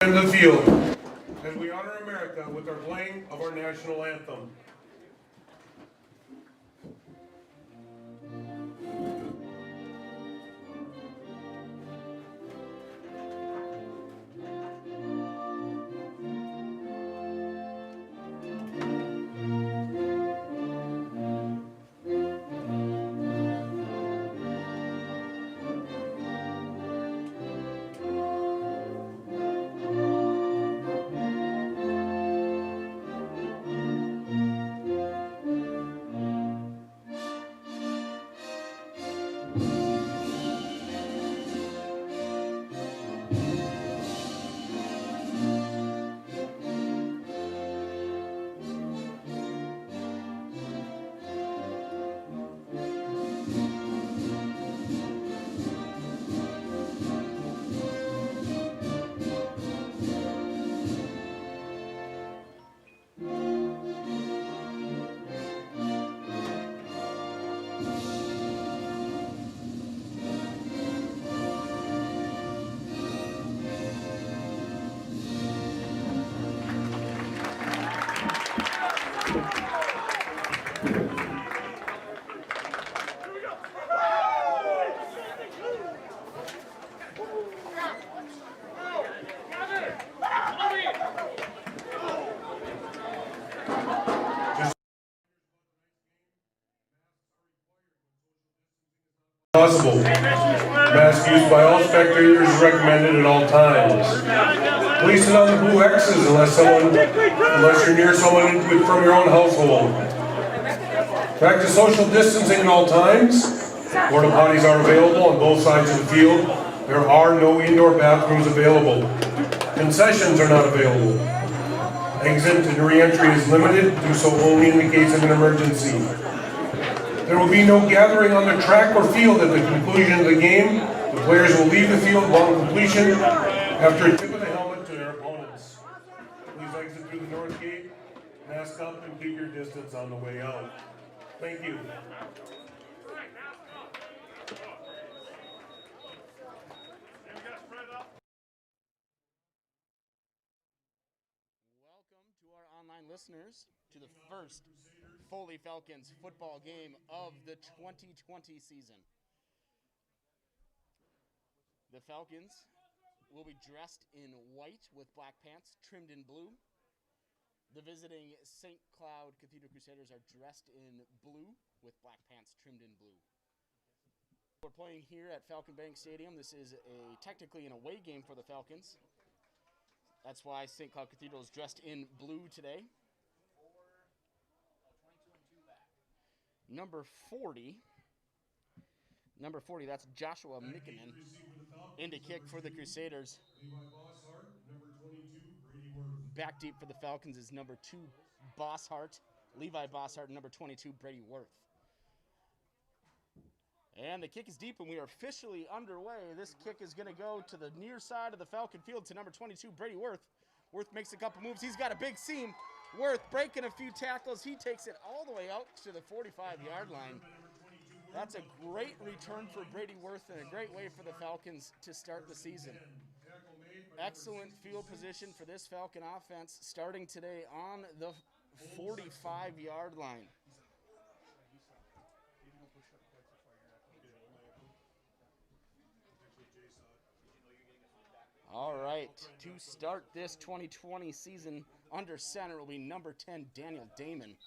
In the field as we honor America with our playing of our national anthem. Possible. Mask use by all spectators is recommended at all times. Place it on the blue X's unless you're near someone from your own household. Practice social distancing at all times. Porta potties are available on both sides of the field. There are no indoor bathrooms available. Concessions are not available. Exit and re-entry is limited. Do so only in the case of an emergency. There will be no gathering on the track or field at the conclusion of the game. The players will leave the field upon completion after a tip of the helmet to their opponents. Please exit through the north gate, mask up, and keep your distance on the way out. Thank you. Welcome to our online listeners to the first Foley Falcons football game of the 2020 season. The Falcons will be dressed in white with black pants trimmed in blue. The visiting St. Cloud Cathedral Crusaders are dressed in blue with black pants trimmed in blue. We're playing here at Falcon Bank Stadium. This is technically an away game for the Falcons. That's why St. Cloud Cathedral is dressed in blue today. Number 40, that's Joshua Mickinen into kick for the Crusaders. Back deep for the Falcons is number 2, Levi Bosshart, number 22, Brady Worth. And the kick is deep, and we are officially underway. This kick is going to go to the near side of the Falcon field to number 22, Brady Worth. Worth makes a couple moves. He's got a big seam. Worth breaking a few tackles. He takes it all the way out to the 45-yard line. That's a great return for Brady Worth and a great way for the Falcons to start the season. Excellent field position for this Falcon offense starting today on the 45-yard line. All right, to start this 2020 season under center will be number 10, Daniel Damon.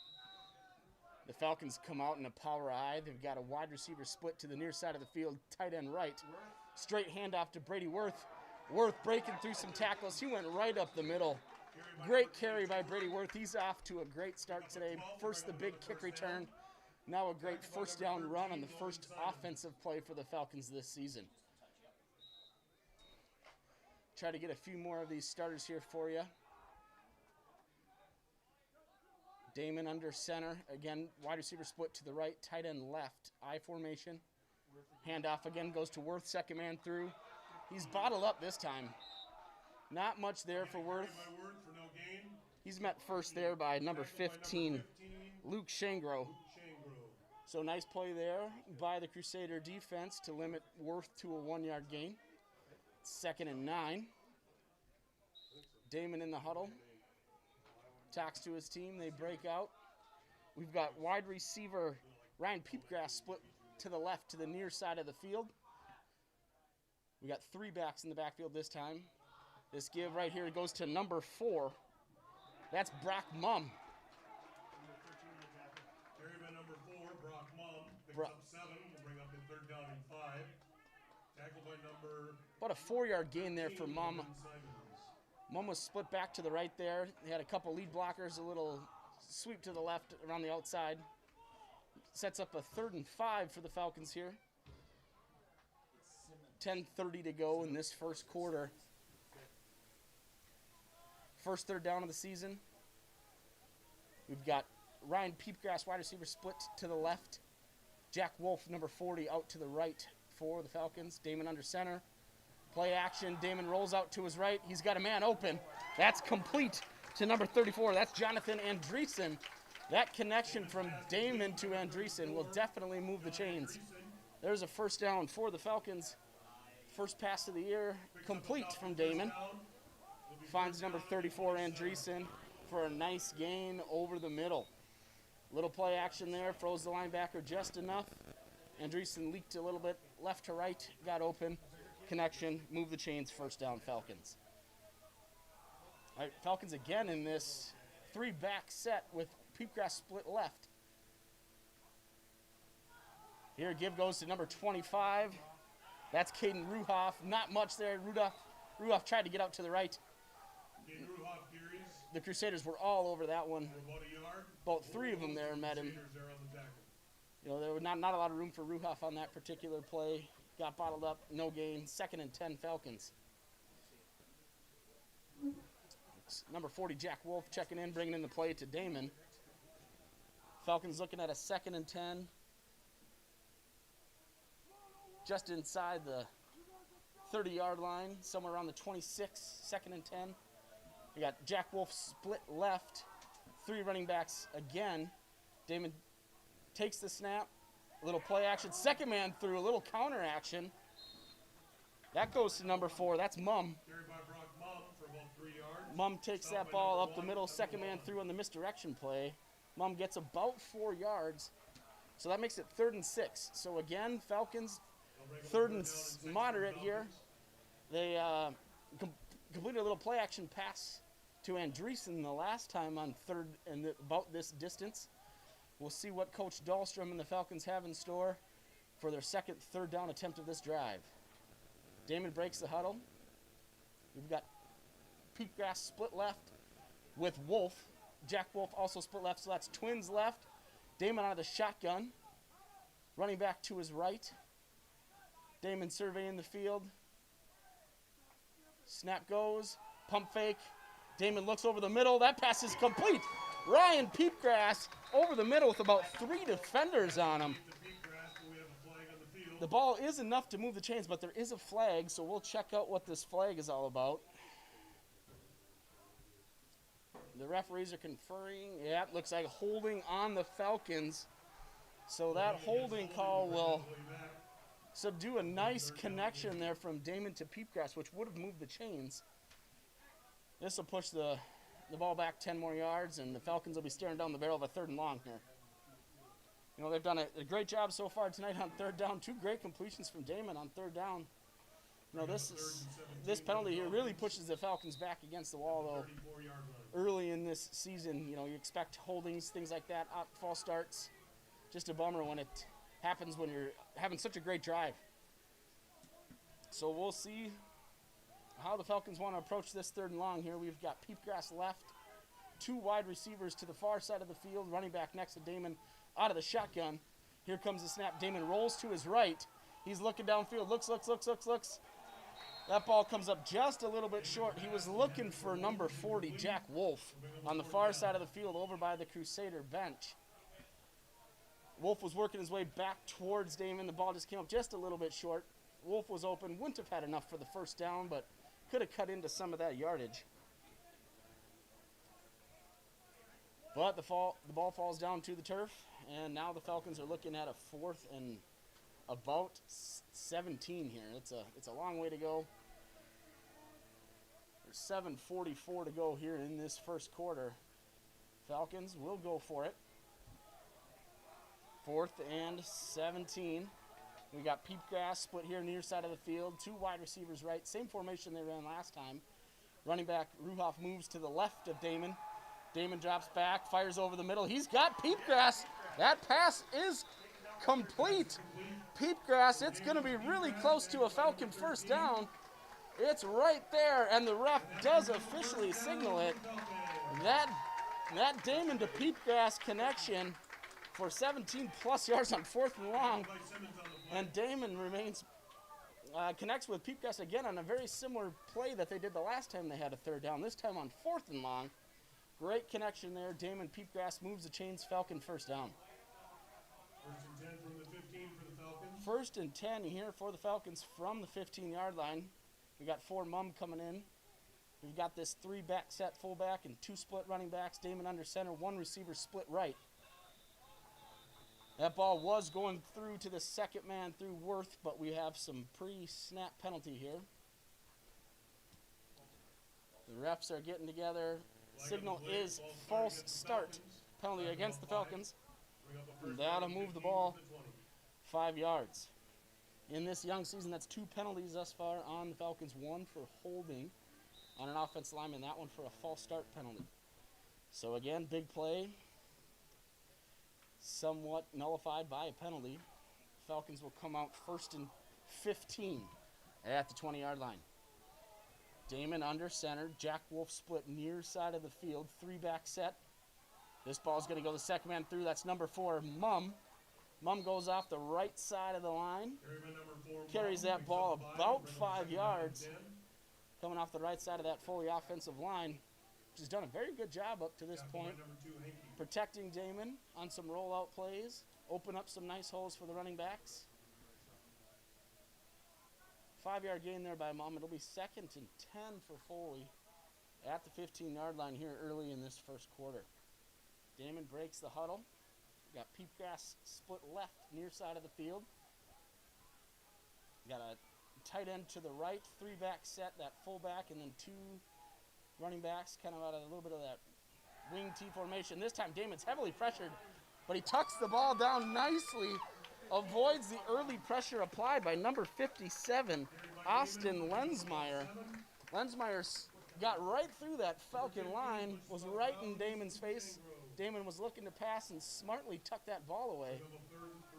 The Falcons come out in a power I. They've got a wide receiver split to the near side of the field, tight end right. Straight handoff to Brady Worth. Worth breaking through some tackles. He went right up the middle. Great carry by Brady Worth. He's off to a great start today. First the big kick return. Now a great first down run on the first offensive play for the Falcons this season. Try to get a few more of these starters here for you. Damon under center. Again, wide receiver split to the right, tight end left. I formation. Handoff again goes to Worth, second man through. He's bottled up this time. Not much there for Worth. He's met first there by number 15, Luke Shangro. So nice play there by the Crusader defense to limit Worth to a 1-yard gain. 2nd and 9. Damon in the huddle. Talks to his team. They break out. We've got wide receiver Ryan Peepgrass split to the left to the near side of the field. We got 3 backs in the backfield this time. This give right here goes to number 4. That's Brock Mumm. Carry by number 4, Brock Mumm. Picks up 7. Will bring up in 3rd down and 5. Tackled by number... About a 4-yard gain there for Mumm. Mumm was split back to the right there. He had a couple lead blockers, a little sweep to the left around the outside. Sets up a 3rd and 5 for the Falcons here. 10:30 to go in this first quarter. First 3rd down of the season. We've got Ryan Peepgrass, wide receiver, split to the left. Jack Wolf, number 40, out to the right for the Falcons. Damon under center. Play action. Damon rolls out to his right. He's got a man open. That's complete to number 34. That's Jonathan Andreessen. That connection from Damon to Andreessen will definitely move the chains. There's a first down for the Falcons. First pass of the year, complete from Damon. Finds number 34, Andreessen, for a nice gain over the middle. Little play action there, froze the linebacker just enough. Andreessen leaked a little bit left to right, got open. Connection, move the chains, first down, Falcons. All right, Falcons again in this 3-back set with Peepgrass split left. Here, give goes to number 25. That's Caden Ruhoff. Not much there. Ruhoff tried to get out to the right. The Crusaders were all over that one. About 3 of them there met him. You know, there was not a lot of room for Ruhoff on that particular play. Got bottled up, no gain. 2nd and 10, Falcons. It's number 40, Jack Wolf, checking in, bringing in the play to Damon. Falcons looking at a 2nd and 10. Just inside the 30-yard line, somewhere around the 26, 2nd and 10. We got Jack Wolf split left, 3 running backs again. Damon takes the snap, a little play action, second man through, a little counter action. That goes to number 4, that's Mumm. Carried by Brock Mumm for about 3 yards. Mumm takes that ball up the middle, second man through on the misdirection play. Mumm gets about 4 yards, so that makes it 3rd and 6. So again, Falcons 3rd and moderate here. They completed a little play action pass to Andreessen the last time on 3rd and about this distance. We'll see what Coach Dahlstrom and the Falcons have in store for their 2nd 3rd down attempt of this drive. Damon breaks the huddle. We've got Peepgrass split left with Wolf. Jack Wolf also split left, so that's twins left. Damon out of the shotgun. Running back to his right. Damon surveying the field. Snap goes. Pump fake. Damon looks over the middle. That pass is complete. Ryan Peepgrass over the middle with about 3 defenders on him. The ball is enough to move the chains, but there is a flag, so we'll check out what this flag is all about. The referees are conferring. Yeah, it looks like holding on the Falcons. So that holding call will subdue a nice connection there from Damon to Peepgrass, which would have moved the chains. This will push the ball back 10 more yards, and the Falcons will be staring down the barrel of a 3rd and long here. You know, they've done a great job so far tonight on 3rd down. 2 great completions from Damon on 3rd down. You know, this penalty here really pushes the Falcons back against the wall, though. Early in this season, you know, you expect holdings, things like that, false starts. Just a bummer when it happens when you're having such a great drive. So we'll see how the Falcons want to approach this 3rd and long here. We've got Peepgrass left, 2 wide receivers to the far side of the field, running back next to Damon out of the shotgun. Here comes the snap. Damon rolls to his right. He's looking downfield, looks. That ball comes up just a little bit short. He was looking for number 40, Jack Wolf, on the far side of the field over by the Crusader bench. Wolf was working his way back towards Damon. The ball just came up just a little bit short. Wolf was open, wouldn't have had enough for the first down, but could have cut into some of that yardage. But the ball falls down to the turf, and now the Falcons are looking at a 4th and about 17 here. It's a long way to go. 7:44 to go here in this first quarter. Falcons will go for it. 4th and 17. We got Peepgrass split here near side of the field. 2 wide receivers right. Same formation they ran last time. Running back Ruhoff moves to the left of Damon. Damon drops back, fires over the middle. He's got Peepgrass. That pass is complete. Peepgrass, it's going to be really close to a Falcon first down. It's right there, and the ref does officially signal it. That Damon to Peepgrass connection for 17-plus yards on 4th and long. And Damon connects with Peepgrass again on a very similar play that they did the last time they had a 3rd down, this time on 4th and long. Great connection there. Damon Peepgrass moves the chains. Falcon first down. 1st and 10 from the 15 for the Falcons. 1st and 10 here for the Falcons from the 15-yard line. We got 4 mum coming in. We've got this 3-back set fullback and 2 split running backs. Damon under center, 1 receiver split right. That ball was going through to the 2nd man through Worth, but we have some pre-snap penalty here. The refs are getting together. Signal is false start penalty against the Falcons. That'll move the ball 5 yards. In this young season, that's 2 penalties thus far on the Falcons. 1 for holding on an offensive lineman, that one for a false start penalty. So again, big play, somewhat nullified by a penalty. Falcons will come out 1st and 15 at the 20-yard line. Damon under center, Jack Wolf split near side of the field, 3-back set. This ball's going to go the 2nd man through. That's number 4, Mum. Mum goes off the right side of the line. Carries that ball about 5 yards. Coming off the right side of that Foley offensive line, which has done a very good job up to this point. Protecting Damon on some rollout plays. Open up some nice holes for the running backs. 5-yard gain there by Mum. It'll be 2nd and 10 for Foley at the 15-yard line here early in this first quarter. Damon breaks the huddle. Got Peepgrass split left near side of the field. Got a tight end to the right, 3-back set, that fullback, and then 2 running backs, kind of out of a little bit of that wing T formation. This time Damon's heavily pressured, but he tucks the ball down nicely, avoids the early pressure applied by number 57, Austin Lensmeyer. Lensmeyer got right through that Falcon line, was right in Damon's face. Damon was looking to pass and smartly tucked that ball away.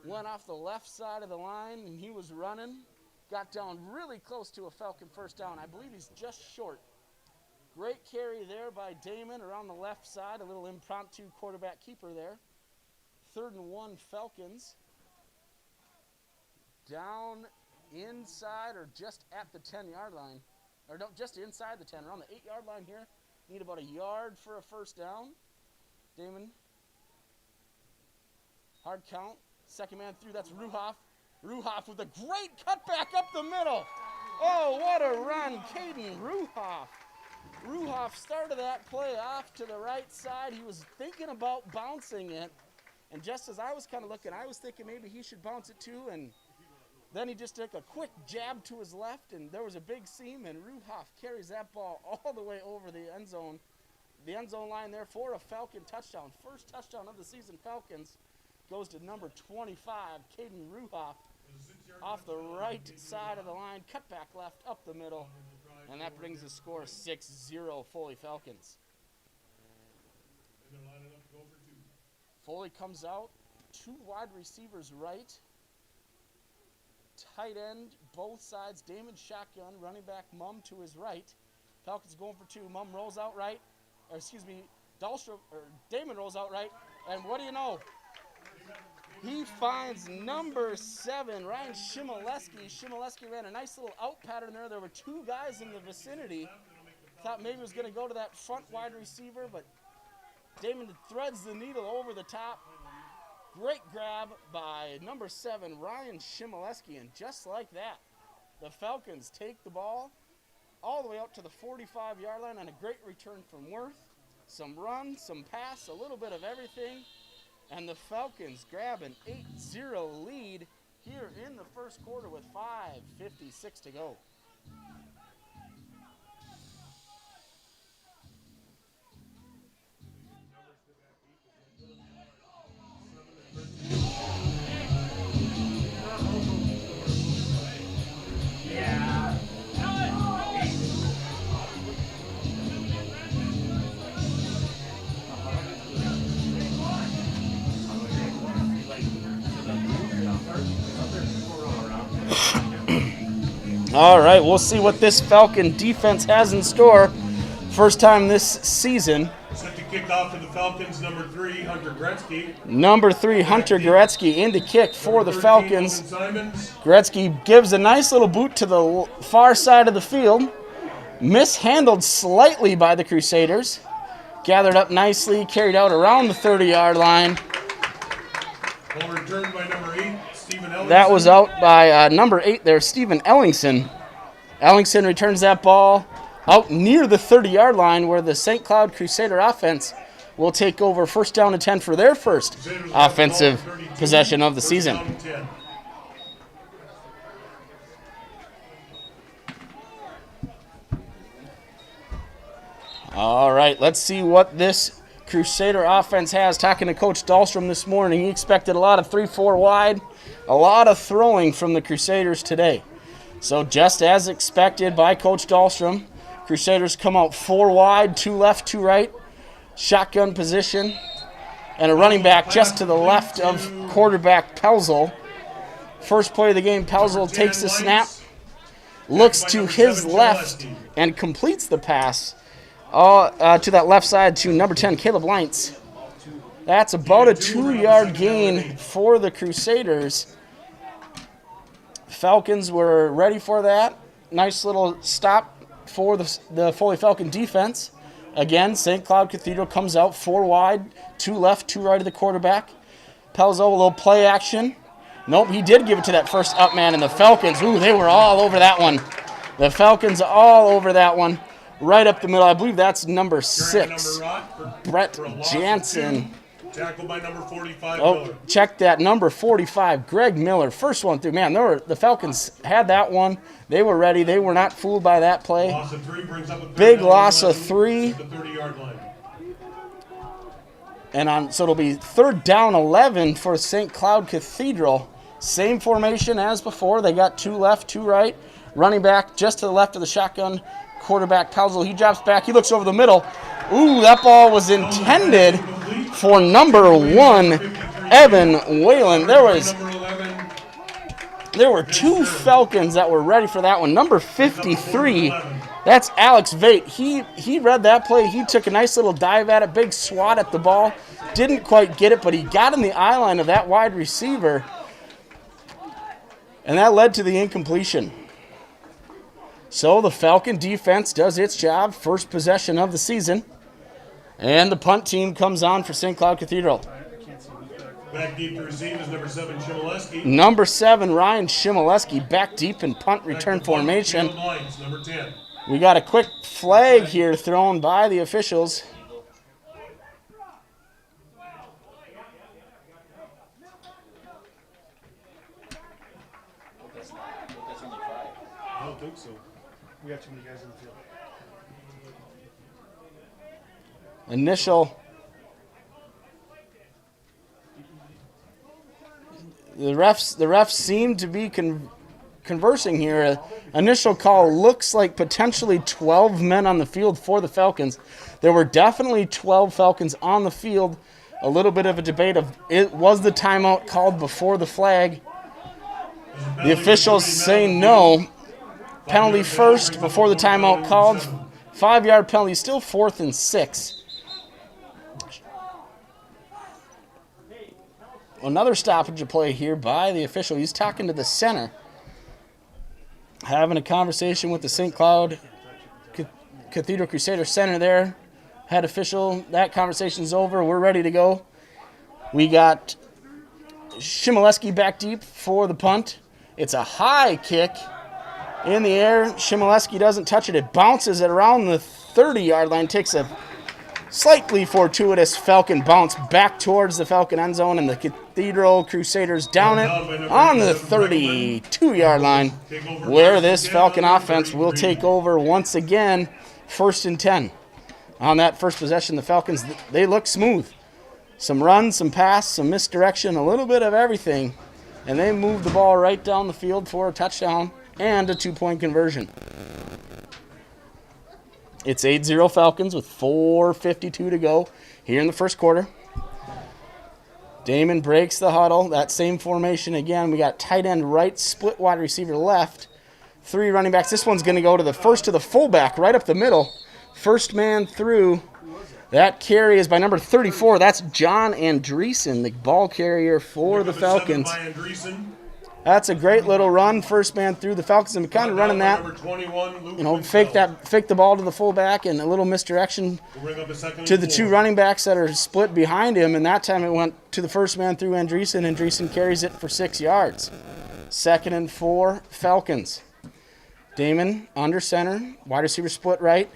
Went off the left side of the line, and he was running. Got down really close to a Falcon first down. I believe he's just short. Great carry there by Damon around the left side. A little impromptu quarterback keeper there. 3rd and 1 Falcons. Down inside or just at the 10-yard line. Or no, just inside the 10. Around the 8-yard line here. Need about a yard for a first down. Damon. Hard count. 2nd man through. That's Ruhoff. Ruhoff with a great cutback up the middle. Oh, what a run. Caden Ruhoff. Ruhoff started that play off to the right side. He was thinking about bouncing it. And just as I was kind of looking, I was thinking maybe he should bounce it too. And then he just took a quick jab to his left, and there was a big seam, and Ruhoff carries that ball all the way over the end zone. The end zone line there for a Falcon touchdown. First touchdown of the season, Falcons, goes to number 25, Caden Ruhoff, off the right side of the line, cut back left, up the middle, and that brings the score 6-0 Foley Falcons. Foley comes out, 2 wide receivers right, tight end both sides, Damon shotgun, running back Mum to his right. Falcons going for 2. Mum rolls out right. Damon rolls out right, and what do you know? He finds number 7, Ryan Shimoleski. Shimoleski ran a nice little out pattern there. There were 2 guys in the vicinity. Thought maybe it was going to go to that front wide receiver, but Damon threads the needle over the top. Great grab by number 7, Ryan Shimoleski, and just like that, the Falcons take the ball all the way out to the 45-yard line on a great return from Worth. Some run, some pass, a little bit of everything. And the Falcons grab an 8-0 lead here in the first quarter with 5:56 to go. All right, we'll see what this Falcon defense has in store. First time this season. Set to kick off for the Falcons, number 3, Hunter Gretzky. Number 3, Hunter Gretzky in to kick for the Falcons. Gretzky gives a nice little boot to the far side of the field. Mishandled slightly by the Crusaders. Gathered up nicely, carried out around the 30-yard line. Ball returned by number 8, Stephen Ellingson. That was out by number 8 there, Stephen Ellingson. Ellingson returns that ball out near the 30-yard line where the St. Cloud Crusader offense will take over first down and 10 for their first offensive possession of the season. All right, let's see what this Crusader offense has. Talking to Coach Dahlstrom this morning, he expected a lot of 3-4 wide, a lot of throwing from the Crusaders today. So just as expected by Coach Dahlstrom, Crusaders come out 4 wide, 2 left, 2 right, shotgun position, and a running back just to the left of quarterback Pelzel. First play of the game, Pelzel takes the snap, looks to his left, and completes the pass to that left side to number 10, Caleb Leintz. That's about a 2-yard gain for the Crusaders. Falcons were ready for that. Nice little stop for the Foley Falcon defense. Again, St. Cloud Cathedral comes out 4 wide, 2 left, 2 right of the quarterback. Pelzo, a little play action. Nope, he did give it to that first up man, and the Falcons, ooh, they were all over that one. The Falcons all over that one. Right up the middle. I believe that's number 6, Brett Jansen. Tackled by number 45, Miller. Check that, number 45, Greg Miller. First one through. Man, the Falcons had that one. They were ready. They were not fooled by that play. Loss of 3 brings up a big loss of 3. The 30-yard line. And so it'll be 3rd down 11 for St. Cloud Cathedral. Same formation as before. They got 2 left, 2 right. Running back just to the left of the shotgun. Quarterback Pelzel, he drops back. He looks over the middle. Ooh, that ball was intended for number 1, Evan Whalen. There were 2 Falcons that were ready for that one. Number 53, that's Alex Vate. He read that play. He took a nice little dive at it, big swat at the ball. Didn't quite get it, but he got in the eye line of that wide receiver. And that led to the incompletion. So the Falcon defense does its job, first possession of the season. And the punt team comes on for St. Cloud Cathedral. Back deep to receive is number 7, Shimoleski. Number 7, Ryan Shimoleski, back deep in punt return formation. Number 10. We got a quick flag here thrown by the officials. I don't think so. We got too many guys in the field. Initial. The refs seem to be conversing here. Initial call looks like potentially 12 men on the field for the Falcons. There were definitely 12 Falcons on the field. A little bit of a debate of was the timeout called before the flag. The officials say no. Penalty first before the timeout called. 5-yard penalty, still 4th and 6. Another stoppage of play here by the official. He's talking to the center. Having a conversation with the St. Cloud Cathedral Crusader center there. Head official, that conversation's over. We're ready to go. We got Shimoleski back deep for the punt. It's a high kick in the air. Shimoleski doesn't touch it. It bounces it around the 30-yard line. Takes a slightly fortuitous Falcon bounce back towards the Falcon end zone, and the Cathedral Crusaders down it on the 32-yard line, where this Falcon offense will take over once again, 1st and 10. On that first possession, the Falcons, they look smooth. Some run, some pass, some misdirection, a little bit of everything, and they move the ball right down the field for a touchdown and a 2-point conversion. It's 8-0 Falcons with 4:52 to go here in the first quarter. Damon breaks the huddle. That same formation again. We got tight end right, split wide receiver left. 3 running backs. This one's going to go to the first to the fullback, right up the middle. First man through. That carry is by number 34. That's John Andreessen, the ball carrier for the Falcons. That's a great little run. First man through. The Falcons have been kind of running that. Fake the ball to the fullback and a little misdirection to the 2 running backs that are split behind him. And that time it went to the first man through Andreessen. Andreessen carries it for 6 yards. 2nd and 4, Falcons. Damon under center. Wide receiver split right.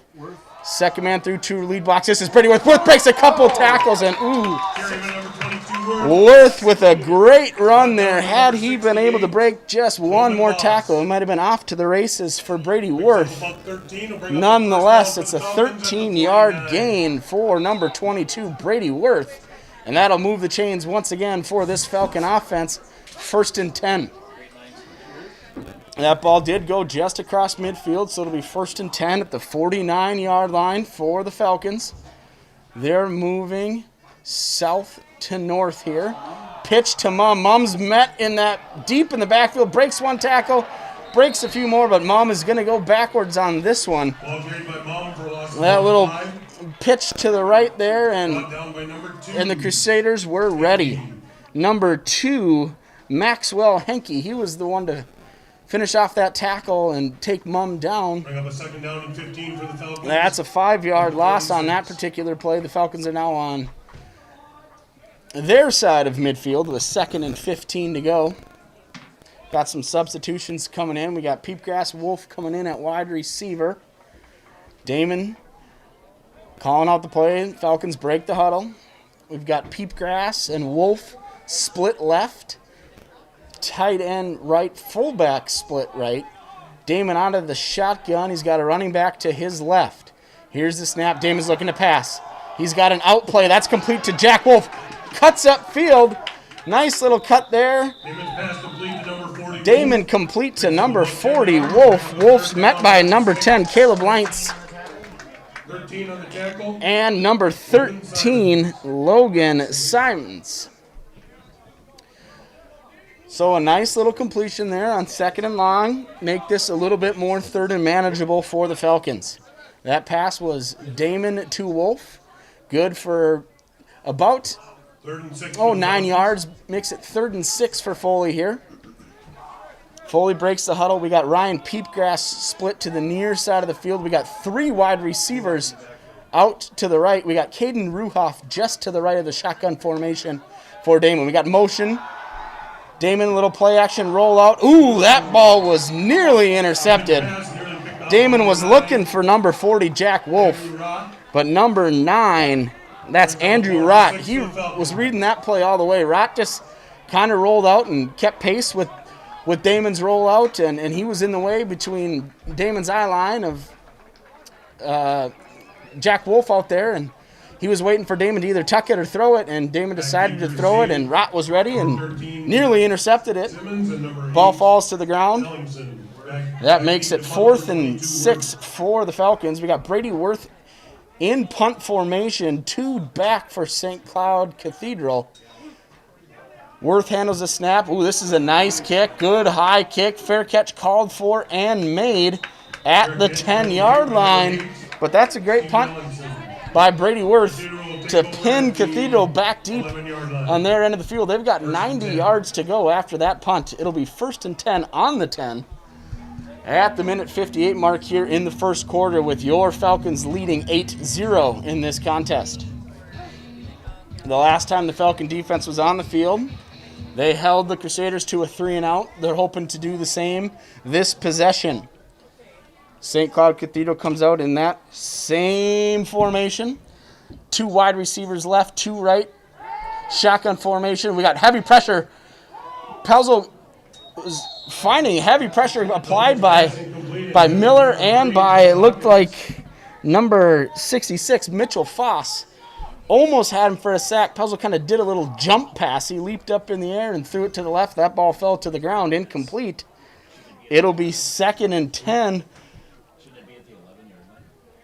Second man through 2 lead blocks. This is Brady Worth. Worth breaks a couple tackles and Worth with a great run there. Had he been able to break just one more tackle, it might have been off to the races for Brady Worth. Nonetheless, it's a 13-yard gain for number 22, Brady Worth. And that'll move the chains once again for this Falcon offense. 1st and 10. That ball did go just across midfield, so it'll be 1st and 10 at the 49-yard line for the Falcons. They're moving south to north here. Pitch to Mum. Mum's met in that deep in the backfield, breaks 1 tackle, breaks a few more, but Mum is going to go backwards on this one. That little pitch to the right there, and the Crusaders were ready. Number 2, Maxwell Henke, he was the one to finish off that tackle and take Mum down. Bring up a 2nd down and 15 for the Falcons. That's a 5-yard loss on that particular play. The Falcons are now on their side of midfield with 2nd and 15 to go. Got some substitutions coming in. We got Peepgrass Wolf coming in at wide receiver. Damon calling out the play. Falcons break the huddle. We've got Peepgrass and Wolf split left. Tight end right, fullback split right. Damon out of the shotgun. He's got a running back to his left. Here's the snap. Damon's looking to pass. He's got an out play. That's complete to Jack Wolf. Cuts up field. Nice little cut there. Damon complete to number 40, Wolf. Wolf's met by number 10, Caleb Leintz. 13 on the tackle. And number 13, Logan Simons. So a nice little completion there on 2nd and long. Make this a little bit more 3rd and manageable for the Falcons. That pass was Damon to Wolf. Good for about 9 yards. Makes it 3rd and 6 for Foley here. Foley breaks the huddle. We got Ryan Peepgrass split to the near side of the field. We got 3 wide receivers out to the right. We got Caden Ruhoff just to the right of the shotgun formation for Damon. We got motion. Damon, a little play action rollout. Ooh, that ball was nearly intercepted. Damon was looking for number 40, Jack Wolf. But number 9, that's Andrew Rott. He was reading that play all the way. Rott just kind of rolled out and kept pace with Damon's rollout, and he was in the way between Damon's eye line of Jack Wolf out there, and he was waiting for Damon to either tuck it or throw it, and Damon decided to throw it, and Rott was ready and nearly intercepted it. Ball falls to the ground. That makes it 4th and 6 for the Falcons. We got Brady Worth in punt formation, 2 back for St. Cloud Cathedral. Worth handles the snap. Ooh, this is a nice kick. Good high kick. Fair catch called for and made at the 10-yard line. But that's a great punt by Brady Worth to pin Cathedral back deep on their end of the field. They've got 90 yards to go after that punt. It'll be 1st and 10 on the 10 at the minute 58 mark here in the first quarter, with your Falcons leading 8-0 in this contest. The last time the Falcon defense was on the field, they held the Crusaders to a 3-and-out. They're hoping to do the same this possession. St. Cloud Cathedral comes out in that same formation. 2 wide receivers left, 2 right. Shotgun formation. We got heavy pressure. Pelzel was finding heavy pressure applied by Miller and by, it looked like, number 66, Mitchell Foss. Almost had him for a sack. Pelzel kind of did a little jump pass. He leaped up in the air and threw it to the left. That ball fell to the ground, incomplete. It'll be 2nd and 10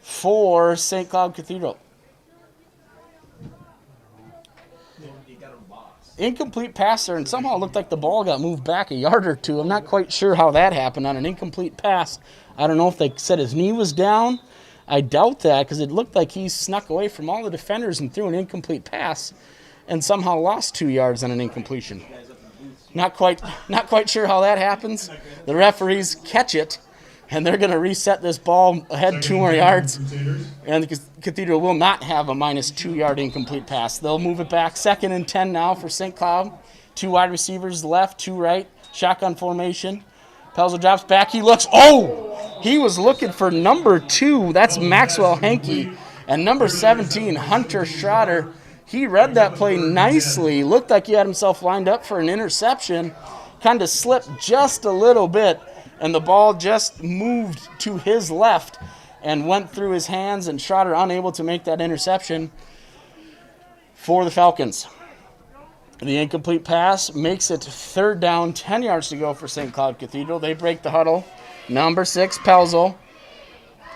for St. Cloud Cathedral. incomplete pass there, and somehow it looked like the ball got moved back a yard or two. I'm not quite sure how that happened on an incomplete pass. I don't know if they said his knee was down. I doubt that, because it looked like he snuck away from all the defenders and threw an incomplete pass and somehow lost 2 yards on an incompletion. Not quite sure how that happens. The referees catch it, and they're going to reset this ball ahead 2 more yards. And the Cathedral will not have a minus 2 yard incomplete pass. They'll move it back. 2nd and 10 now for St. Cloud. 2 wide receivers left, 2 right. Shotgun formation. Pelzo drops back. He looks. Oh! He was looking for number 2. That's Maxwell Henke. And number 17, Hunter Schroeder. He read that play nicely. Looked like he had himself lined up for an interception. Kind of slipped just a little bit, and the ball just moved to his left and went through his hands, and Schroeder unable to make that interception for the Falcons. The incomplete pass makes it 3rd down, 10 yards to go for St. Cloud Cathedral. They break the huddle. Number 6, Pelzo,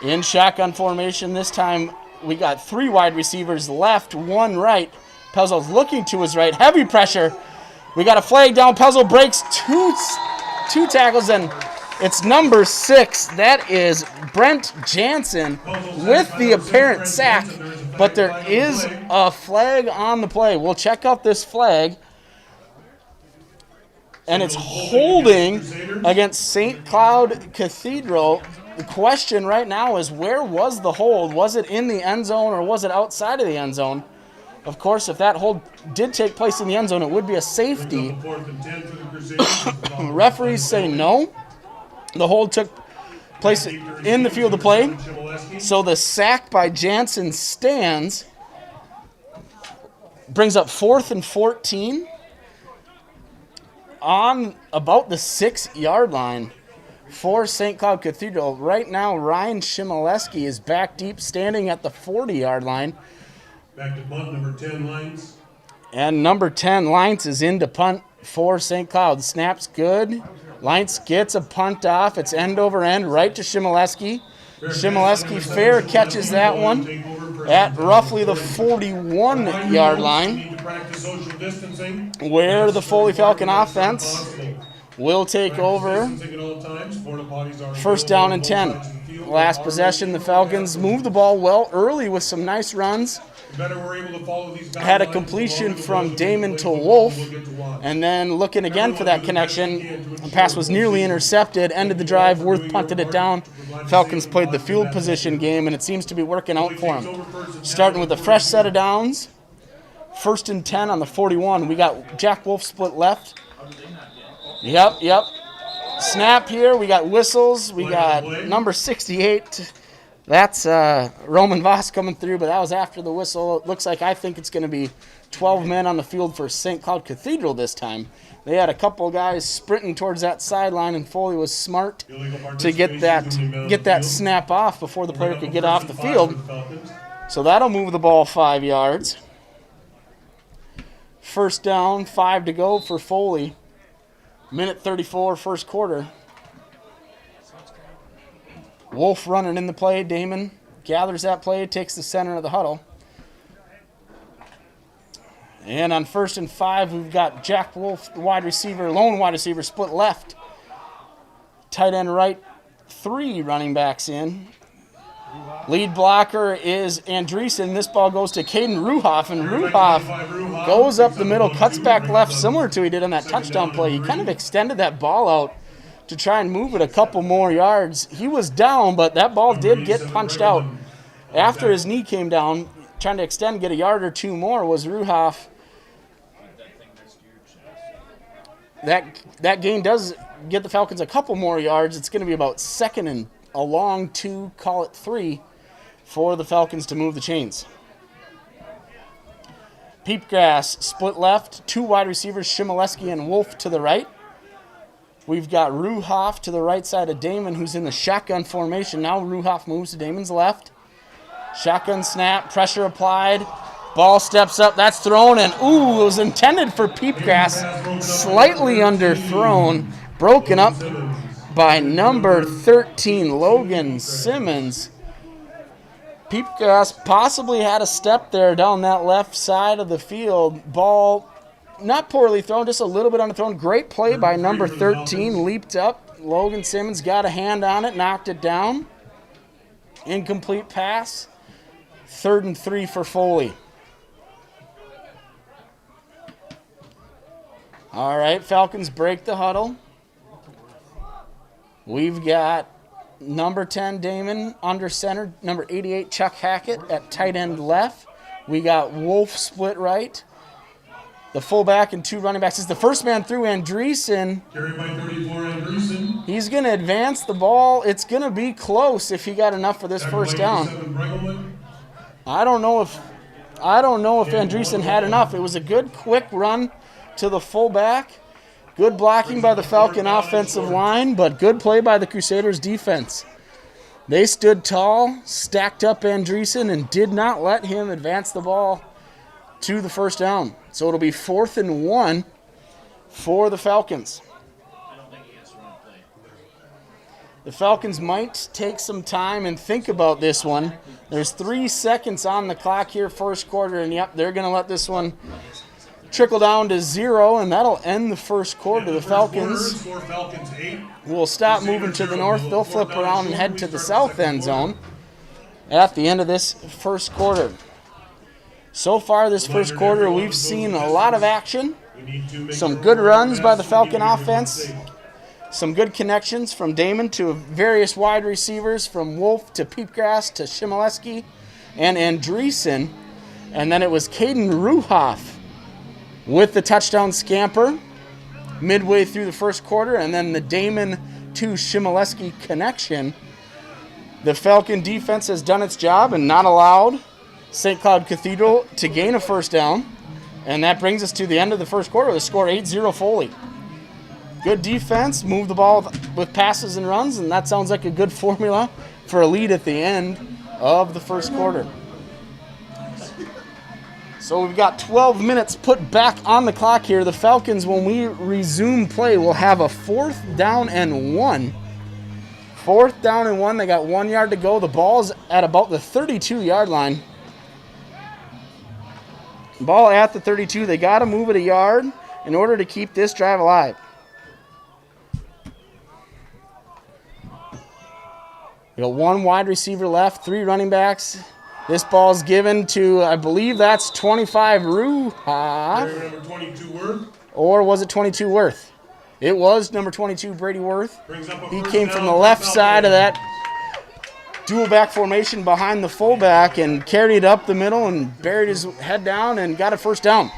in shotgun formation. This time we got 3 wide receivers left, 1 right. Pelzo's looking to his right. Heavy pressure. We got a flag down. Pelzo breaks two tackles, and it's number 6. That is Brent Jansen with the apparent sack. But there is a flag on the play. We'll check out this flag. And it's holding against St. Cloud Cathedral. The question right now is, where was the hold? Was it in the end zone or was it outside of the end zone? Of course, if that hold did take place in the end zone, it would be a safety. Referees say no. The hold took place in the field of play. So the sack by Jansen stands. Brings up 4th and 14 on about the 6-yard line for St. Cloud Cathedral. Right now, Ryan Shimoleski is back deep, standing at the 40-yard line. Back to punt, number 10, Lines. And number 10, Lines, is in to punt for St. Cloud. Snap's good. Lines gets a punt off. It's end over end right to Shimoleski. Shimoleski fair catches that one at roughly the 41-yard line, where the Foley Falcon offense will take over. 1st down and 10. Last possession, the Falcons moved the ball well early with some nice runs. Had a completion from Damon to Wolf, and then looking again for that connection. The pass was nearly intercepted, ended the drive, Worth punted it down. Falcons played the field position game, and it seems to be working out for them. Starting with a fresh set of downs. 1st and 10 on the 41. We got Jack Wolf split left. Yep. Snap here. We got whistles. We got number 68. That's Roman Voss coming through, but that was after the whistle. It looks like I think it's going to be 12 men on the field for St. Cloud Cathedral this time. They had a couple guys sprinting towards that sideline, and Foley was smart to get that snap off before the player could get off the field. So that'll move the ball 5 yards. 1st down, 5 to go for Foley. Minute 34, 1st quarter. Wolf running in the play. Damon gathers that play, takes the center of the huddle. And on 1st and 5, we've got Jack Wolf, lone wide receiver, split left. Tight end right, 3 running backs in. Lead blocker is Andreessen. This ball goes to Caden Ruhoff, and Ruhoff goes up the middle, cuts back left, similar to he did on that touchdown play. He kind of extended that ball out to try and move it a couple more yards. He was down, but that ball did get punched out. After his knee came down, trying to extend, get a yard or 2 more, was Ruhoff. That gain does get the Falcons a couple more yards. It's going to be about 2nd and a long 2, call it 3, for the Falcons to move the chains. Peepgrass split left, 2 wide receivers, Shimoleski and Wolf to the right. We've got Ruhoff to the right side of Damon, who's in the shotgun formation. Now Ruhoff moves to Damon's left. Shotgun snap, pressure applied. Ball steps up, that's thrown, and ooh, it was intended for Peepgrass. Slightly underthrown, broken up by number 13, Logan Simmons. Peepgrass possibly had a step there down that left side of the field. Ball not poorly thrown, just a little bit underthrown. Great play by number 13, leaped up. Logan Simmons got a hand on it, knocked it down. Incomplete pass. 3rd and 3 for Foley. All right, Falcons break the huddle. We've got number 10, Damon, under center. Number 88, Chuck Hackett at tight end left. We got Wolf split right. The fullback and 2 running backs. This is the first man through, Andreessen. Carried by 34, Andreessen. He's going to advance the ball. It's going to be close if he got enough for this first down. I don't know if Andreessen had enough. It was a good, quick run to the fullback. Good blocking by the Falcon offensive line, but good play by the Crusaders defense. They stood tall, stacked up Andreessen, and did not let him advance the ball to the first down. So it'll be 4th and 1 for the Falcons. The Falcons might take some time and think about this one. There's 3 seconds on the clock here, first quarter, and yep, they're going to let this one trickle down to 0, and that'll end the first quarter. The Falcons will stop moving to the north. They'll flip around and head to the south end zone at the end of this first quarter. So far this first quarter, we've seen a lot of action. Some good runs by the Falcon offense. Some good connections from Damon to various wide receivers, from Wolf to Peepgrass to Shimoleski and Andreessen. And then it was Caden Ruhoff with the touchdown scamper midway through the first quarter, and then the Damon to Shimoleski connection. The Falcon defense has done its job and not allowed St. Cloud Cathedral to gain a first down, and that brings us to the end of the first quarter. The score 8-0 Foley. Good defense, move the ball with passes and runs, and that sounds like a good formula for a lead at the end of the first quarter. So we've got 12 minutes put back on the clock here. The Falcons, when we resume play, will have a 4th down and 1. 4th down and 1. They got 1 yard to go. The ball's at about the 32-yard line. Ball at the 32. They got to move it a yard in order to keep this drive alive. We got 1 wide receiver left, 3 running backs. This ball's given to, I believe that's 25 Ruhoff. Number 22 Worth. Or was it 22 Worth? It was number 22 Brady Worth. He came from the left side of that dual back formation behind the fullback and carried it up the middle and buried his head down and got a first down.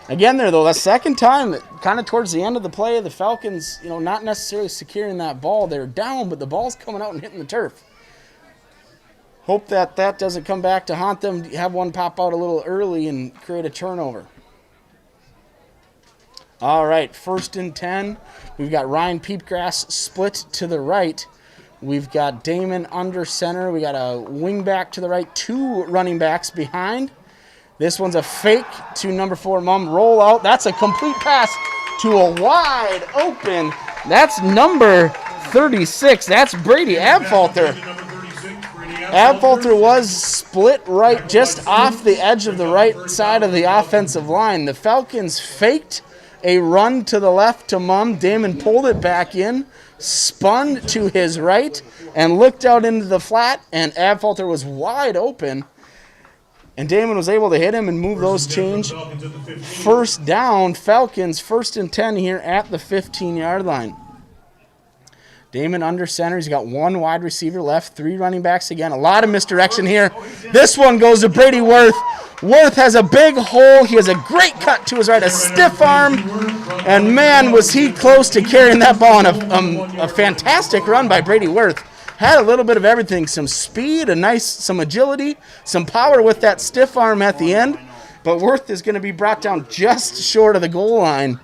Again there, though, the second time, kind of towards the end of the play, the Falcons, not necessarily securing that ball. They're down, but the ball's coming out and hitting the turf. Hope that doesn't come back to haunt them. Have one pop out a little early and create a turnover. All right, 1st and 10. We've got Ryan Peepgrass split to the right. We've got Damon under center. We got a wing back to the right, 2 running backs behind. This one's a fake to number 4 Mum. Roll out. That's a complete pass to a wide open. That's number 36. That's Brady Abfalter. Abfalter was split right just off the edge of the right side of the offensive line. The Falcons faked a run to the left to Mum. Damon pulled it back in, spun to his right, and looked out into the flat, and Abfalter was wide open. And Damon was able to hit him and move those change. First down, Falcons, 1st and 10 here at the 15-yard line. Damon under center. He's got 1 wide receiver left, 3 running backs again. A lot of misdirection here. This one goes to Brady Worth. Worth has a big hole. He has a great cut to his right, a stiff arm. And, man, was he close to carrying that ball on a fantastic run by Brady Worth. Had a little bit of everything, some speed, some agility, some power with that stiff arm at the end. But Worth is going to be brought down just short of the goal line.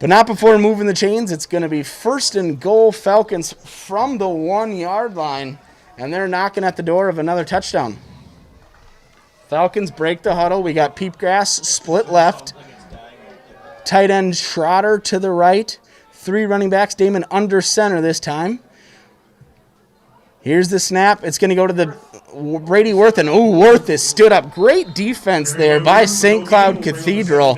But not before moving the chains. It's going to be 1st and goal, Falcons from the 1-yard line. And they're knocking at the door of another touchdown. Falcons break the huddle. We got Peepgrass split left. Tight end Schroeder to the right. 3 running backs. Damon under center this time. Here's the snap. It's going to go to the Brady Worth, and Worth has stood up. Great defense there by St. Cloud Cathedral.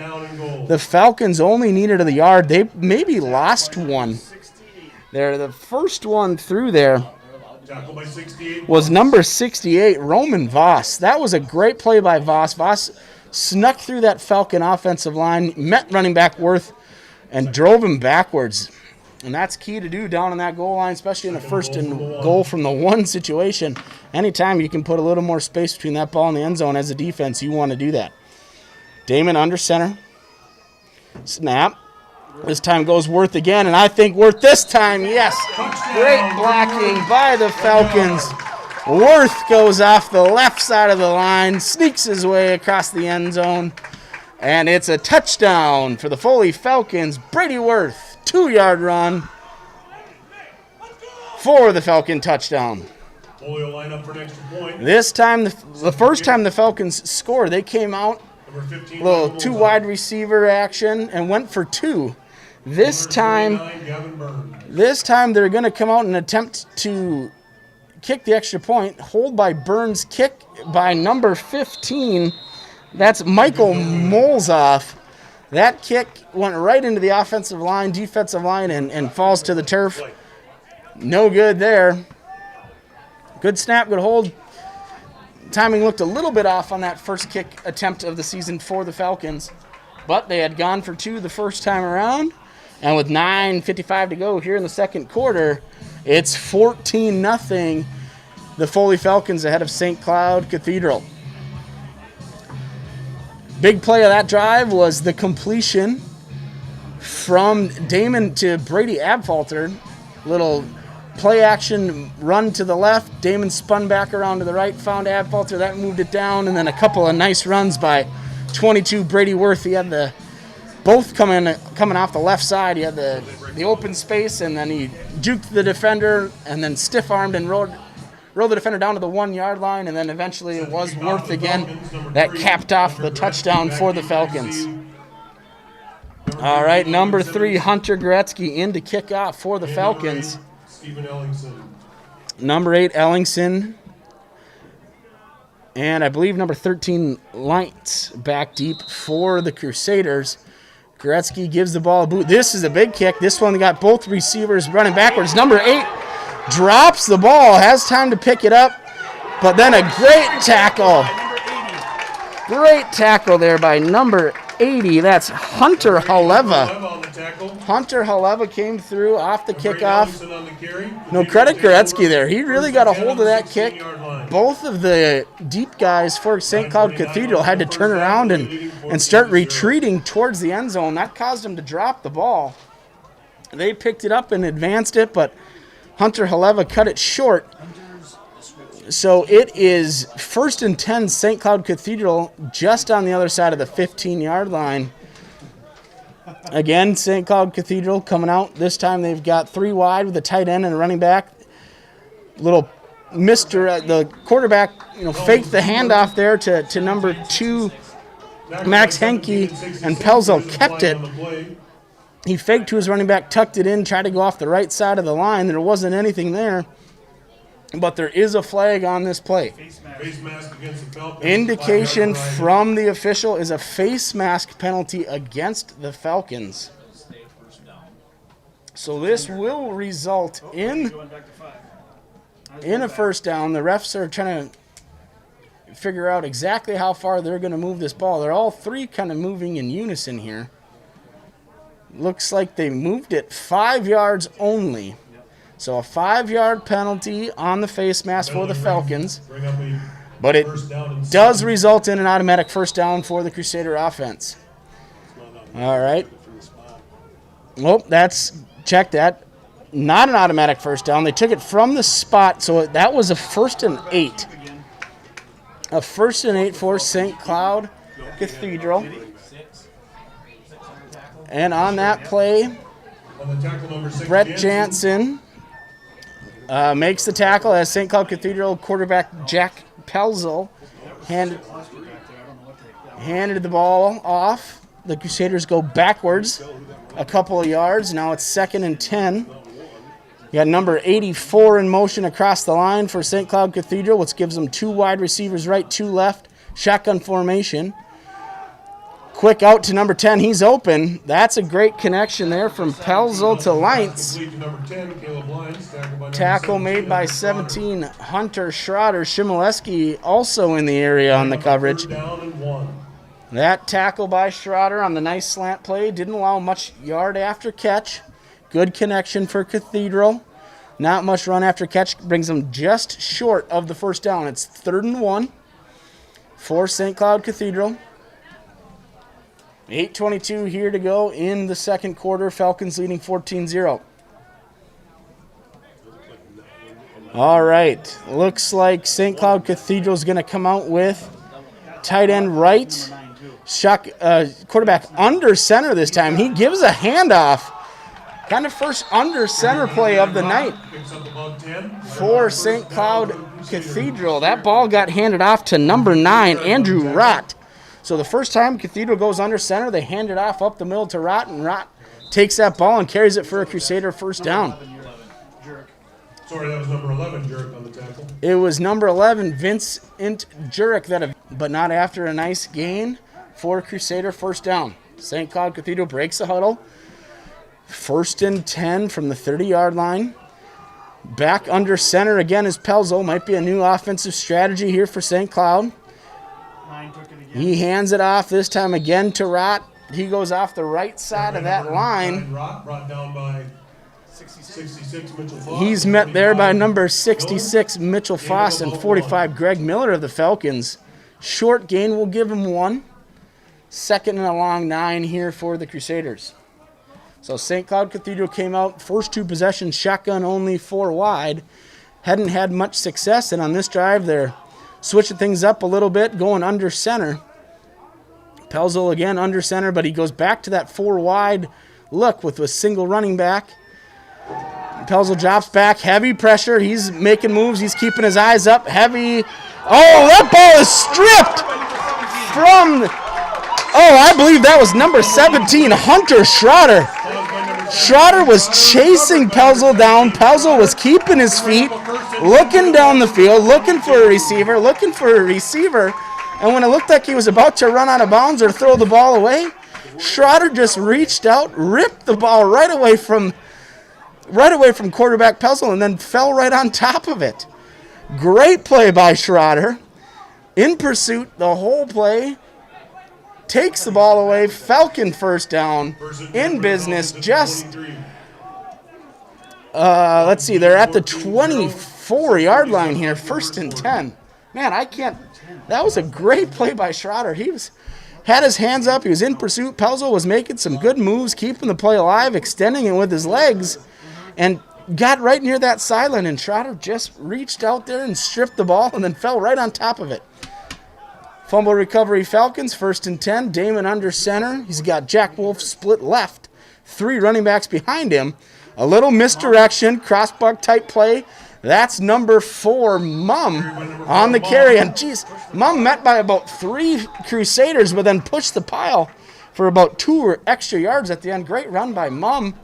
The Falcons only needed a yard. They maybe lost one. There, the first one through there was number 68, Roman Voss. That was a great play by Voss. Voss snuck through that Falcon offensive line, met running back Worth, and drove him backwards. And that's key to do down on that goal line, especially in a first and goal from the one situation. Anytime you can put a little more space between that ball and the end zone as a defense, you want to do that. Damon under center. Snap. This time goes Worth again, and I think Worth this time, yes. Great blocking by the Falcons. Worth goes off the left side of the line, sneaks his way across the end zone, and it's a touchdown for the Foley Falcons. Brady Worth, 2-yard run for the Falcon touchdown. This time, the first time the Falcons scored, they came out, little 2 wide receiver action, and went for 2. This time they're going to come out and attempt to kick the extra point. Hold by Burns, kick by number 15. That's Michael Molzoff. That kick went right into the offensive line, defensive line, and falls to the turf. No good there. Good snap, good hold. Timing looked a little bit off on that first kick attempt of the season for the Falcons, but they had gone for 2 the first time around. And with 9:55 to go here in the second quarter, it's 14-0. The Foley Falcons ahead of St. Cloud Cathedral. Big play of that drive was the completion from Damon to Brady Abfalter. Little play action run to the left. Damon spun back around to the right, found Abfalter. That moved it down, and then a couple of nice runs by 22 Brady Worth. He had the both coming off the left side. He had the open space, and then he juked the defender, and then stiff-armed and rolled the defender down to the 1-yard line, and then eventually it was Worth again that capped off the touchdown for the Falcons. All right, number 3, Hunter Gretzky in to kick off for the Falcons. Number 8, Ellingson. And I believe number 13, Lights, back deep for the Crusaders. Gretzky gives the ball a boot. This is a big kick. This one got both receivers running backwards. Number 8 drops the ball, has time to pick it up, but then a great tackle. Great tackle there by number 80. That's Hunter Haleva. Hunter Haleva came through off the kickoff. No credit Gretzky there. He really got a hold of that kick. Both of the deep guys for St. Cloud Cathedral had to turn around and start retreating towards the end zone. That caused them to drop the ball. They picked it up and advanced it, but Hunter Haleva cut it short. So it is 1st and 10 St. Cloud Cathedral just on the other side of the 15-yard line. Again, St. Cloud Cathedral coming out. This time they've got 3 wide with a tight end and a running back. The quarterback, faked the handoff there to number 2, Max Henke, and Pelzo kept it. He faked to his running back, tucked it in, tried to go off the right side of the line. There wasn't anything there. But there is a flag on this play. Indication from the official is a face mask penalty against the Falcons. So this will result in a first down. The refs are trying to figure out exactly how far they're going to move this ball. They're all 3 kind of moving in unison here. Looks like they moved it 5 yards only. So a 5-yard penalty on the face mask for the Falcons. But it does result in an automatic first down for the Crusader offense. All right. Well, check that. Not an automatic first down. They took it from the spot, so that was a 1st and 8. A 1st and 8 for St. Cloud Cathedral. And on that play, Brett Jansen makes the tackle as St. Cloud Cathedral quarterback Jack Pelzel handed the ball off. The Crusaders go backwards a couple of yards. Now it's 2nd and 10. You got number 84 in motion across the line for St. Cloud Cathedral, which gives them 2 wide receivers right, 2 left. Shotgun formation. Quick out to number 10. He's open. That's a great connection there from Pelzel to Leintz. Tackle made by 17, Hunter Schroeder. Shimoleski also in the area on the coverage. That tackle by Schroeder on the nice slant play didn't allow much yard after catch. Good connection for Cathedral. Not much run after catch. Brings them just short of the first down. It's 3rd and 1 for St. Cloud Cathedral. 8:22 here to go in the second quarter. Falcons leading 14-0. All right. Looks like St. Cloud Cathedral is going to come out with tight end right. Quarterback under center this time. He gives a handoff. Kind of first under center play of the night for St. Cloud Cathedral. That ball got handed off to number 9, Andrew Rott. So the first time Cathedral goes under center, they hand it off up the middle to Rott, and Rott takes that ball and carries it for a Crusader first down. Sorry, that was number 11, Jurek, on the tackle. It was number 11, Vincent Jurek, but not after a nice gain for Crusader first down. St. Cloud Cathedral breaks the huddle. 1st and 10 from the 30-yard line. Back under center again is Pelzel. Might be a new offensive strategy here for St. Cloud. He hands it off this time again to Rott. He goes off the right side of that line. Brought down by 66, Mitchell Foss. He's met there by number 66, Mitchell Foss, and 45, Greg Miller of the Falcons. Short gain will give him 1. 2nd and a long 9 here for the Crusaders. So St. Cloud Cathedral came out, first 2 possessions, shotgun only 4 wide. Hadn't had much success, and on this drive they're switching things up a little bit, going under center. Pelzel again under center, but he goes back to that 4 wide look with a single running back. Pelzel drops back, heavy pressure. He's making moves. He's keeping his eyes up. Heavy. Oh, that ball is stripped from, I believe that was number 17, Hunter Schroeder. Schroeder was chasing Pelzel down. Pelzel was keeping his feet, looking down the field, looking for a receiver. And when it looked like he was about to run out of bounds or throw the ball away, Schroeder just reached out, ripped the ball right away from quarterback Pelzel, and then fell right on top of it. Great play by Schroeder. In pursuit the whole play. Takes the ball away. Falcon first down. In business. Just, let's see. They're at the 24-yard line here. 1st and 10. Man, that was a great play by Schroeder. He had his hands up. He was in pursuit. Pelzel was making some good moves, keeping the play alive, extending it with his legs, and got right near that sideline, and Schroeder just reached out there and stripped the ball and then fell right on top of it. Fumble recovery Falcons, 1st and 10. Damon under center. He's got Jack Wolf split left. 3 running backs behind him. A little misdirection, crossbuck type play. That's number 4, Mum, on the carry. And, Mum met by about 3 Crusaders, but then pushed the pile for about 2 extra yards at the end. Great run by Mum.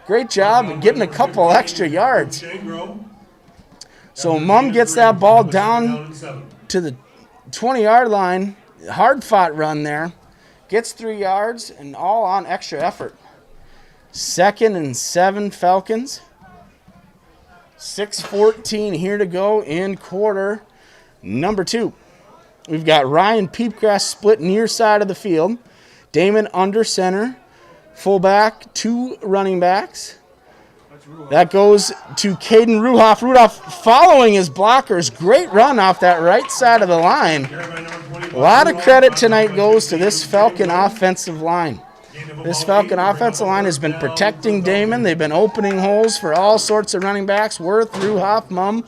Great job getting a couple extra yards. So Mum gets that ball down to the 20-yard line. Hard-fought run there. Gets 3 yards, and all on extra effort. 2nd and 7 Falcons. 6:14 here to go in quarter number 2. We've got Ryan Peepgrass split near side of the field. Damon under center. Fullback, 2 running backs. That goes to Caden Ruhoff. Ruhoff following his blockers. Great run off that right side of the line. A lot of credit tonight goes to this Falcon offensive line. This Falcon offensive line has been protecting Damon. They've been opening holes for all sorts of running backs. Worth, Ruhoff, Mum.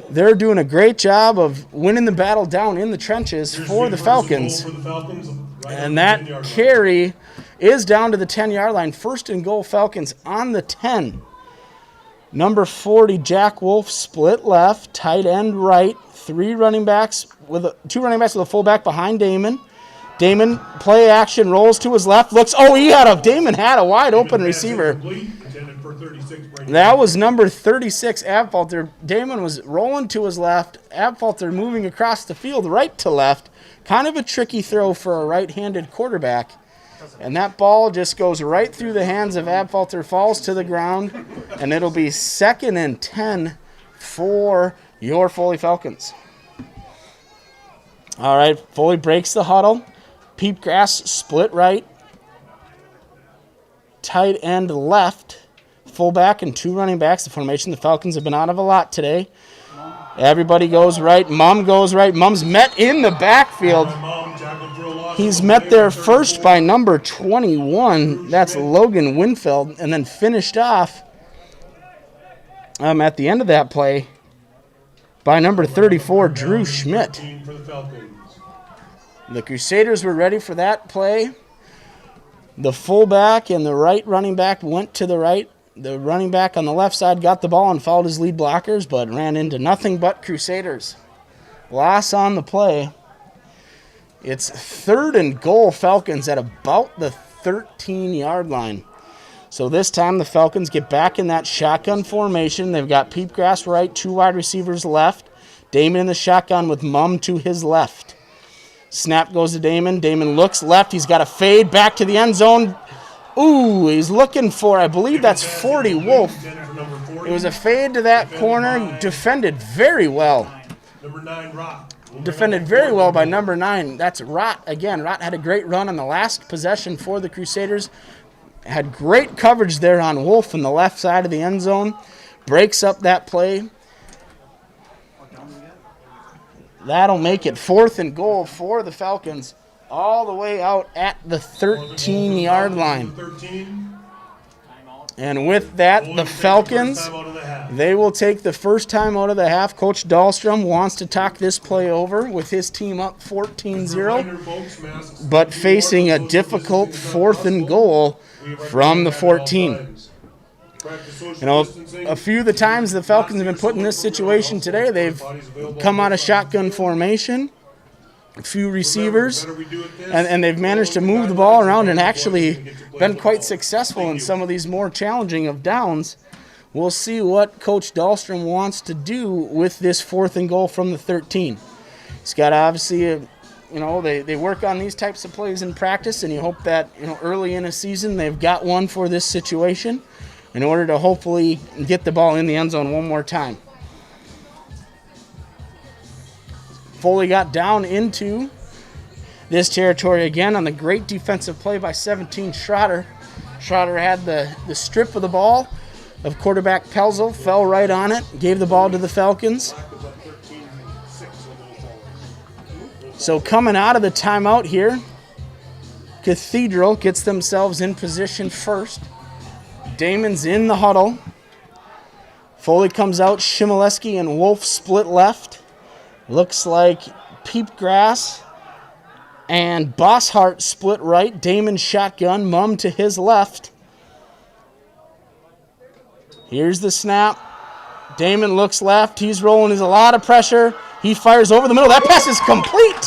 They're doing a great job of winning the battle down in the trenches for the Falcons. And that carry is down to the 10-yard line. 1st and goal Falcons on the 10. Number 40, Jack Wolf, split left, tight end right. 2 running backs with a fullback behind Damon. Damon, play action, rolls to his left, looks, Damon had a wide open receiver. for 36. That was number 36, Abfalter. Damon was rolling to his left. Abfalter moving across the field right to left. Kind of a tricky throw for a right-handed quarterback. And that ball just goes right through the hands of Abfalter, falls to the ground, and it'll be 2nd and 10 for your Foley Falcons. All right, Foley breaks the huddle. Peepgrass split right. Tight end left. Fullback and 2 running backs. The formation, the Falcons have been out of a lot today. Everybody goes right. Mum goes right. Mum's met in the backfield. He's met there first by number 21. That's Logan Winfield. And then finished off at the end of that play by number 34, Drew Schmidt. The Crusaders were ready for that play. The fullback and the right running back went to the right. The running back on the left side got the ball and followed his lead blockers, but ran into nothing but Crusaders. Loss on the play. It's 3rd and goal, Falcons at about the 13-yard line. So this time the Falcons get back in that shotgun formation. They've got Peepgrass right, 2 wide receivers left. Damon in the shotgun with Mum to his left. Snap goes to Damon. Damon looks left. He's got a fade back to the end zone. Ooh, he's looking for, I believe that's 40, Wolf. It was a fade to that corner. Defended very well. Defended very well by number 9. That's Rott again. Rott had a great run on the last possession for the Crusaders. Had great coverage there on Wolf in the left side of the end zone. Breaks up that play. That'll make it 4th and goal for the Falcons, all the way out at the 13-yard line. And with that, the Falcons, they will take the first time out of the half. Coach Dahlstrom wants to talk this play over with his team up 14-0, but facing a difficult 4th and goal from the 14. You know, a few of the times the Falcons have been put in this situation today, they've come out of shotgun formation, a few receivers, and they've managed to move the ball around and actually been quite successful in some of these more challenging of downs. We'll see what Coach Dahlstrom wants to do with this 4th and goal from the 13. He's got obviously they work on these types of plays in practice, and you hope that early in a season they've got one for this situation in order to hopefully get the ball in the end zone one more time. Foley got down into this territory again on the great defensive play by 17 Schroeder. Schroeder had the strip of the ball of quarterback Pelzel, fell right on it, gave the ball to the Falcons. So coming out of the timeout here, Cathedral gets themselves in position first. Damon's in the huddle. Foley comes out. Shimoleski and Wolf split left. Looks like Peepgrass and Bosshart split right. Damon shotgun. Mum to his left. Here's the snap. Damon looks left. He's rolling. There's a lot of pressure. He fires over the middle. That pass is complete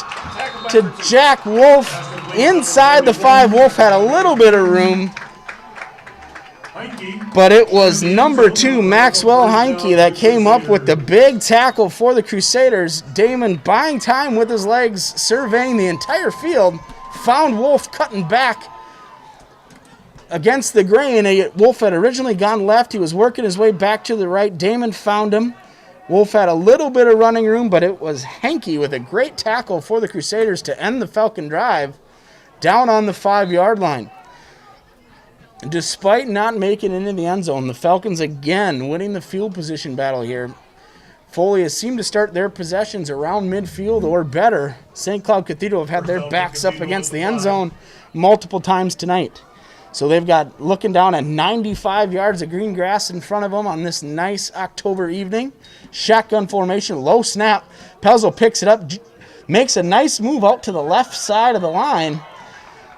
to Jack Wolf. Inside the 5. Wolf had a little bit of room, but it was number 2, Maxwell Heinke, that came up with the big tackle for the Crusaders. Damon buying time with his legs, surveying the entire field, found Wolf cutting back against the grain. Wolf had originally gone left. He was working his way back to the right. Damon found him. Wolf had a little bit of running room, but it was Heinke with a great tackle for the Crusaders to end the Falcon drive down on the 5-yard line. Despite not making it into the end zone, the Falcons again winning the field position battle here. Foley has seemed to start their possessions around midfield or better. St. Cloud Cathedral have had their backs up against the end zone multiple times tonight. So they've got looking down at 95 yards of green grass in front of them on this nice October evening. Shotgun formation, low snap. Pelzel picks it up, makes a nice move out to the left side of the line.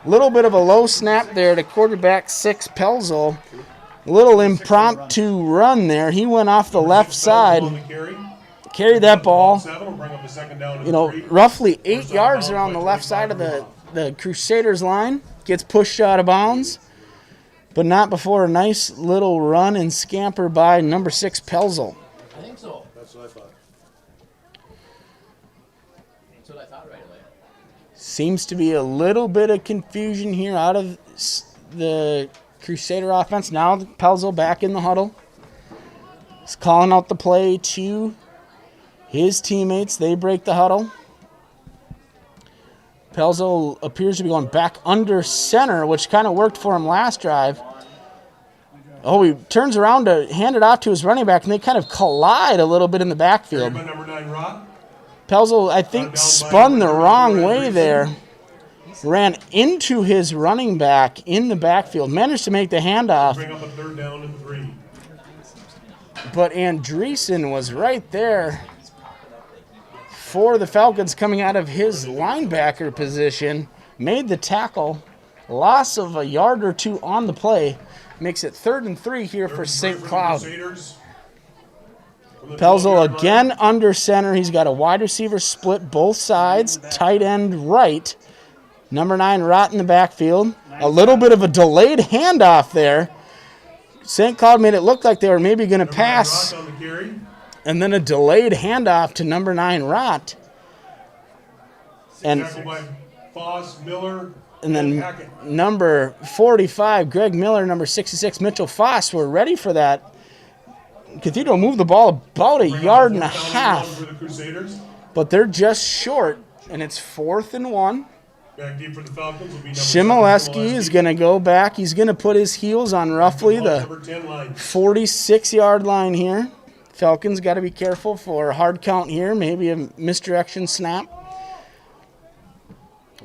Little bit of a low snap there to quarterback 6, Pelzel. Little impromptu run there. He went off the left side, carried that ball, roughly 8 yards around the left side of the Crusaders line. Gets pushed out of bounds. but not before a nice little run and scamper by number 6, Pelzel. I think so. That's what I thought. That's what I thought right away. Seems to be a little bit of confusion here out of the Crusader offense. Now Pelzel back in the huddle. He's calling out the play to his teammates. They break the huddle. Pelzel appears to be going back under center, which kind of worked for him last drive. Oh, he turns around to hand it off to his running back, and they kind of collide a little bit in the backfield. Number 9, Rock. Pelzel, I think, spun the wrong way there. Ran into his running back in the backfield. Managed to make the handoff. Bring up a 3rd down and 3. But Andreessen was right there for the Falcons coming out of his linebacker position. Made the tackle. Loss of a yard or 2 on the play. Makes it 3rd and 3 here for St. Cloud. Pelzel again under center. He's got a wide receiver split both sides. Tight end right. Number 9, Rott in the backfield. A little bit of a delayed handoff there. St. Cloud made it look like they were maybe going to pass. And then a delayed handoff to number 9, Rott. And then number 45, Greg Miller, number 66, Mitchell Foss were ready for that. Cathedral moved the ball about a yard and a half. But they're just short, and it's 4th and 1. Shimoleski is going to go back. He's going to put his heels on roughly the 46-yard line here. Falcons got to be careful for a hard count here, maybe a misdirection snap.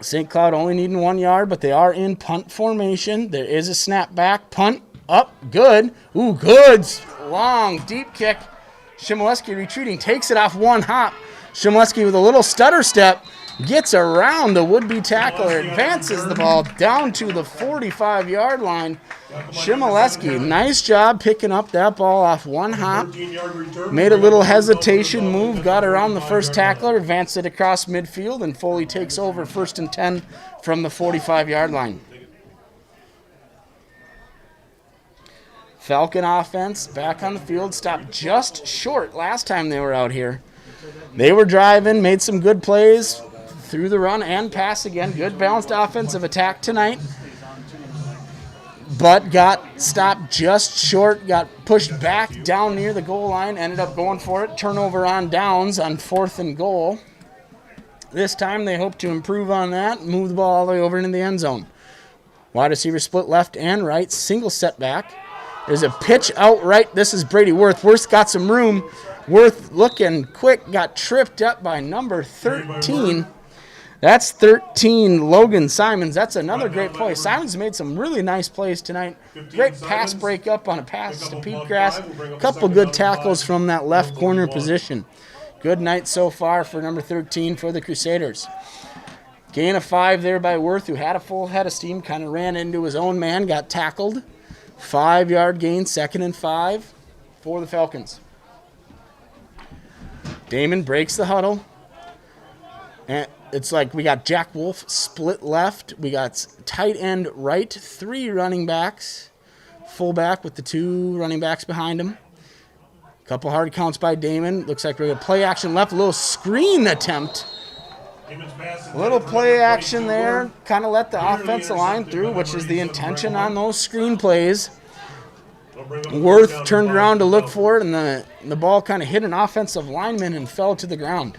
St. Cloud only needing 1 yard, but they are in punt formation. There is a snap back, punt, up, good. Ooh, good, long, deep kick. Shimoleski retreating, takes it off one hop. Shimoleski with a little stutter step, gets around the would-be tackler, advances the ball down to the 45-yard line. Shimoleski, nice job picking up that ball off one hop. Made a little hesitation move, got around the first tackler, advanced it across midfield, and Foley takes over 1st and 10 from the 45-yard line. Falcon offense back on the field, stopped just short last time they were out here. They were driving, made some good plays through the run and pass again. Good balanced offensive attack tonight. But got stopped just short, got pushed back down near the goal line, ended up going for it. Turnover on downs on 4th and goal. This time they hope to improve on that, move the ball all the way over into the end zone. Wide receiver split left and right, single setback. There's a pitch out right. This is Brady Worth. Worth got some room. Worth looking quick, got tripped up by number 13. That's 13, Logan Simons. That's another great play. Simons made some really nice plays tonight. Great pass break up on a pass to Peatgrass. A couple good tackles from that left corner position. Good night so far for number 13 for the Crusaders. Gain of 5 there by Worth, who had a full head of steam, kind of ran into his own man, got tackled. 5-yard gain, 2nd and 5 for the Falcons. Damon breaks the huddle. And it's like we got Jack Wolf split left. We got tight end right, 3 running backs. Fullback with the 2 running backs behind him. Couple hard counts by Damon. Looks like we're going to play action left. A little screen attempt. A little play action there. Kind of let the offensive line through, which is the intention on those screen plays. Worth turned around to look for it, and the ball kind of hit an offensive lineman and fell to the ground.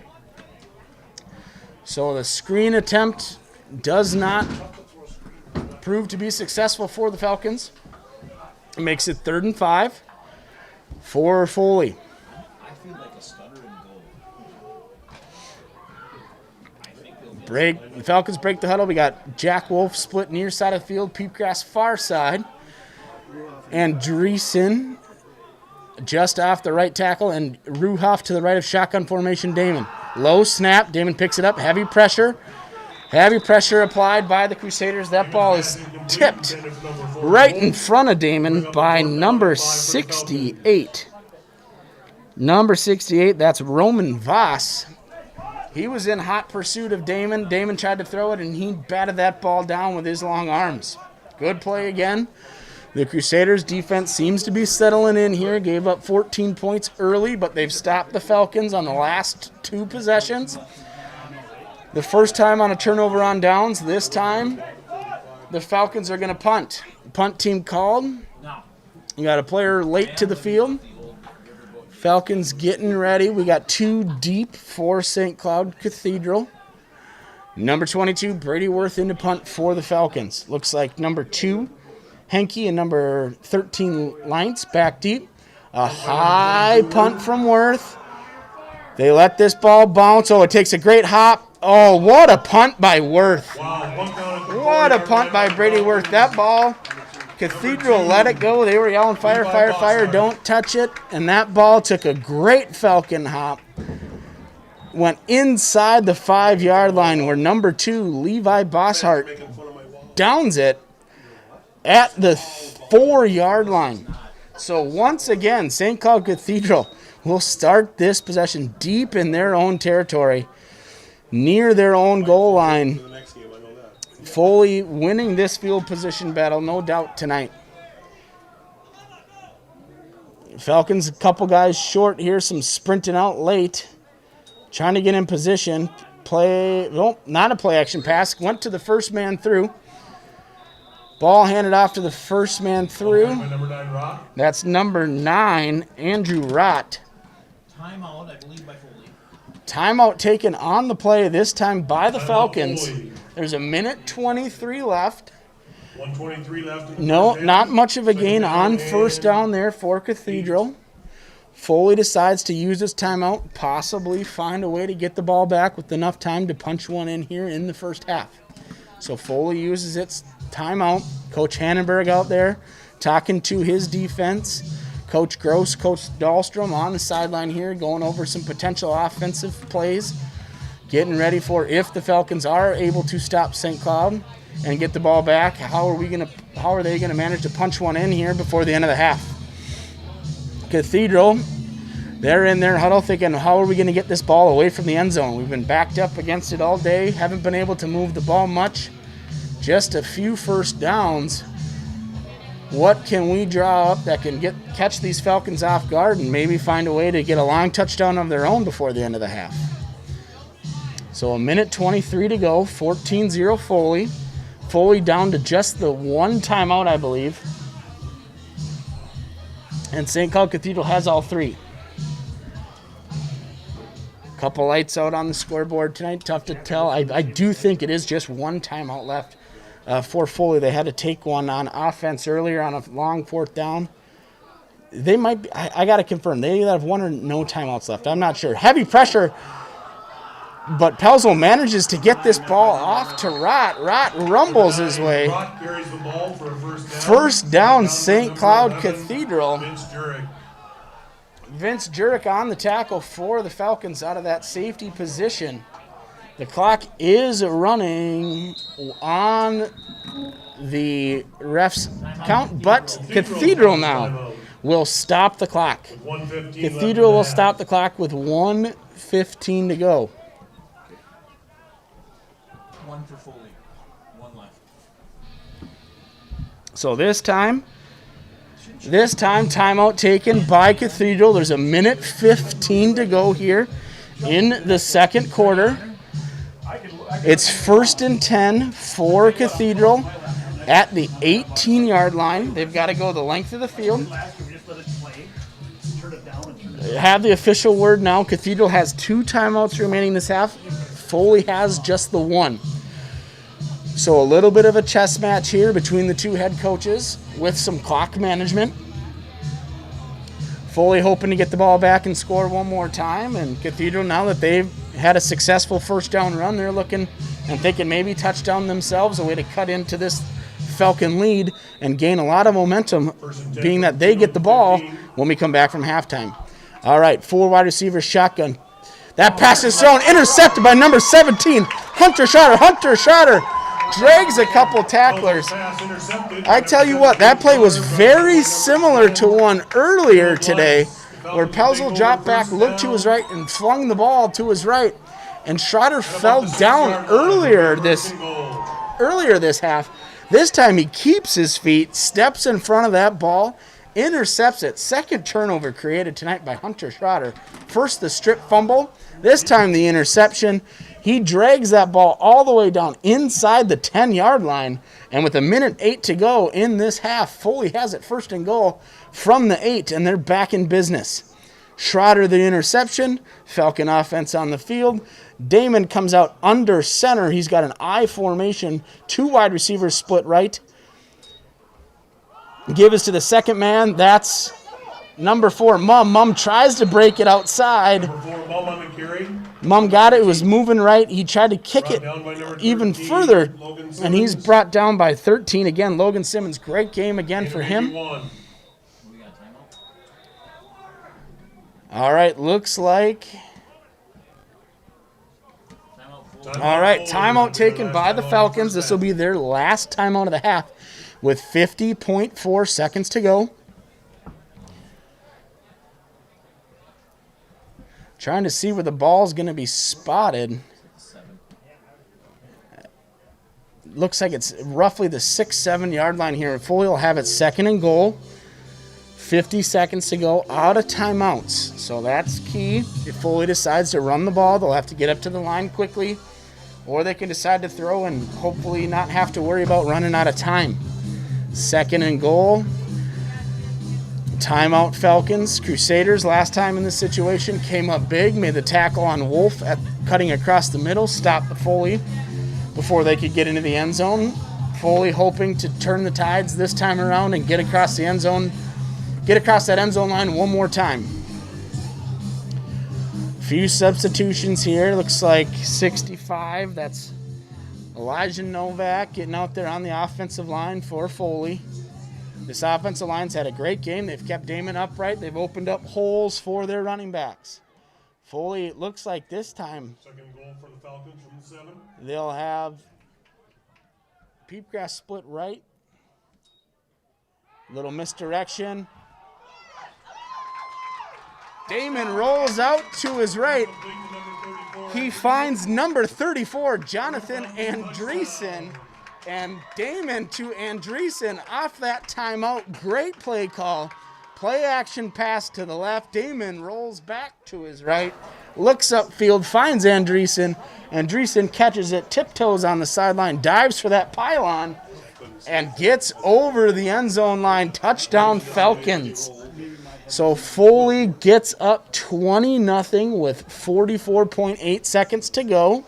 So the screen attempt does not prove to be successful for the Falcons. It makes it 3rd and 5 for Foley. I feel like a stutter and The Falcons break the huddle. We got Jack Wolf split near side of the field, Peepgrass far side. And Dreesen just off the right tackle, and Ruhoff to the right of shotgun formation, Damon. Low snap, Damon picks it up, heavy pressure. Heavy pressure applied by the Crusaders. That ball is tipped right in front of Damon by number 68. Number 68, that's Roman Voss. He was in hot pursuit of Damon. Damon tried to throw it, and he batted that ball down with his long arms. Good play again The Crusaders defense seems to be settling in here. Gave up 14 points early, but they've stopped the Falcons on the last 2 possessions. The first time on a turnover on downs. This time, the Falcons are going to punt. Punt team called. You got a player late to the field. Falcons getting ready. We got 2 deep for St. Cloud Cathedral. Number 22, Brady Worth into punt for the Falcons. Looks like number 2, Henke, and number 13, Lights back deep. A high punt from Worth. They let this ball bounce. Oh, it takes a great hop. Oh, what a punt by Worth. What a punt by Brady Worth. That ball, Cathedral let it go. They were yelling, fire, fire, fire, don't touch it. And that ball took a great Falcon hop. Went inside the 5-yard line where number 2, Levi Bosshart, downs it at the 4-yard line. So once again, St. Cloud Cathedral will start this possession deep in their own territory, near their own goal line. Foley winning this field position battle, no doubt, tonight. Falcons, a couple guys short here, some sprinting out late, trying to get in position. Not a play action pass, went to the first man through. Ball handed off to the first man through. That's number 9, Andrew Rott. Timeout, I believe, by Foley. Timeout taken on the play, this time by the Falcons. There's a minute 23 left. 1:23 left. No, not much of a gain on first down there for Cathedral. Foley decides to use his timeout, possibly find a way to get the ball back with enough time to punch one in here in the first half. So Foley uses its timeout. Coach Hannenberg out there talking to his defense. Coach Gross, Coach Dahlstrom on the sideline here going over some potential offensive plays. Getting ready for if the Falcons are able to stop St. Cloud and get the ball back, how are they gonna manage to punch one in here before the end of the half? Cathedral, they're in their huddle thinking, how are we going to get this ball away from the end zone? We've been backed up against it all day, haven't been able to move the ball much, just a few first downs. What can we draw up that can catch these Falcons off guard and maybe find a way to get a long touchdown of their own before the end of the half? So a minute 23 to go, 14-0 Foley. Foley down to just the 1 timeout, I believe. And St. Cloud Cathedral has all 3. Couple lights out on the scoreboard tonight. Tough to tell. I do think it is just 1 timeout left for Foley. They had to take one on offense earlier on a long 4th down. They might be, I got to confirm. They either have 1 or no timeouts left. I'm not sure. Heavy pressure. But Pelzel manages to get this ball off to Rott. Rott rumbles his way. Rott carries the ball for a first down. First down, St. Cloud Cathedral. Vince Jurek on the tackle for the Falcons out of that safety position. The clock is running on the ref's count, but Cathedral now will stop the clock. Cathedral will stop the clock with 1:15 to go. 1 for Foley. 1 left. So this time, timeout taken by Cathedral. There's a minute 15 to go here in the second quarter. It's 1st and 10 for Cathedral at the 18-yard line. They've got to go the length of the field. Have the official word now. Cathedral has 2 timeouts remaining this half. Foley has just the 1. So a little bit of a chess match here between the 2 head coaches with some clock management. Foley hoping to get the ball back and score one more time. And Cathedral, now that they've had a successful first down run, they're looking and thinking maybe touchdown themselves, a way to cut into this Falcon lead and gain a lot of momentum, being that they get the ball when we come back from halftime. All right, 4 wide receivers, shotgun. That pass is thrown, intercepted by number 17, Hunter Schotter. Hunter Schotter drags a couple tacklers. I tell you what, that play was very similar to one earlier today where Pelzel dropped back, looked to his right, and flung the ball to his right. And Schroeder fell down earlier this half. This time he keeps his feet, steps in front of that ball, intercepts it. Second turnover created tonight by Hunter Schroeder. First the strip fumble, this time the interception. He drags that ball all the way down inside the 10-yard line, and with 1:08 to go in this half, Foley has it first and goal from the 8, and they're back in business. Schroeder the interception, Falcon offense on the field. Damon comes out under center. He's got an I formation, 2 wide receivers split right. Give us to the second man. That's number 4, Mum. Mum tries to break it outside. Number 4, Mum on the carry. Mum got it. It was moving right. He tried to kick it even further, and he's brought down by 13. Again, Logan Simmons, great game again for him. All right, looks like... All right, timeout taken by the Falcons. This will be their last timeout of the half with 50.4 seconds to go. Trying to see where the ball's going to be spotted. Looks like it's roughly the 6-7 yard line here. Foley will have it second and goal. 50 seconds to go, out of timeouts. So that's key. If Foley decides to run the ball, they'll have to get up to the line quickly, or they can decide to throw and hopefully not have to worry about running out of time. Second and goal. Timeout Falcons. Crusaders last time in this situation came up big, made the tackle on Wolf at cutting across the middle, stopped the Foley before they could get into the end zone. Foley hoping to turn the tides this time around and get across the end zone, get across that end zone line one more time. Few substitutions here. Looks like 65. That's Elijah Novak getting out there on the offensive line for Foley. This offensive line's had a great game. They've kept Damon upright. They've opened up holes for their running backs. Foley, it looks like this time Second goal for the Falcons from the 7. they'll have Peepgrass split right. Little misdirection. Damon rolls out to his right. He finds number 34, Jonathan Andreessen. And Damon to Andreessen off that timeout. Great play call. Play action pass to the left. Damon rolls back to his right. Looks upfield, finds Andreessen. Andreessen catches it, tiptoes on the sideline, dives for that pylon, and gets over the end zone line. Touchdown Falcons. So Foley gets up 20-0 with 44.8 seconds to go.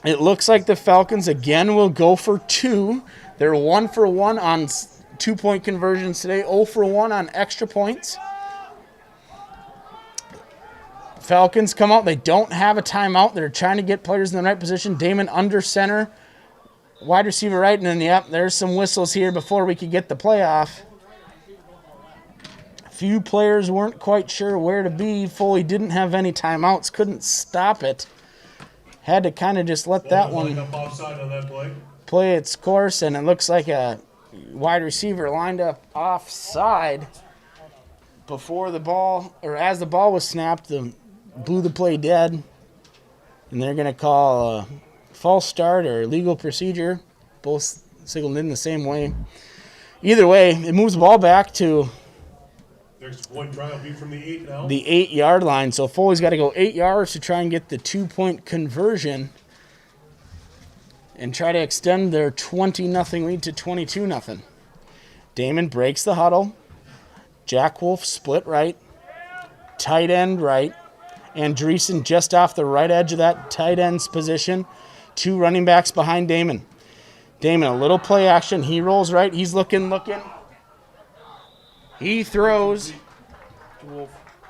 It looks like the Falcons again will go for 2. They're 1 for 1 on 2-point conversions today, 0 for 1 on extra points. Falcons come out. They don't have a timeout. They're trying to get players in the right position. Damon under center, wide receiver right, and then, yep, there's some whistles here before we could get the playoff. Few players weren't quite sure where to be. Foley didn't have any timeouts, couldn't stop it. Had to kind of just let that one play its course, and it looks like a wide receiver lined up offside before the ball, or as the ball was snapped, blew the play dead, and they're going to call a false start or legal procedure. Both signaled in the same way. Either way, it moves the ball back to Next point try will be from the 8 now. the 8-yard line. So Foley's got to go 8 yards to try and get the 2-point conversion and try to extend their 20-0 lead to 22-0. Damon breaks the huddle. Jack Wolf split right. Tight end right. Andreessen just off the right edge of that tight end's position. 2 running backs behind Damon. Damon, a little play action. He rolls right. He's looking. He throws.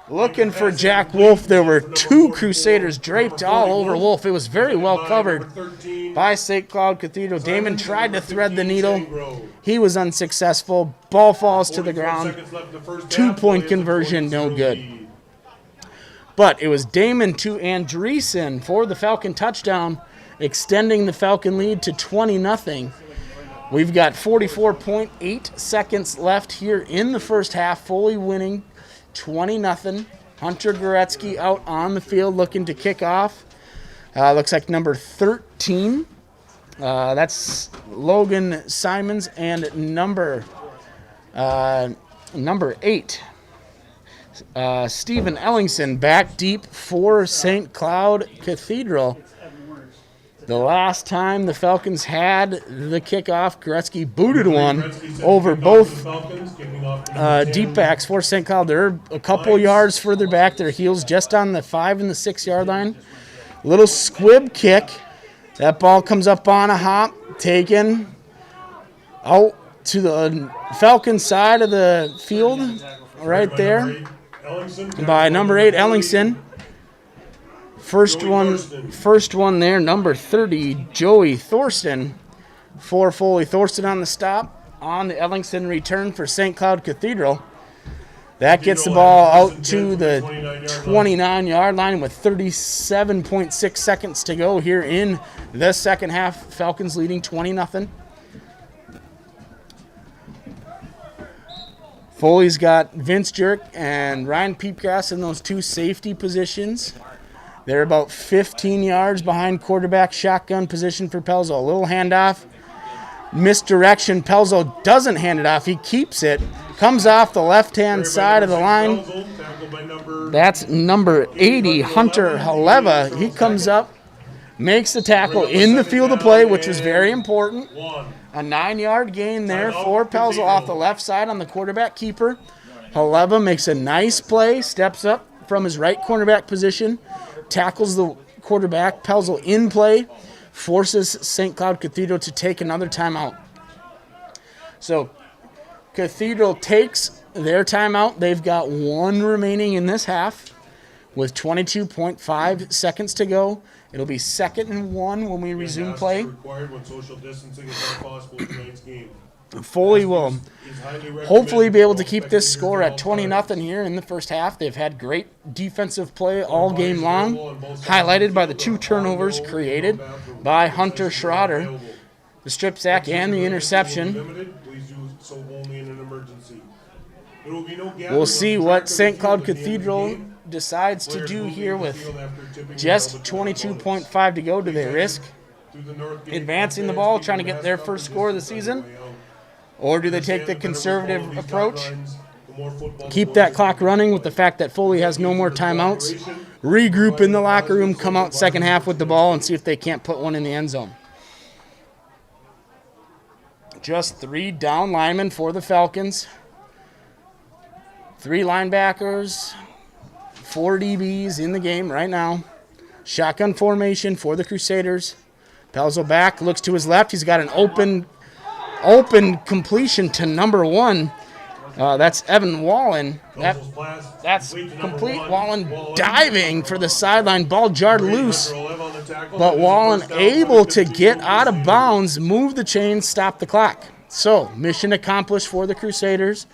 Looking for Jack Wolf. There were 2 Crusaders draped all over Wolf. It was very well covered by St. Cloud Cathedral. Damon tried to thread the needle. He was unsuccessful. Ball falls to the ground. 2-point conversion, no good. But it was Damon to Andreessen for the Falcon touchdown, extending the Falcon lead to 20-0. We've got 44.8 seconds left here in the first half. Foley winning 20-0. Hunter Goretzky out on the field looking to kick off. Looks like number 13 That's Logan Simons and number 8. Stephen Ellingson back deep for St. Cloud Cathedral. The last time the Falcons had the kickoff, Gretzky booted one over both deep backs for St. Cloud. They're a couple yards further back. Their heels just on the 5 and the 6 yard line. Little squib kick. That ball comes up on a hop, taken out to the Falcon side of the field, right there, by number 8, Ellingson. First one there, number 30, Joey Thorsten, for Foley. Thorsten on the stop, on the Ellingson return for St. Cloud Cathedral. That gets the ball out to the 29-yard line with 37.6 seconds to go here in the second half. Falcons leading 20-0. Foley's got Vince Jerk and Ryan Peepgrass in those two safety positions. They're about 15 yards behind quarterback shotgun position for Pelzo. A little handoff. Misdirection. Pelzo doesn't hand it off. He keeps it. Comes off the left-hand side of the line. That's number 80, Hunter Haleva. He comes up, makes the tackle in the field of play, which is very important. A 9-yard gain there for Pelzo off the left side on the quarterback keeper. Haleva makes a nice play, steps up from his right cornerback position, tackles the quarterback. Pelzo in play, forces St. Cloud Cathedral to take another timeout. So Cathedral takes their timeout. They've got one remaining in this half with 22.5 seconds to go. It'll be 2nd and 1 when we resume play. Foley will hopefully be able to keep this score at 20-0 here in the first half. They've had great defensive play all game long, highlighted by the 2 turnovers created by Hunter Schroeder, the strip sack and the interception. We'll see what St. Cloud Cathedral decides to do here with just 22.5 to go. Do they risk advancing the ball, trying to get their first score of the season? Or do they take the conservative approach, keep that clock running with the fact that Foley has no more timeouts, regroup in the locker room, come out second half with the ball, and see if they can't put one in the end zone? Just 3 down linemen for the Falcons. 3 linebackers, 4 DBs in the game right now. Shotgun formation for the Crusaders. Pelzo back, looks to his left. He's got an open completion to number 1. That's Evan Wallen. That's complete. Wallen diving for the sideline. Ball jarred loose, but Wallen able to get out of bounds, move the chains, stop the clock. So mission accomplished for the Crusaders.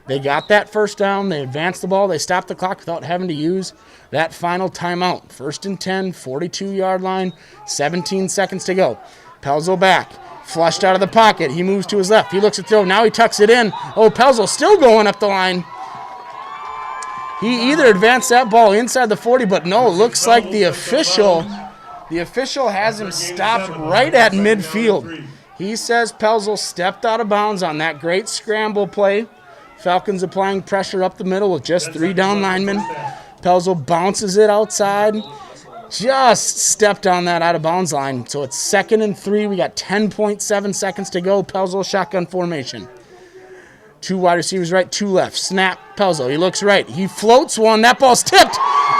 They got that first down. They advanced the ball. They stopped the clock without having to use that final timeout. 1st and 10, 42-yard line, 17 seconds to go. Pelzo back. Flushed out of the pocket. He moves to his left. He looks at throw. Now he tucks it in. Oh, Pelzo still going up the line. He either advanced that ball inside the 40, but no, looks like the official has him stopped right at midfield. He says Pelzo stepped out of bounds on that great scramble play. Falcons applying pressure up the middle with just 3 down linemen. Pelzo bounces it outside. Just stepped on that out of bounds line. So it's 2nd and 3. We got 10.7 seconds to go. Pelzo shotgun formation. 2 wide receivers right, 2 left. Snap, Pelzo. He looks right. He floats one. That ball's tipped.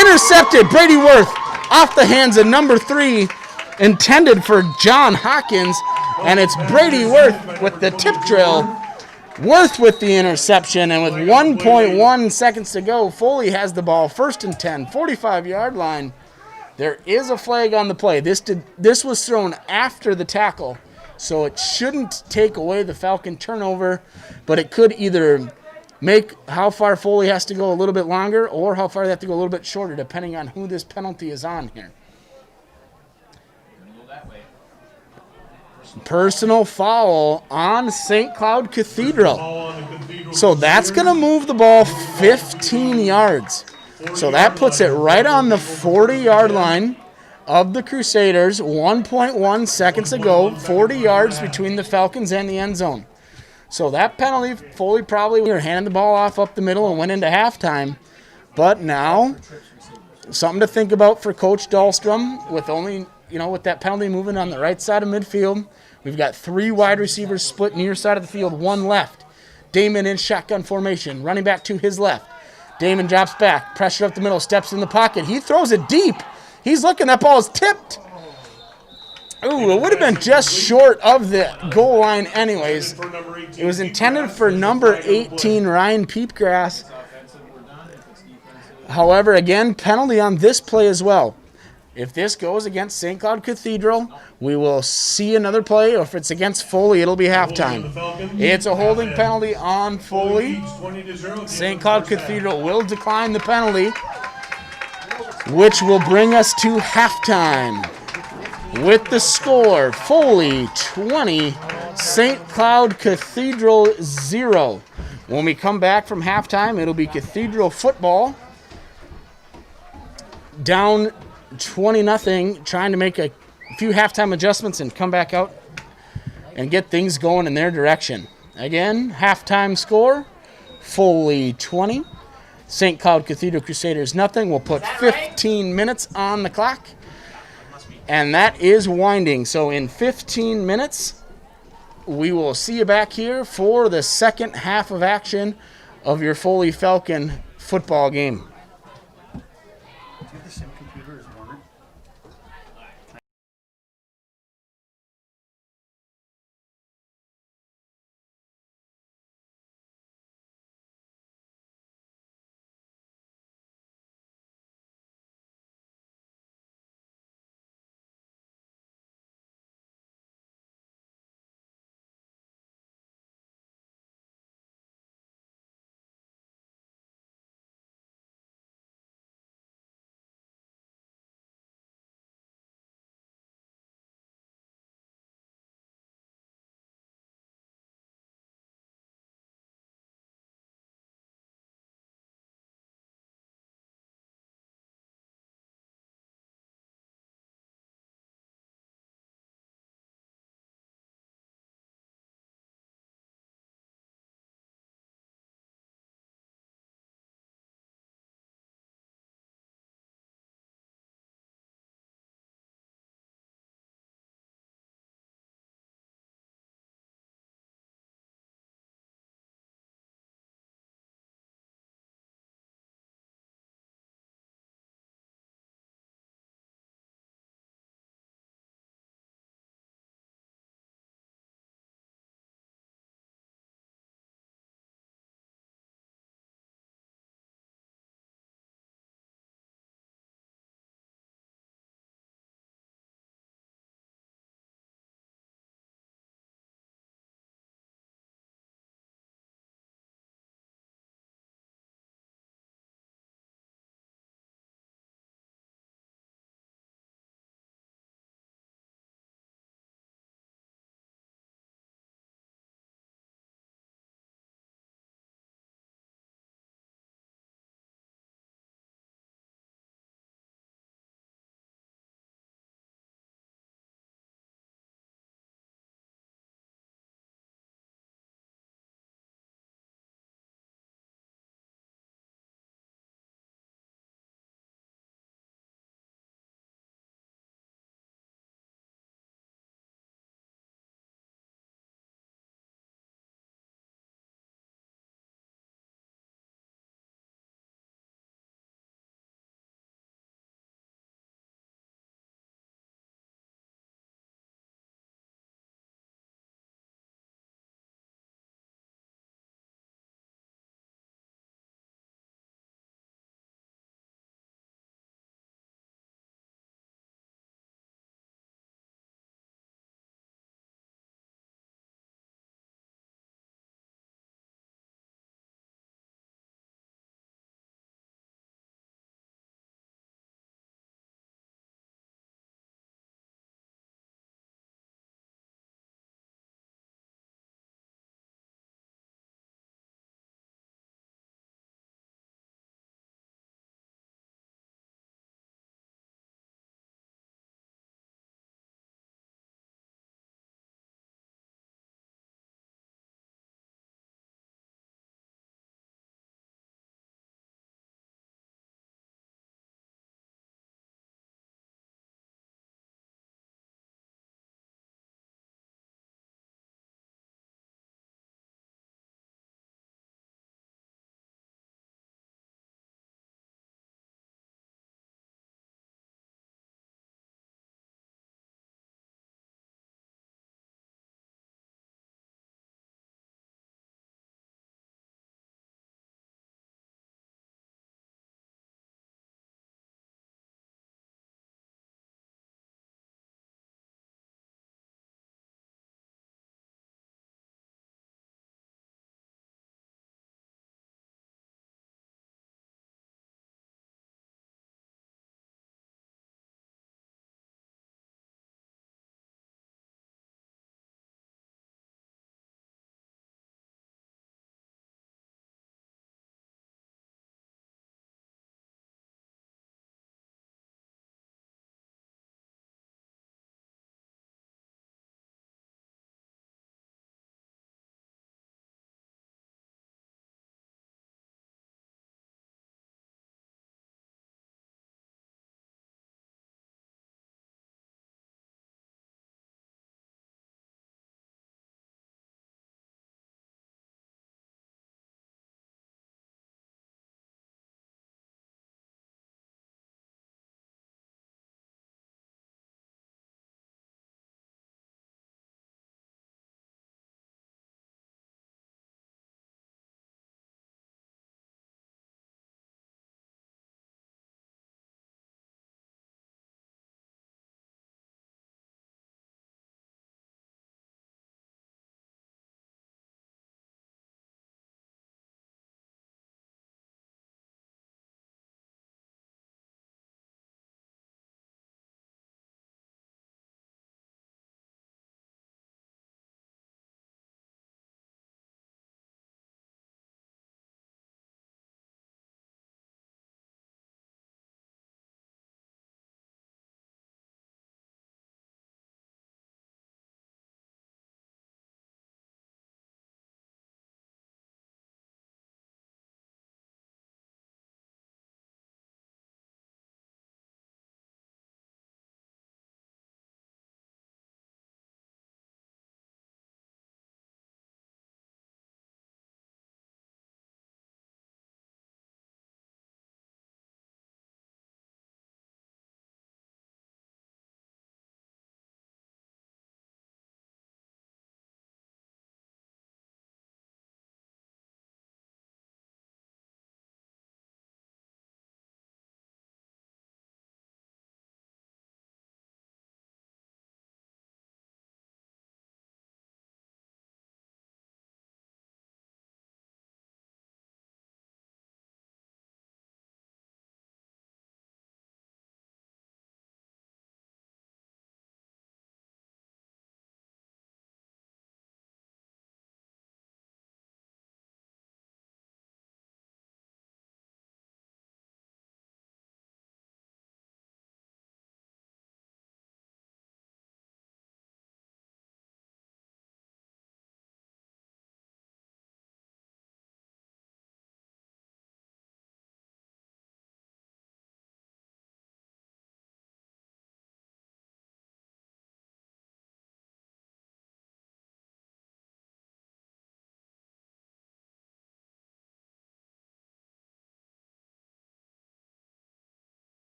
Intercepted. Brady Worth off the hands of number 3. Intended for John Hawkins. And it's Brady Worth with the tip drill. Worth with the interception. And with 1.1 seconds to go, Foley has the ball. 1st and 10, 45-yard line. There is a flag on the play. This was thrown after the tackle, so it shouldn't take away the Falcon turnover, but it could either make how far Foley has to go a little bit longer or how far they have to go a little bit shorter, depending on who this penalty is on here. Personal foul on St. Cloud Cathedral. So that's going to move the ball 15 yards. So that puts it right on the 40-yard line. of the Crusaders. 1.1 seconds to go. 40 yards between the Falcons and the end zone. So that penalty, Foley probably were handing the ball off up the middle and went into halftime. But now, something to think about for Coach Dahlstrom with only, with that penalty moving on the right side of midfield. We've got 3 wide receivers split near side of the field, 1 left. Damon in shotgun formation, running back to his left. Damon drops back, pressure up the middle, steps in the pocket. He throws it deep. He's looking, that ball is tipped. Ooh, it would have been just short of the goal line anyways. It was intended for number 18, Ryan Peepgrass. However, again, penalty on this play as well. If this goes against St. Cloud Cathedral, we will see another play. Or if it's against Foley, it'll be halftime. It's a holding penalty on Foley. St. Cloud Cathedral will decline the penalty, which will bring us to halftime. With the score, Foley 20, St. Cloud Cathedral 0. When we come back from halftime, it'll be Cathedral football down 20-0, trying to make a few halftime adjustments and come back out and get things going in their direction. Again, halftime score, Foley 20, St. Cloud Cathedral Crusaders 0. We'll put 15 minutes on the clock, and that is winding. So in 15 minutes, we will see you back here for the second half of action of your Foley Falcon football game.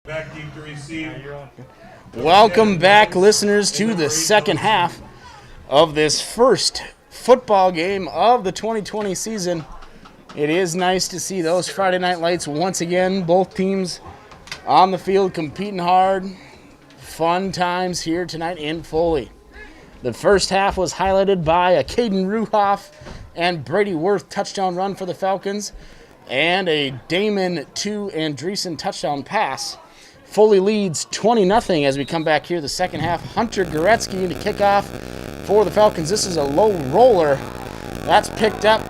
Back deep to receive. Welcome back, listeners, to the second half of this first football game of the 2020 season. It is nice to see those Friday night lights once again. Both teams on the field competing hard. Fun times here tonight in Foley. The first half was highlighted by a Caden Ruhoff and Brady Worth touchdown run for the Falcons and a Damon to Andreessen touchdown pass. Foley leads 20-0 as we come back here the second half. Hunter Goretzky to kick off for the Falcons. This is a low roller. That's picked up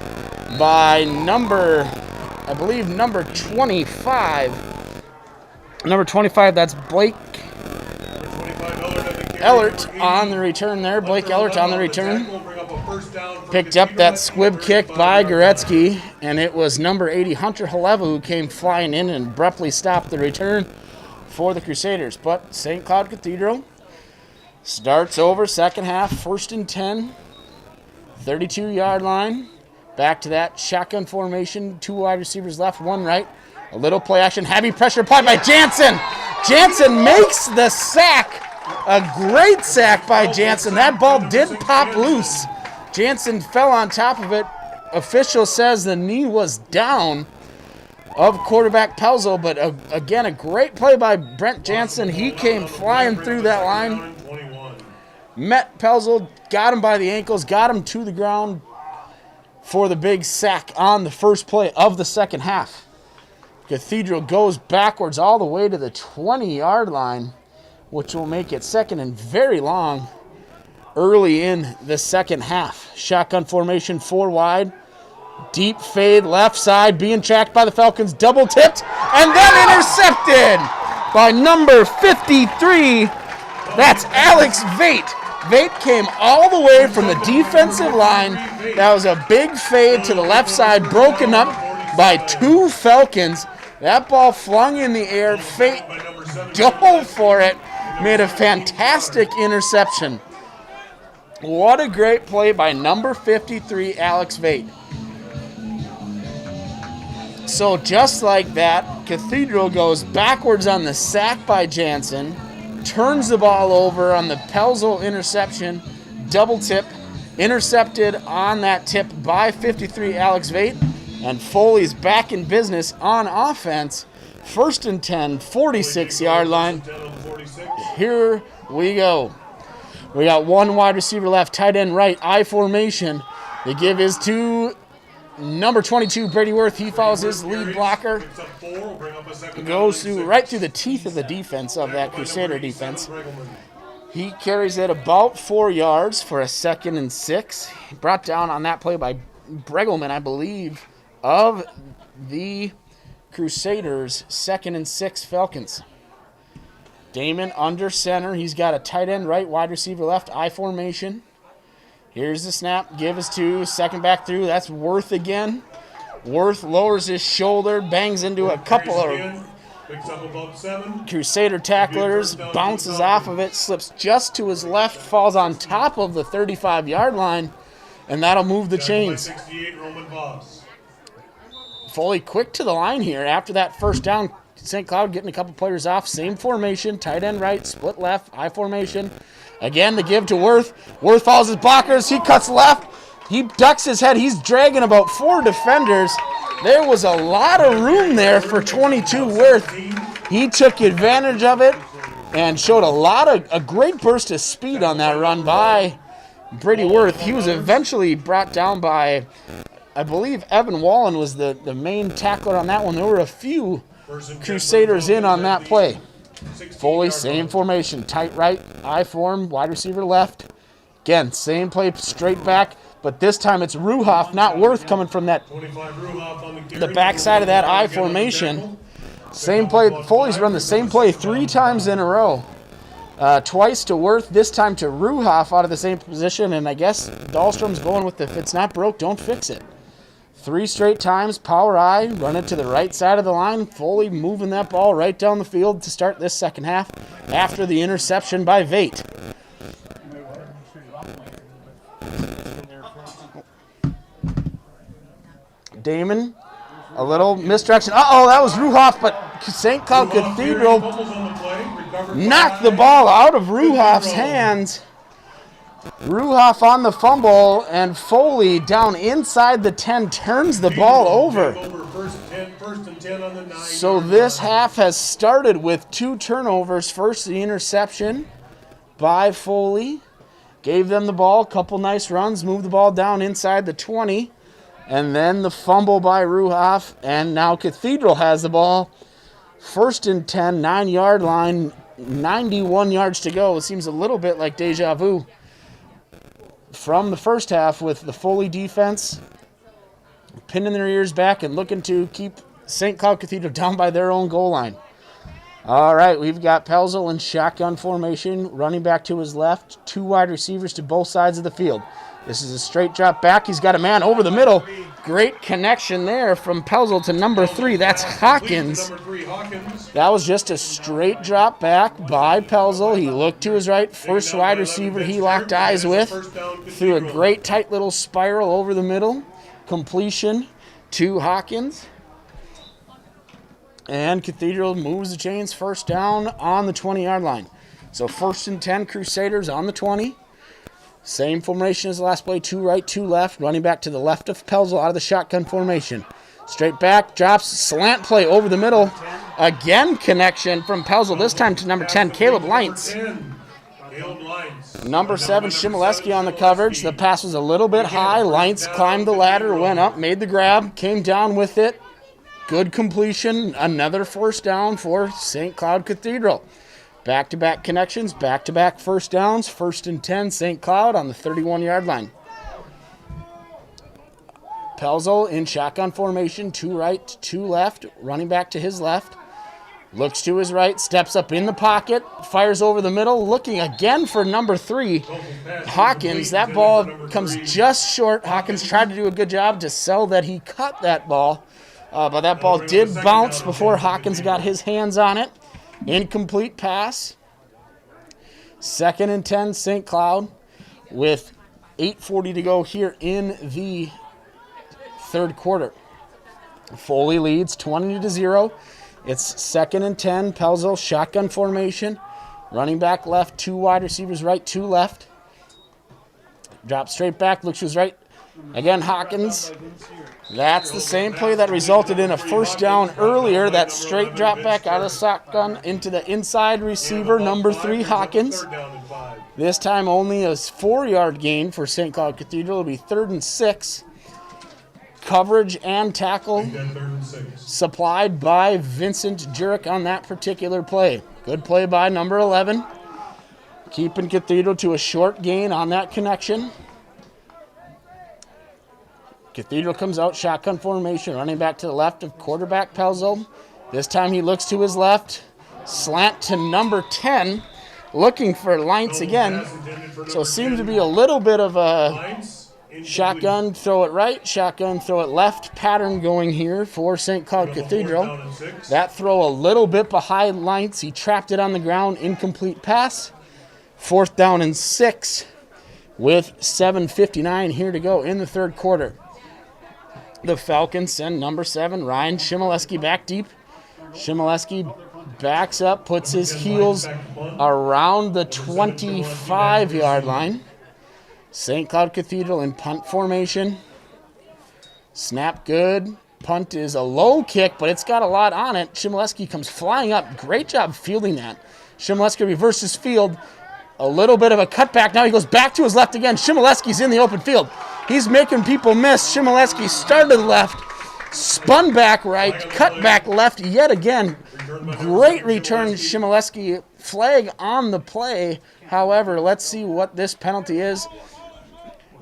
by number 25. Number 25, that's Blake Ellert on the return there. Blake Ellert on the return. Picked up that squib kick by Goretzky, and it was number 80, Hunter Haleva, who came flying in and abruptly stopped the return for the Crusaders. But St. Cloud Cathedral starts over second half, 1st and 10, 32-yard line. Back to that shotgun formation, 2 wide receivers left, 1 right. A little play action, heavy pressure applied by Jansen. Jansen makes the sack. A great sack by Jansen. That ball did pop loose. Jansen fell on top of it. Official says the knee was down of quarterback Pelzo, but again, a great play by Brent Jansen. He came flying through that line, met Pelzo, got him by the ankles, got him to the ground for the big sack on the first play of the second half. Cathedral goes backwards all the way to the 20-yard line, which will make it second and very long early in the second half. Shotgun formation, 4 wide. Deep fade, left side, being tracked by the Falcons, double tipped, and then intercepted by number 53. That's Alex Vate. Vate came all the way from the defensive line. That was a big fade to the left side, broken up by 2 Falcons. That ball flung in the air. Vate dove for it, made a fantastic interception. What a great play by number 53, Alex Vate. So just like that, Cathedral goes backwards on the sack by Jansen, turns the ball over on the Pelzo interception, double tip, intercepted on that tip by 53 Alex Vate, and Foley's back in business on offense. 1st and 10, 46-yard line. Here we go. We got 1 wide receiver left, tight end right, I formation. The give is to number 22, Brady Worth. He follows his lead blocker. Goes right through the teeth of the defense of that Crusader defense. He carries it about 4 yards for a 2nd and 6. Brought down on that play by Bregelman, I believe, of the Crusaders. 2nd and 6 Falcons. Damon under center. He's got a tight end right, wide receiver left, I formation. Here's the snap. Give us 2. Second back through. That's Worth again. Worth lowers his shoulder, bangs into a couple of Crusader tacklers, bounces off of it, slips just to his left, falls on top of the 35-yard line, and that'll move the chains. Foley quick to the line here after that first down. St. Cloud getting a couple players off. Same formation, tight end right, split left, I formation. Again, the give to Worth. Worth follows his blockers. He cuts left. He ducks his head. He's dragging about 4 defenders. There was a lot of room there for 22 Worth. He took advantage of it and showed a great burst of speed on that run by Brady Worth. He was eventually brought down by, I believe, Evan Wallen was the main tackler on that one. There were a few Crusaders in on that play. Foley, same formation, tight right, I form, wide receiver left. Again, same play, straight back, but this time it's Ruhoff, not Worth, coming from that the backside of that I formation. Same play. Foley's run the same play 3 times in a row. Twice to Worth, this time to Ruhoff out of the same position, and I guess Dahlstrom's going with the if it's not broke, don't fix it. 3 straight times, power I, run it to the right side of the line. Foley moving that ball right down the field to start this second half after the interception by Vate. Damon, a little misdirection. Uh-oh, that was Ruhoff, but St. Cloud Cathedral knocked the ball out of Ruhoff's hands. Ruhoff on the fumble, and Foley down inside the 10 turns the ball over. So this half has started with 2 turnovers. First, the interception by Foley. Gave them the ball, a couple nice runs, moved the ball down inside the 20. And then the fumble by Ruhoff, and now Cathedral has the ball. First and 10, 9-yard line, 91 yards to go. It seems a little bit like deja vu from the first half with the Foley defense pinning their ears back and looking to keep St. Cloud Cathedral down by their own goal line. All right, we've got Pelzel in shotgun formation, running back to his left, 2 wide receivers to both sides of the field. This is a straight drop back. He's got a man over the middle. Great connection there from Pelzel to number 3. That's Hawkins. That was just a straight drop back by Pelzel. He looked to his right. First wide receiver he locked eyes with. Threw a great tight little spiral over the middle. Completion to Hawkins. And Cathedral moves the chains, first down on the 20-yard line. So first and 10, Crusaders on the 20. Same formation as the last play, 2 right, 2 left. Running back to the left of Pelzel out of the shotgun formation. Straight back, drops, slant play over the middle. Again, connection from Pelzel, this time to number 10, Caleb Leintz. Number 7, Shimoleski on the coverage. The pass was a little bit high. Leintz climbed the ladder, went up, made the grab, came down with it. Good completion. Another first down for St. Cloud Cathedral. Back-to-back connections, back-to-back first downs. First and 10, St. Cloud on the 31-yard line. Pelzel in shotgun formation, 2 right, 2 left. Running back to his left. Looks to his right, steps up in the pocket, fires over the middle, looking again for number 3, Hawkins. That ball comes just short. Hawkins tried to do a good job to sell that he cut that ball. But that ball did bounce before Hawkins got his hands on it. Incomplete pass. 2nd and 10, St. Cloud, with 8:40 to go here in the third quarter. Foley leads 20-0. It's 2nd and 10. Pelzel, shotgun formation. Running back left, 2 wide receivers right, 2 left. Drop straight back, looks to his right. Again, Hawkins. That's the same play that resulted in a first down earlier. That straight drop back out of shotgun into the inside receiver, number 3, Hawkins. This time only a 4-yard gain for St. Cloud Cathedral. It'll be 3rd and 6. Coverage and tackle supplied by Vincent Jurek on that particular play. Good play by number 11. Keeping Cathedral to a short gain on that connection. Cathedral comes out, shotgun formation, running back to the left of quarterback Pelzel. This time he looks to his left. Slant to number 10, looking for Leintz again. So it seems to be a little bit of a shotgun, throw it right, shotgun, throw it left pattern going here for St. Cloud Cathedral. That throw a little bit behind Leintz. He trapped it on the ground, incomplete pass. 4th down and 6 with 7:59 here to go in the third quarter. The Falcons send number 7, Ryan Shimoleski, back deep. Shimoleski backs up, puts his heels around the 25-yard line. St. Cloud Cathedral in punt formation. Snap good. Punt is a low kick, but it's got a lot on it. Shimoleski comes flying up. Great job fielding that. Shimoleski reverses field. A little bit of a cutback. Now he goes back to his left again. Shimoleski's in the open field. He's making people miss. Shimoleski started left, spun back right, cut back left yet again. Great return, Shimoleski. Flag on the play. However, let's see what this penalty is.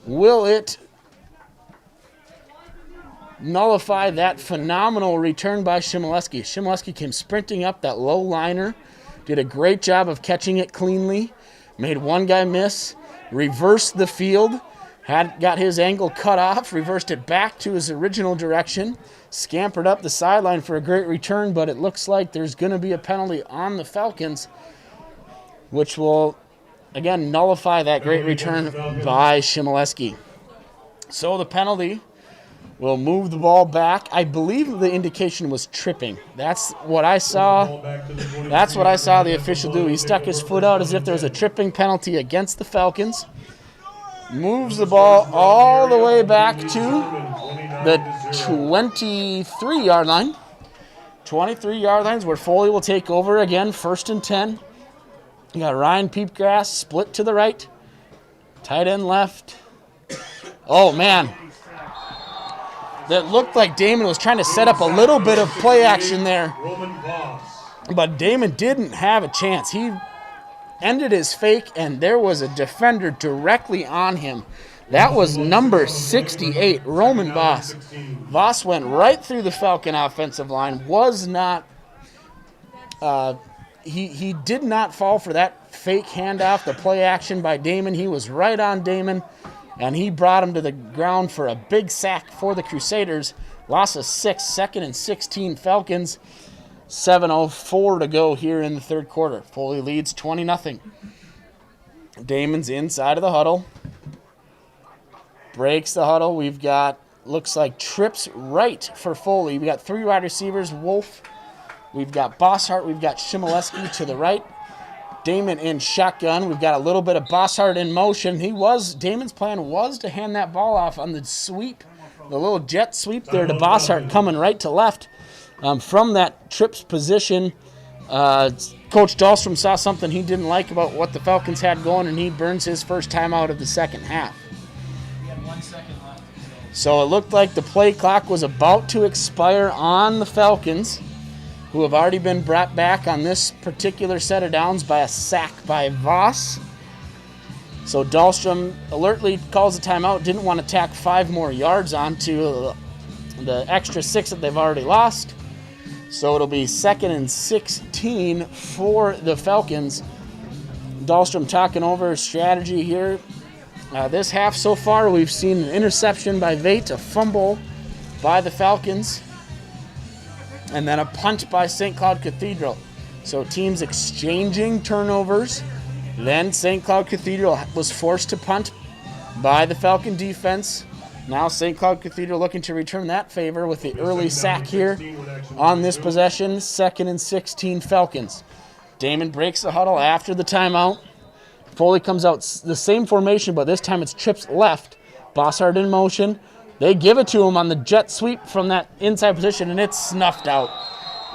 Will it nullify that phenomenal return by Shimoleski? Shimoleski came sprinting up that low liner, did a great job of catching it cleanly, made one guy miss, reversed the field, got his angle cut off, reversed it back to his original direction, scampered up the sideline for a great return, but it looks like there's going to be a penalty on the Falcons, which will, again, nullify that great return by Shimoleski. So the penalty will move the ball back. I believe the indication was tripping. That's what I saw. That's what I saw the official do. He stuck his foot out as if there was a tripping penalty against the Falcons. Moves the ball all the way back to the 23-yard line. 23-yard lines where Foley will take over again, 1st and 10. You got Ryan Peepgrass split to the right. Tight end left. Oh, man. That looked like Damon was trying to set up a little bit of play action there. But Damon didn't have a chance. He ended his fake, and there was a defender directly on him. That was number 68, Roman Voss. Voss went right through the Falcon offensive line. Was not, he did not fall for that fake handoff, the play action by Damon. He was right on Damon, and he brought him to the ground for a big sack for the Crusaders. Loss of 6, 2nd and 16 Falcons. 7:04 to go here in the third quarter. Foley leads 20-0. Damon's inside of the huddle. Breaks the huddle. We've got, looks like trips right for Foley. We've got 3 wide receivers, Wolf. We've got Bosshart. We've got Shimoleski to the right. Damon in shotgun. We've got a little bit of Bosshart in motion. Damon's plan was to hand that ball off on the sweep, the little jet sweep there to Bosshart coming right to left. From that trips position, Coach Dahlstrom saw something he didn't like about what the Falcons had going, and he burns his first time out of the second half. We had 1 second left. So it looked like the play clock was about to expire on the Falcons, who have already been brought back on this particular set of downs by a sack by Voss. So Dahlstrom alertly calls a timeout, didn't want to tack 5 more yards onto the extra 6 that they've already lost. So it'll be 2nd and 16 for the Falcons. Dahlstrom talking over strategy here. This half so far, we've seen an interception by Vate, a fumble by the Falcons, and then a punt by St. Cloud Cathedral. So teams exchanging turnovers. Then St. Cloud Cathedral was forced to punt by the Falcon defense. Now St. Cloud Cathedral looking to return that favor with the early sack here on this possession. 2nd and 16 Falcons. Damon breaks the huddle after the timeout. Foley comes out the same formation, but this time it's trips left. Bosshart in motion. They give it to him on the jet sweep from that inside position, and it's snuffed out.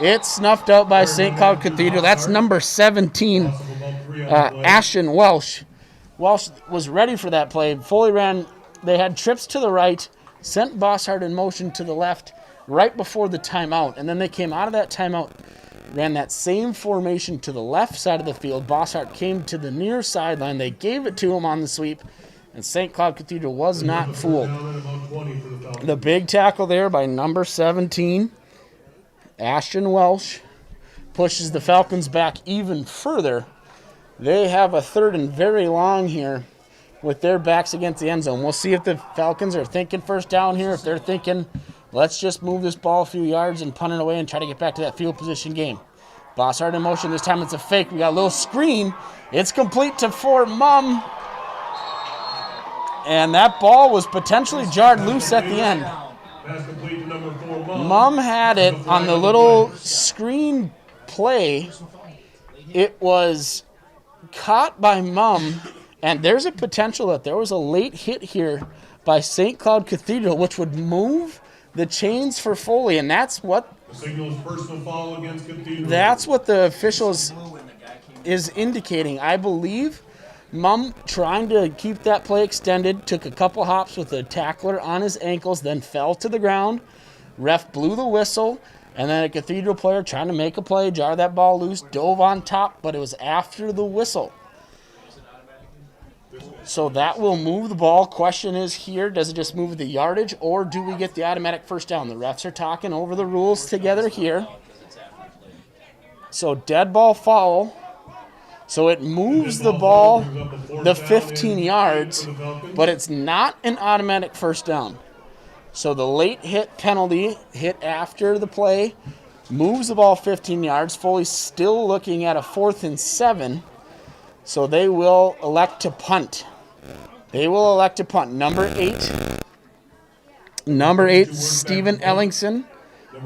It's snuffed out by St. Cloud Cathedral. That's number 17, Ashton Welsh. Welsh was ready for that play. Foley ran. They had trips to the right, sent Bosshart in motion to the left right before the timeout. And then they came out of that timeout, ran that same formation to the left side of the field. Bosshart came to the near sideline. They gave it to him on the sweep, and St. Cloud Cathedral was not fooled. The big tackle there by number 17, Ashton Welsh, pushes the Falcons back even further. They have a 3rd and very long here with their backs against the end zone. We'll see if the Falcons are thinking first down here, if they're thinking, let's just move this ball a few yards and punt it away and try to get back to that field position game. Bosshart in motion. This time it's a fake. We got a little screen. It's complete to Fort Mum. And that ball was potentially jarred loose at the end. Mum had it on the little screen play. It was caught by Mum. And there's a potential that there was a late hit here by St. Cloud Cathedral, which would move the chains for Foley, and that's what the officials is indicating. I believe Mum, trying to keep that play extended, took a couple hops with a tackler on his ankles, then fell to the ground. Ref blew the whistle, and then a Cathedral player trying to make a play, jar that ball loose, dove on top, but it was after the whistle. So that will move the ball. Question is here, does it just move the yardage, or do we get the automatic first down? The refs are talking over the rules together here. So dead ball foul. So it moves the ball the 15 yards, but it's not an automatic first down. So the late hit penalty, hit after the play, moves the ball 15 yards. Foley's still looking at a 4th and 7. So they will elect to punt. Number 8, Number 8, Steven Ellingson.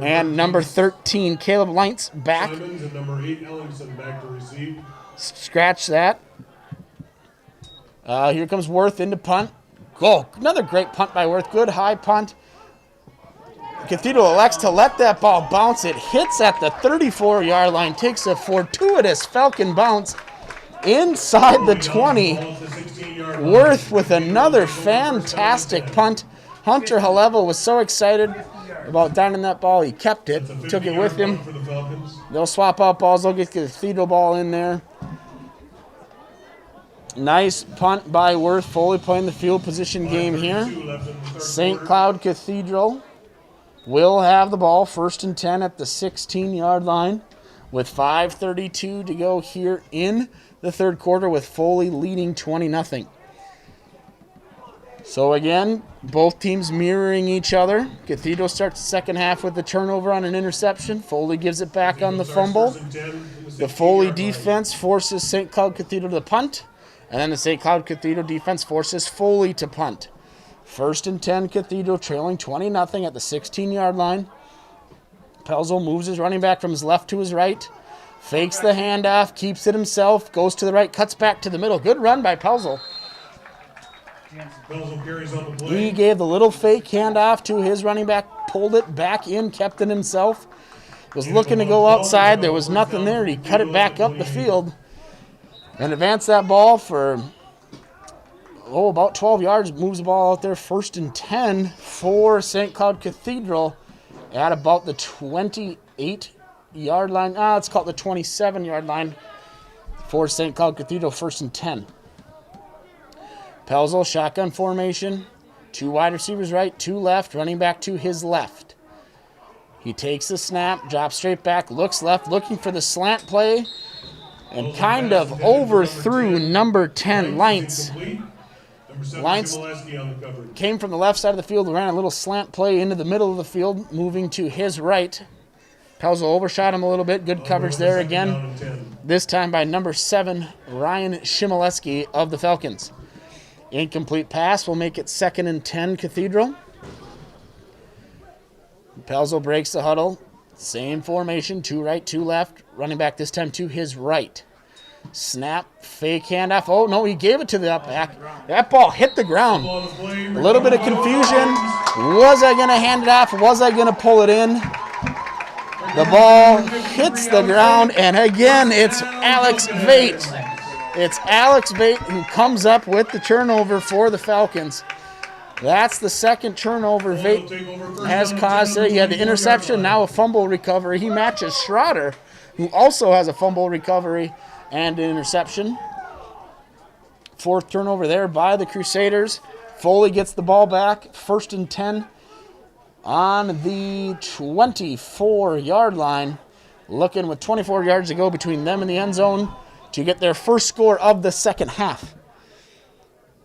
And number 13, Caleb Leintz back. Simons and number 8, Ellingson back to receive. Scratch that. Here comes Worth into punt. Go. Another great punt by Worth. Good high punt. Cathedral elects to let that ball bounce. It hits at the 34-yard line. Takes a fortuitous Falcon bounce inside the 20. Worth with another fantastic punt. Hunter Haleva was so excited about downing that ball. He kept it. Took it with him. They'll swap out balls. They'll get the Cathedral ball in there. Nice punt by Worth. Foley playing the field position game here. St. Cloud Cathedral will have the ball 1st and 10 at the 16-yard line with 5:32 to go here in the third quarter with Foley leading 20-0. So again, both teams mirroring each other. Cathedral starts the second half with the turnover on an interception. Foley gives it back on the fumble. The Foley defense forces St. Cloud Cathedral to punt. And then the St. Cloud Cathedral defense forces Foley to punt. 1st and 10, Cathedral trailing 20-0 at the 16-yard line. Pelzel moves his running back from his left to his right. Fakes the handoff, keeps it himself, goes to the right, cuts back to the middle. Good run by Pelzel. He gave the little fake handoff to his running back, pulled it back in, kept it himself. Was looking to go outside. There was nothing there. He cut it back up the field and advanced that ball for about 12 yards. Moves the ball out there. 1st and 10 for St. Cloud Cathedral at about the 28-yard line. Let's call it the 27-yard line for St. Cloud Cathedral. 1st and 10. Pelzel, shotgun formation. 2 wide receivers right, 2 left, running back to his left. He takes the snap, drops straight back, looks left, looking for the slant play, and kind of overthrew number 10, Leintz. Leintz came from the left side of the field, ran a little slant play into the middle of the field, moving to his right. Pelzel overshot him a little bit. Good coverage there again, this time by number 7, Ryan Shimoleski of the Falcons. Incomplete pass will make it 2nd and 10, Cathedral. Pelzel breaks the huddle. Same formation, 2 right, 2 left. Running back this time to his right. Snap, fake handoff. Oh, no, he gave it to the up back. That ball hit the ground. A little bit of confusion. Was I going to hand it off? Was I going to pull it in? The ball hits the ground, and again, it's Alex Vate. It's Alex Vate who comes up with the turnover for the Falcons. That's the second turnover Vate has caused. He had the interception, now a fumble recovery. He matches Schroeder, who also has a fumble recovery and an interception. 4th turnover there by the Crusaders. Foley gets the ball back. 1st and 10 on the 24-yard line. Looking with 24 yards to go between them and the end zone to get their first score of the second half.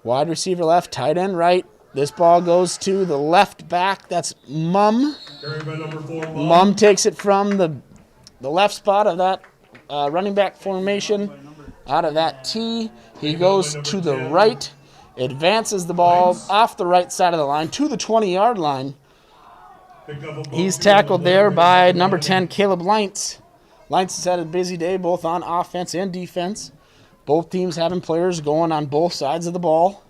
Wide receiver left, tight end right. This ball goes to the left back. That's Mum. Mum takes it from the left spot of that running back formation. Out of that T, he goes to the right, advances the ball off the right side of the line to the 20-yard line. He's tackled there by number 10, Caleb Leintz. Leintz has had a busy day both on offense and defense. Both teams having players going on both sides of the ball.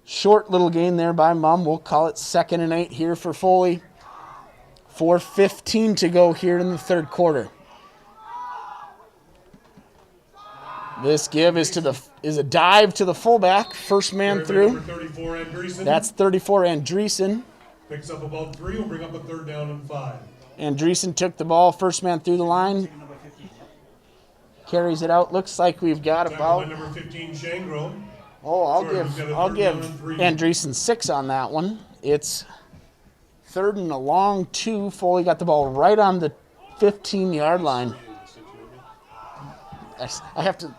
Short little gain there by Mum. We'll call it 2nd and 8 here for Foley. 4:15 to go here in the third quarter. This give is a dive to the fullback. First man through. That's 34 Andreessen. Picks up about 3. Will bring up a 3rd down and 5. Andreessen took the ball. First man through the line. Carries it out. Looks like we've got about. Number 15, Shangro. I'll give Andreessen 6 on that one. It's 3rd and a long 2. Foley got the ball right on the 15-yard line. I have to.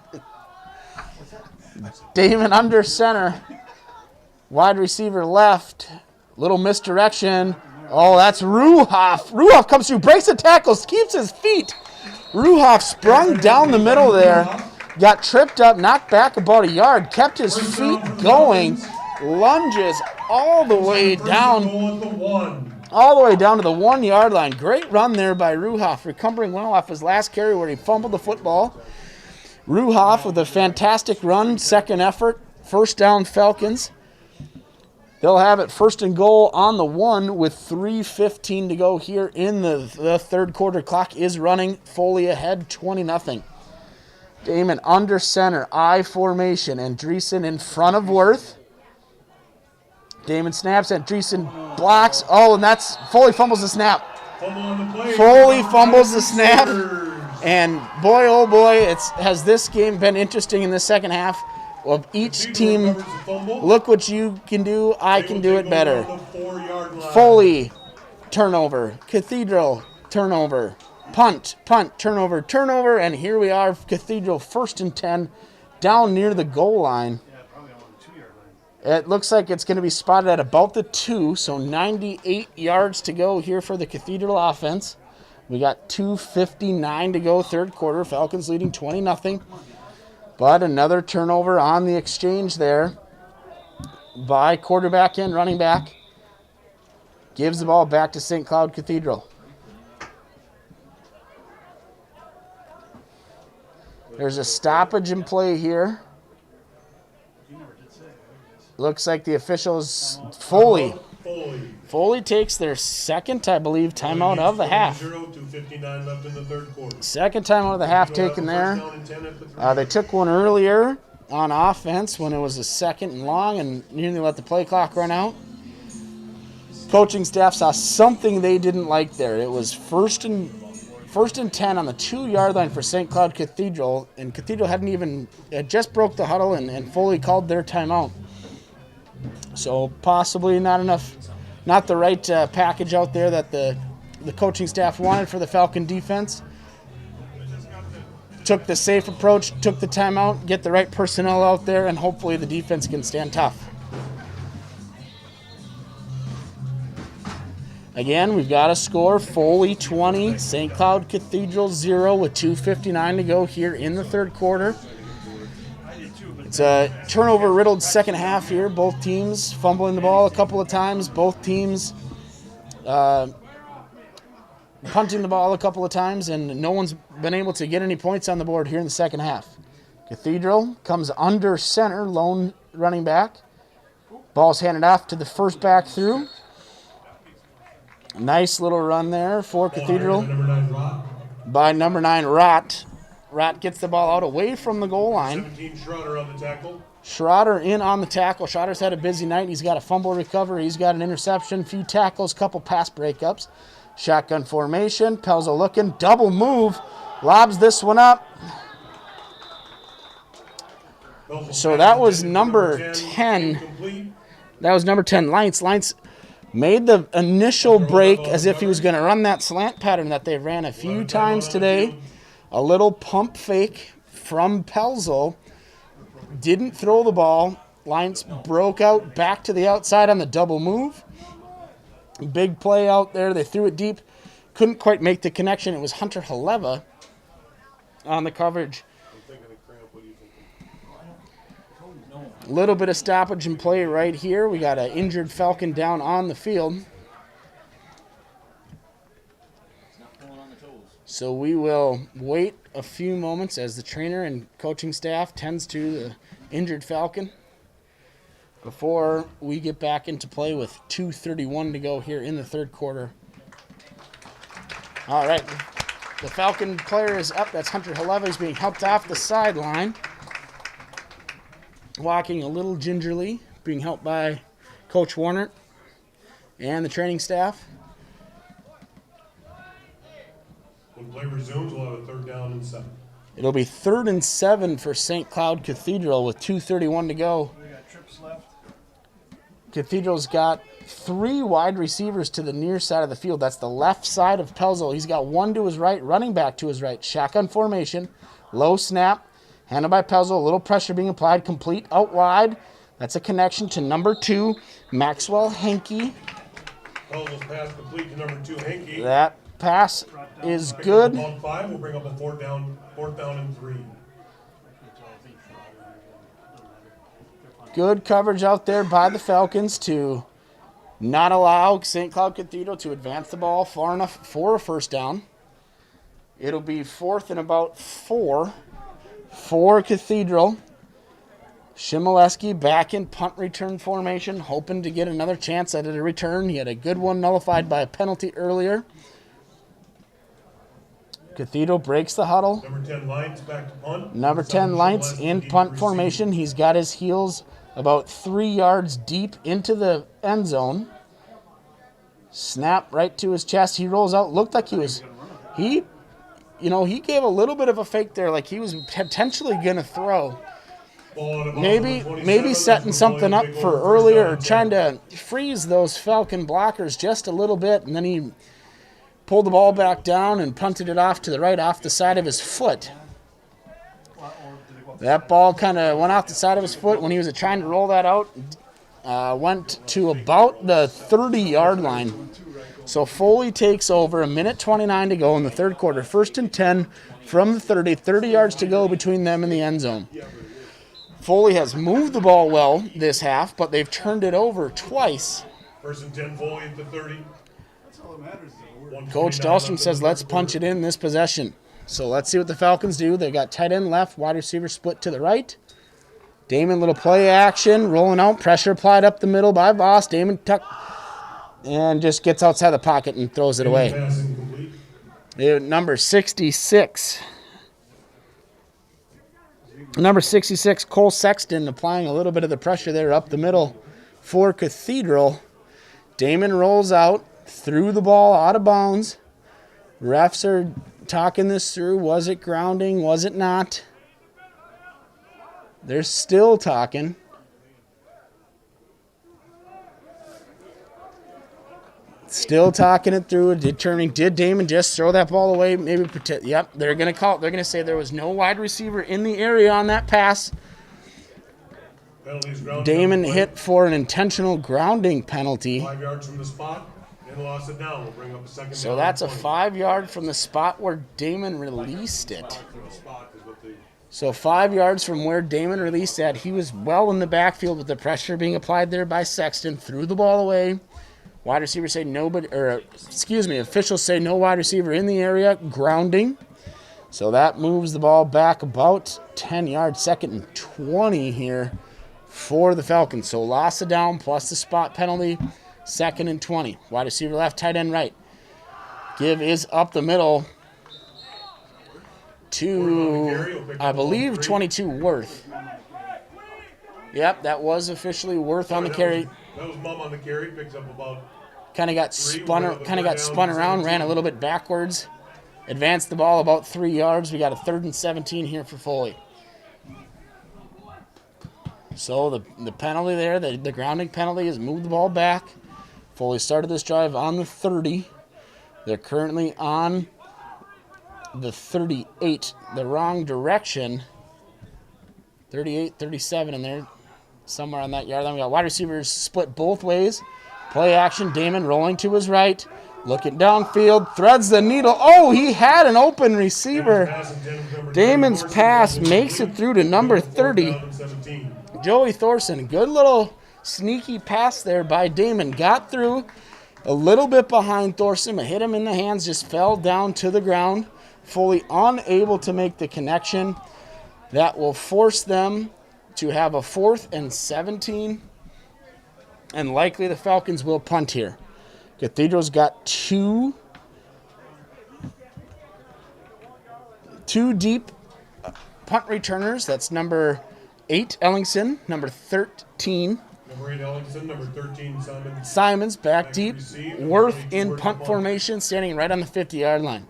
Damon under center. Wide receiver left. Little misdirection. Oh, that's Ruhoff. Ruhoff comes through, breaks the tackles, keeps his feet. Ruhoff sprung down the middle there. Got tripped up, knocked back about a yard, kept his feet going, lunges all the way down. All the way down to the 1 yard line. Great run there by Ruhoff, recovering well off his last carry where he fumbled the football. Ruhoff with a fantastic run, second effort, first down Falcons. They'll have it first and goal on the 1 with 3:15 to go here in the third quarter. Clock is running. Foley ahead 20-0. Damon under center, I formation, and Andreessen in front of Worth. Damon snaps, Andreessen blocks. Oh, and that's Foley fumbles the snap. Foley fumbles the snap. And boy, oh boy, has this game been interesting in the second half of each team. Look what you can do. I can do it better. Foley, turnover. Cathedral, turnover. Punt, turnover. And here we are, Cathedral 1st and 10, down near the goal line. It looks like it's going to be spotted at about the 2, so 98 yards to go here for the Cathedral offense. We got 2:59 to go, third quarter. Falcons leading 20-0. But another turnover on the exchange there by quarterback and running back. Gives the ball back to St. Cloud Cathedral. There's a stoppage in play here. Looks like the officials, Foley takes their second, I believe, timeout of the half. 2:59 left in the third quarter. Second timeout of the half taken there. They took one earlier on offense when it was a 2nd and long and nearly let the play clock run out. Coaching staff saw something they didn't like there. It was first and 10 on the 2-yard line for St. Cloud Cathedral, and Cathedral had just broke the huddle, and Foley called their timeout. So possibly not the right package out there that the coaching staff wanted for the Falcon defense. Took the safe approach, took the timeout, get the right personnel out there, and hopefully the defense can stand tough. Again, we've got a score, Foley 20, St. Cloud Cathedral 0 with 2:59 to go here in the third quarter. It's a turnover-riddled second half here. Both teams fumbling the ball a couple of times. Both teams punting the ball a couple of times, and no one's been able to get any points on the board here in the second half. Cathedral comes under center, lone running back. Ball's handed off to the first back through. Nice little run there for Cathedral by number 9, Rott. Rott gets the ball out away from the goal line. 17 Schroeder on the tackle. Schroeder in on the tackle. Schroeder's had a busy night. He's got a fumble recovery. He's got an interception, few tackles, couple pass breakups. Shotgun formation. Pelzo looking. Double move. Lobs this one up. So that was number 10. That was number 10, Lights. Lights made the initial break as if he was going to run that slant pattern that they ran a few times today. A little pump fake from Pelzo. Didn't throw the ball. Lions broke out back to the outside on the double move. Big play out there. They threw it deep. Couldn't quite make the connection. It was Hunter Haleva on the coverage. A little bit of stoppage in play right here. We got an injured Falcon down on the field. So we will wait a few moments as the trainer and coaching staff tends to the injured Falcon before we get back into play with 2:31 to go here in the third quarter. All right, the Falcon player is up. That's Hunter Haleva. He's being helped off the sideline. Walking a little gingerly, being helped by Coach Warner and the training staff. When play resumes, we'll have a 3rd down and 7. It'll be 3rd and 7 for St. Cloud Cathedral with 2:31 to go. We got trips left. Cathedral's got 3 wide receivers to the near side of the field. That's the left side of Pelzo. He's got one to his right, running back to his right. Shotgun formation, low snap, handled by Pelzo. A little pressure being applied, complete out wide. That's a connection to number 2, Maxwell Henke. Pelzo's pass complete to number 2, Henke. That pass is good. On 5, we'll bring up a 4th down and 3. Good coverage out there by the Falcons to not allow St. Cloud Cathedral to advance the ball far enough for a first down. It'll be 4th and about 4 for Cathedral. Shimoleski back in punt return formation, hoping to get another chance at a return. He had a good one nullified by a penalty earlier. Cathedral breaks the huddle. Number 10 Lights back to punt. Number 10 Lights in punt formation. He's got his heels about 3 yards deep into the end zone. Snap right to his chest. He rolls out. Looked like he gave a little bit of a fake there, like he was potentially going to throw. Maybe setting something up for earlier, or trying to freeze those Falcon blockers just a little bit, and then he pulled the ball back down and punted it off to the right off the side of his foot. That ball kind of went off the side of his foot when he was trying to roll that out. Went to about the 30-yard line. So Foley takes over, 1:29 to go in the third quarter. 1st and 10 from the 30 yards to go between them and the end zone. Foley has moved the ball well this half, but they've turned it over twice. 1st and 10, Foley at the 30. Coach Dahlstrom says, let's punch it in this possession. So let's see what the Falcons do. They've got tight end left, wide receiver split to the right. Damon, little play action, rolling out, pressure applied up the middle by Voss. Damon tuck and just gets outside the pocket and throws it away. Number 66. Number 66, Cole Sexton, applying a little bit of the pressure there up the middle for Cathedral. Damon rolls out, threw the ball out of bounds. Refs are talking this through. Was it grounding? Was it not? They're still talking. Still talking it through, determining did Damon just throw that ball away? Maybe yep, they're gonna call it. They're gonna say there was no wide receiver in the area on that pass. Damon hit for an intentional grounding penalty. 5 yards from the spot and lost it down. We'll bring up a second. So that's a 5 yard from the spot where Damon released it. So 5 yards from where Damon released that, he was well in the backfield with the pressure being applied there by Sexton. Threw the ball away. Wide receivers say nobody, officials say no wide receiver in the area, grounding. So that moves the ball back about 10 yards, 2nd and 20 here for the Falcons. So loss of down plus the spot penalty, 2nd and 20. Wide receiver left, tight end right. Give is up the middle to, I believe, 22 Worth. Yep, that was officially Worth on the carry. That was Mum on the carry, picks up about... Kind of got spun around, ran a little bit backwards. Advanced the ball about 3 yards. We got a 3rd and 17 here for Foley. So the penalty there, the grounding penalty, has moved the ball back. Foley started this drive on the 30. They're currently on the 38, the wrong direction. 38, 37 in there, somewhere on that yard line. We got wide receivers split both ways. Play action, Damon rolling to his right, looking downfield, threads the needle. Oh, he had an open receiver. Damon's pass makes it through to number 30, Joey Thorson. Good little sneaky pass there by Damon. Got through a little bit behind Thorson, but hit him in the hands, just fell down to the ground. Fully unable to make the connection. That will force them to have a 4th and 17. And likely the Falcons will punt here. Cathedral's got two deep punt returners. That's number 8, Ellingson, number 13. Number 8, Ellingson, number 13, Simons. Simons back deep. Worth in punt formation, standing right on the 50-yard line.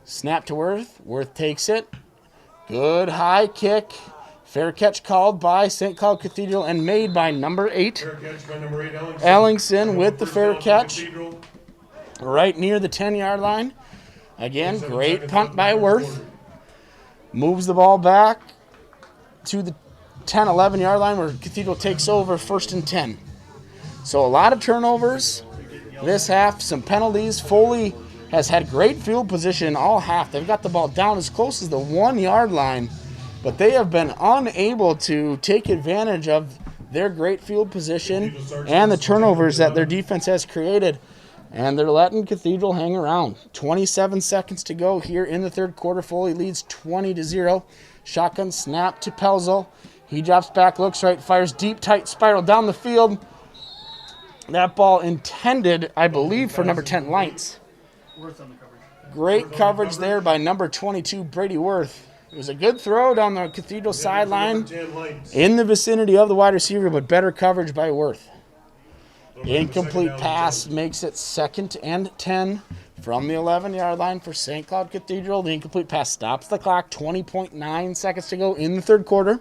Snap to Worth. Worth takes it. Good high kick. Fair catch called by St. Cloud Cathedral and made by number 8. Fair catch by number 8, Ellingson. Ellingson with the fair catch. Right near the 10-yard line. Again, great punt by Worth. Moves the ball back to the 10, 11-yard line where Cathedral takes over 1st and 10. So a lot of turnovers this half, some penalties. Foley has had great field position all half. They've got the ball down as close as the 1-yard line but they have been unable to take advantage of their great field position and the turnovers that their defense has created. And they're letting Cathedral hang around. 27 seconds to go here in the third quarter. Foley leads 20-0. Shotgun snap to Pelzel. He drops back, looks right, fires deep, tight spiral down the field. That ball intended, I believe, for number 10, Lights. Great coverage there by number 22, Brady Worth. It was a good throw down the Cathedral sideline in the vicinity of the wide receiver, but better coverage by Worth. Incomplete pass makes it 2nd and 10 from the 11-yard line for St. Cloud Cathedral. The incomplete pass stops the clock. 20.9 seconds to go in the third quarter.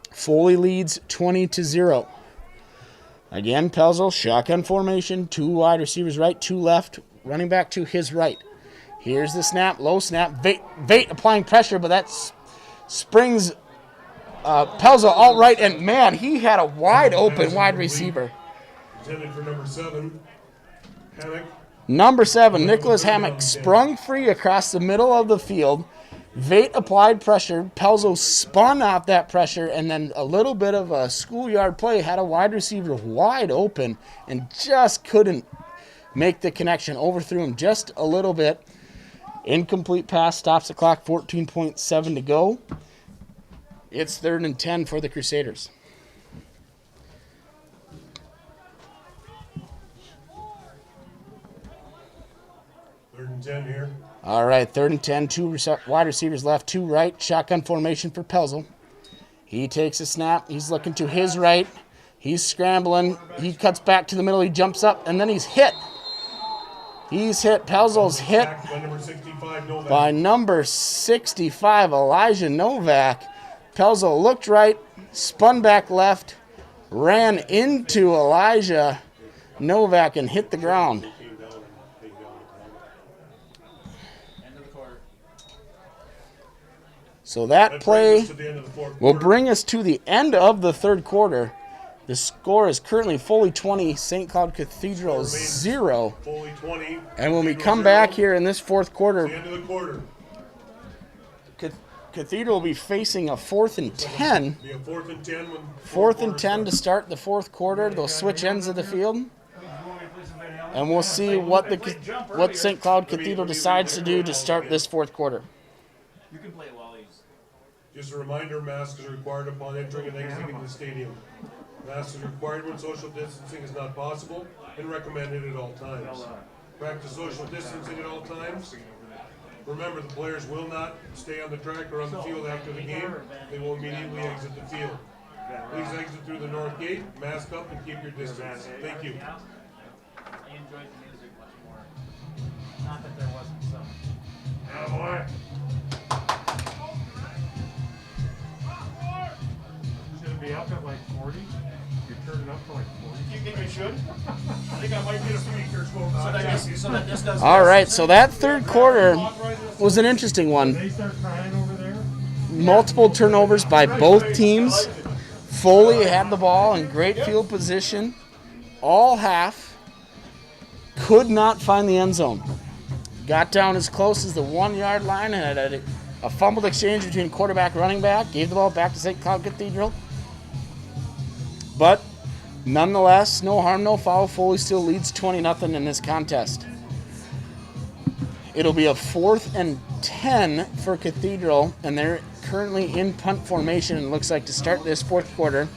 Foley leads 20-0. Again, Pelzel, shotgun formation. 2 wide receivers right, 2 left. Running back to his right. Here's the snap, low snap. Vate applying pressure, but that springs Pelzel all right. And, man, he had a wide open wide receiver. Intended for number 7, Hammock. Number 7, Nicholas Hammock, sprung free across the middle of the field. Vate applied pressure. Pelzel spun off that pressure, and then a little bit of a schoolyard play, had a wide receiver wide open and just couldn't make the connection. Overthrew him just a little bit. Incomplete pass stops the clock. 14.7 to go. It's 3rd and 10 for the Crusaders. Third and 10 here. All right, 3rd and 10. 2 wide receivers left, 2 right. Shotgun formation for Pelzel. He takes a snap. He's looking to his right. He's scrambling. He cuts back to the middle. He jumps up, and then he's hit. He's hit. Pelzel's hit by number 65, Elijah Novak. Pelzel looked right, spun back left, ran into Elijah Novak, and hit the ground. So that play will bring us to the end of the third quarter. The score is currently Foley 20, St. Cloud Cathedral 0. Foley 20. And when we come back here in this fourth quarter, End of the quarter. Cathedral will be facing a 4th and 10. Be a 4th and 10. 4th and 10 to start the fourth quarter. They'll switch ends of the field. And we'll see what St. Cloud Cathedral decides to do to start this fourth quarter. You can play Wally's. Just a reminder, masks are required upon entering and exiting the stadium. Masks are required when social distancing is not possible and recommended at all times. Practice social distancing at all times. Remember, the players will not stay on the track or on the field after the game. They will immediately exit the field. Please exit through the north gate, mask up, and keep your distance. Thank you. I enjoyed the music much more. Not that there wasn't some. Yeah, boy. It's going to be up at like 40. You're turning up to like 40. Do you think we should? I think I might get a speaker. So that this does. All right, so that third quarter was an interesting one. They start crying over there. Multiple turnovers by both teams. Foley had the ball in great field position all half. Could not find the end zone. Got down as close as the 1-yard line and had a fumbled exchange between quarterback and running back. Gave the ball back to St. Cloud Cathedral. But nonetheless, no harm, no foul. Foley still leads 20-0 in this contest. It'll be a 4th and 10 for Cathedral, and they're currently in punt formation, it looks like, to start this fourth quarter.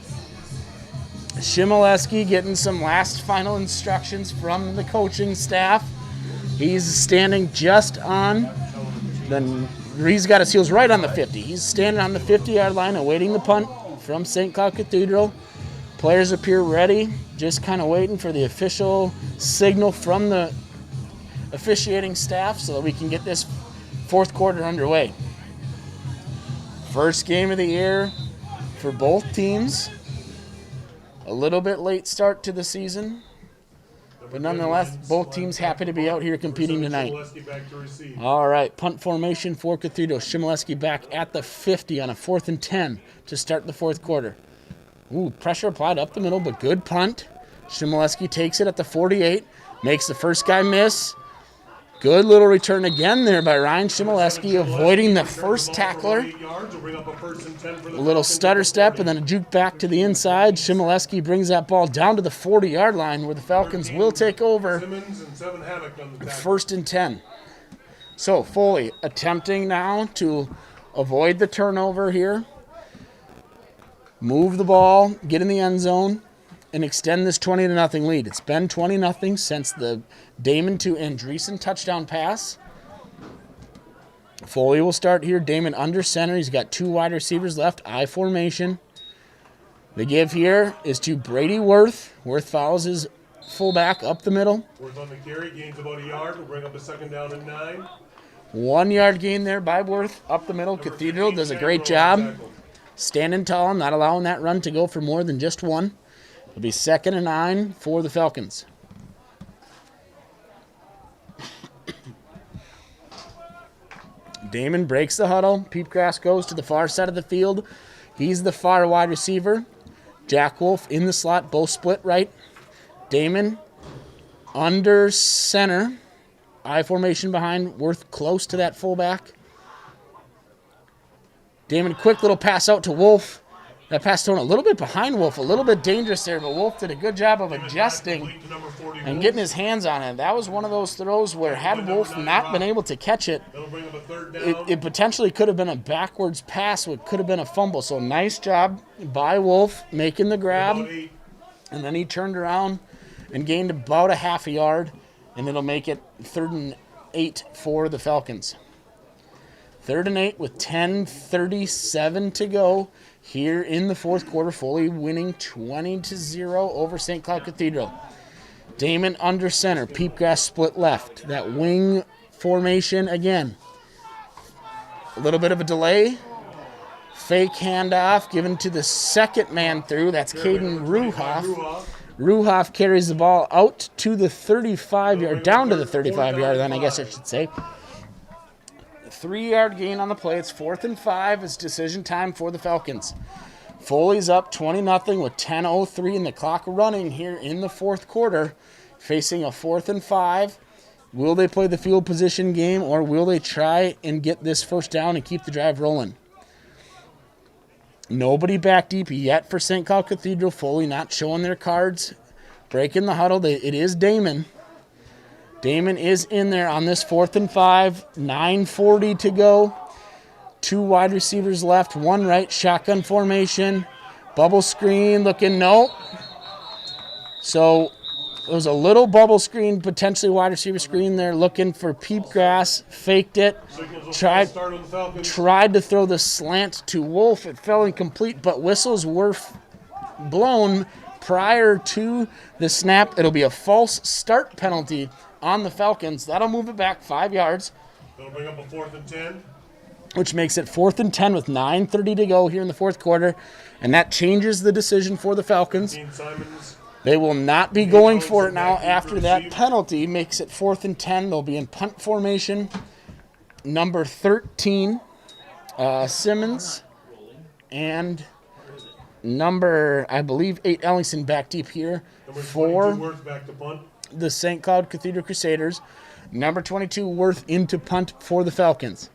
Shimoleski getting some last final instructions from the coaching staff. He's standing just on he's got his heels right on the 50. He's standing on the 50-yard line awaiting the punt from St. Cloud Cathedral. Players appear ready, just kind of waiting for the official signal from the officiating staff so that we can get this fourth quarter underway. First game of the year for both teams. A little bit late start to the season, but nonetheless, both teams happy to be out here competing tonight. All right, punt formation for Cathedral. Shimoleski back at the 50 on a 4th and 10 to start the fourth quarter. Ooh, pressure applied up the middle, but good punt. Shimoleski takes it at the 48, makes the first guy miss. Good little return again there by Ryan Shimoleski, avoiding the first tackler. A little stutter step and then a juke back to the inside. Shimoleski brings that ball down to the 40-yard line where the Falcons will take over. 1st and 10. So Foley attempting now to avoid the turnover here. Move the ball, get in the end zone, and extend this 20-0 lead. It's been 20-0 since the Damon to Andreessen touchdown pass. Foley will start here. Damon under center. He's got 2 wide receivers left. I formation. The give here is to Brady Worth. Worth follows his fullback up the middle. Worth on the carry, gains about a yard. We'll bring up a 2nd down and 9. 1 yard gain there by Worth up the middle. Cathedral does a great job standing tall, not allowing that run to go for more than just 1. It'll be 2nd and 9 for the Falcons. Damon breaks the huddle. Peepgrass goes to the far side of the field. He's the far wide receiver. Jack Wolf in the slot, both split right. Damon under center. I formation behind. Worth close to that fullback. Damon, quick little pass out to Wolf. That pass thrown a little bit behind Wolf, a little bit dangerous there, but Wolf did a good job of adjusting and getting his hands on it. That was one of those throws where had Wolf not been able to catch it, it potentially could have been a backwards pass, it could have been a fumble. So nice job by Wolf making the grab, and then he turned around and gained about a half a yard, and it'll make it 3rd and 8 for the Falcons. 3rd and 8 with 10:37 to go. Here in the 4th quarter, Foley winning 20-0 over St. Cloud Cathedral. Damon under center, Peepgrass split left. That wing formation again. A little bit of a delay. Fake handoff given to the 2nd man through. That's Caden Ruhoff. Ruhoff carries the ball out to the 35-yard, down to the 35-yard line, I guess I should say. 3-yard gain on the play. It's 4th and 5. It's decision time for the Falcons. Foley's up 20-0 with 10:03 in the clock running here in the 4th quarter, facing a 4th and 5. Will they play the field position game, or will they try and get this 1st down and keep the drive rolling? Nobody back deep yet for St. Cloud Cathedral. Foley not showing their cards. Breaking the huddle. It is Damon. Damon is in there on this 4th and 5, 9:40 to go. 2 wide receivers left, 1 right, shotgun formation. Bubble screen looking, no. So it was a little bubble screen, potentially wide receiver screen there, looking for Peepgrass, faked it, tried to throw the slant to Wolf. It fell incomplete, but whistles were blown prior to the snap. It'll be a false start penalty on the Falcons. That'll move it back 5 yards. That'll bring up a 4th and 10. Which makes it 4th and 10 with 9:30 to go here in the 4th quarter. And that changes the decision for the Falcons. They will not be going for it now after that penalty. Makes it 4th and 10. They'll be in punt formation. Number 13, Simmons. And number, I believe, 8, Ellingson back deep here for the St. Cloud Cathedral Crusaders. Number 22, Worth into punt for the Falcons.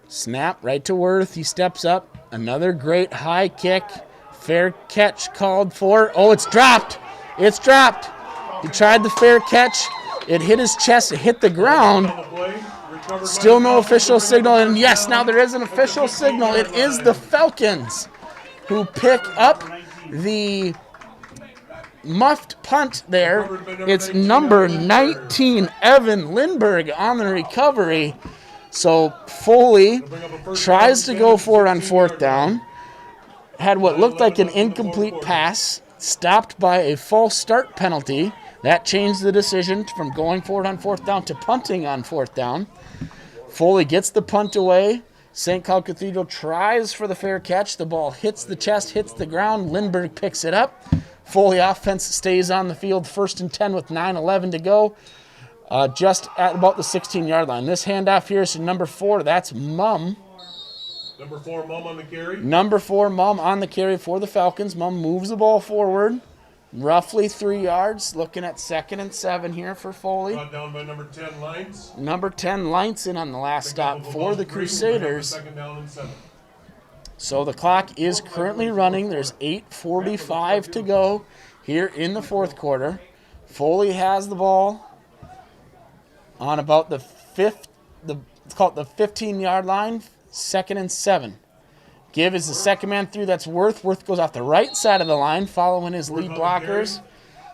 Snap right to Worth. He steps up. Another great high kick. Fair catch called for. Oh, it's dropped. It's dropped. He tried the fair catch. It hit his chest. It hit the ground. Still no official signal. And yes, now there is an official signal. It is the Falcons who pick up the muffed punt there. It's number 19, Evan Lindbergh, on the recovery. So Foley tries to go for it on 4th down. Had what looked like an incomplete pass, stopped by a false start penalty. That changed the decision from going for it on 4th down to punting on 4th down. Foley gets the punt away. St. Cloud Cathedral tries for the fair catch. The ball hits the chest, hits the ground. Lindbergh picks it up. Foley offense stays on the field. 1st and 10 with 9:11 to go. Just at about the 16-yard line. This handoff here is to number 4. That's Mum. Number 4, Mum on the carry. Number 4, Mum on the carry for the Falcons. Mum moves the ball forward. roughly 3 yards. Looking at 2nd and 7 here for Foley. Brought down by number 10, Lines. Number 10, Leinson on the last stop for the Crusaders. 2nd down and 7. So the clock is currently running. There's 8:45 to go here in the 4th quarter. Foley has the ball on about the 15-yard line, 2nd and 7. Give is the second man through. That's Worth. Worth goes off the right side of the line, following his lead blockers.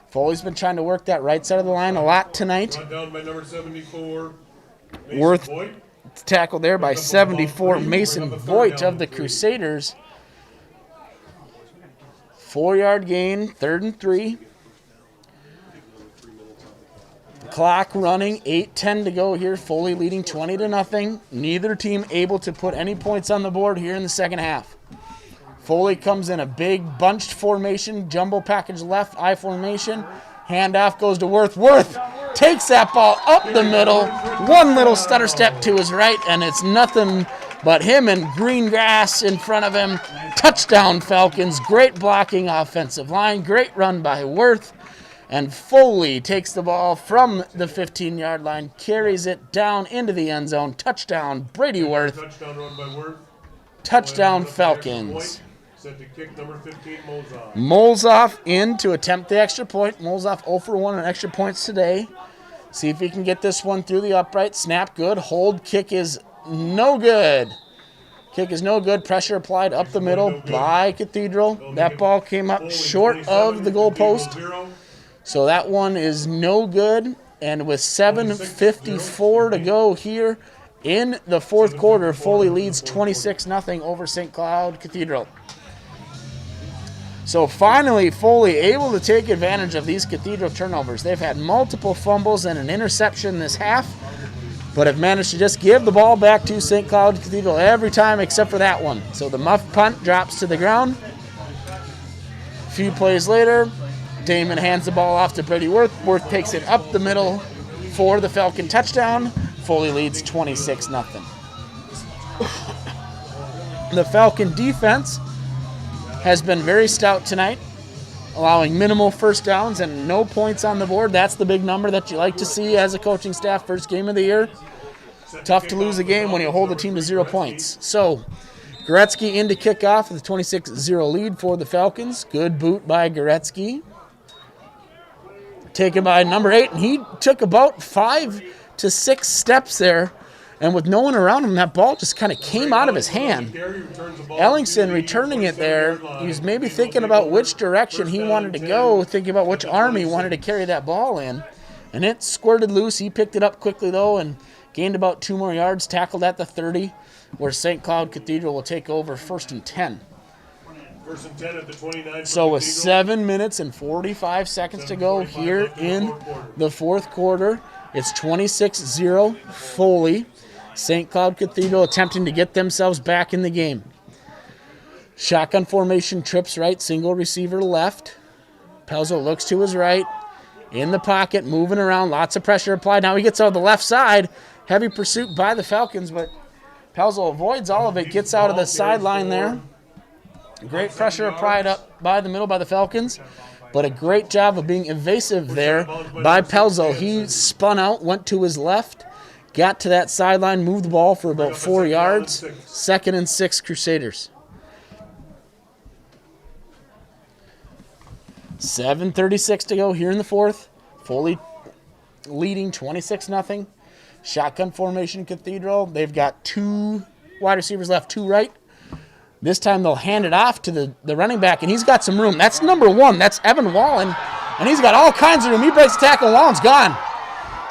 Foley's been trying to work that right side of the line a lot tonight. Brought down by number 74, Worth Voigt. tackled there by 74, Mason Voigt of the Crusaders. 4-yard gain, 3rd and 3. Clock running, 8:10 to go here. Foley leading 20-0. Neither team able to put any points on the board here in the second half. Foley comes in a big bunched formation, jumbo package left, I formation. Handoff goes to Worth. Worth takes that ball up the middle. One little stutter step to his right, and it's nothing but him and green grass in front of him. Touchdown, Falcons. Great blocking offensive line. Great run by Worth. And Foley takes the ball from the 15-yard line, carries it down into the end zone. Touchdown, Brady Worth. Touchdown run by Worth. Touchdown, Falcons. Set to kick number 15, Molzoff. Molzoff in to attempt the extra point. Molzoff 0 for 1 on extra points today. See if he can get this one through the upright. Snap good. Hold. Kick is no good. Kick is no good. Pressure applied up the middle by Cathedral. That ball came up short of the goalpost. So that one is no good. And with 7:54 to go here in the 4th quarter, Foley leads 26-0 over St. Cloud Cathedral. So finally, Foley able to take advantage of these Cathedral turnovers. They've had multiple fumbles and an interception this half, but have managed to just give the ball back to St. Cloud Cathedral every time except for that one. So the muff punt drops to the ground. A few plays later, Damon hands the ball off to Brady Worth. Worth takes it up the middle for the Falcon touchdown. Foley leads 26-0. The Falcon defense has been very stout tonight, allowing minimal first downs and no points on the board. That's the big number that you like to see as a coaching staff. First game of the year. Tough to lose a game when you hold the team to 0 points. So Goretzky in to kick off with a 26-0 lead for the Falcons. Good boot by Goretzky. Taken by number 8, and he took about 5 to 6 steps there. And with no one around him, that ball just kind of came out of his hand. Ellingson returning it there. He was maybe thinking about which direction he wanted to go, thinking about which arm he wanted to carry that ball in. And it squirted loose. He picked it up quickly, though, and gained about 2 more yards, tackled at the 30, where St. Cloud Cathedral will take over 1st and 10. 1st and 10 at the 29. So with 7 minutes and 45 seconds to go here in the 4th quarter, it's 26-0 Foley. St. Cloud Cathedral attempting to get themselves back in the game. Shotgun formation, trips right, single receiver left. Pelzo looks to his right. In the pocket, moving around, lots of pressure applied. Now he gets out the left side. Heavy pursuit by the Falcons, but Pelzo avoids all of it, gets out of the sideline there. Great pressure applied up by the middle by the Falcons, but a great job of being evasive there by Pelzo. He spun out, went to his left, got to that sideline, moved the ball for about 4 yards. 2nd and 6 Crusaders. 7:36 to go here in the 4th. Foley leading 26-0. Shotgun formation Cathedral. They've got 2 wide receivers left, 2 right. This time they'll hand it off to the running back, and he's got some room. That's number 1. That's Evan Wallen, and he's got all kinds of room. He breaks the tackle. Wallen's gone.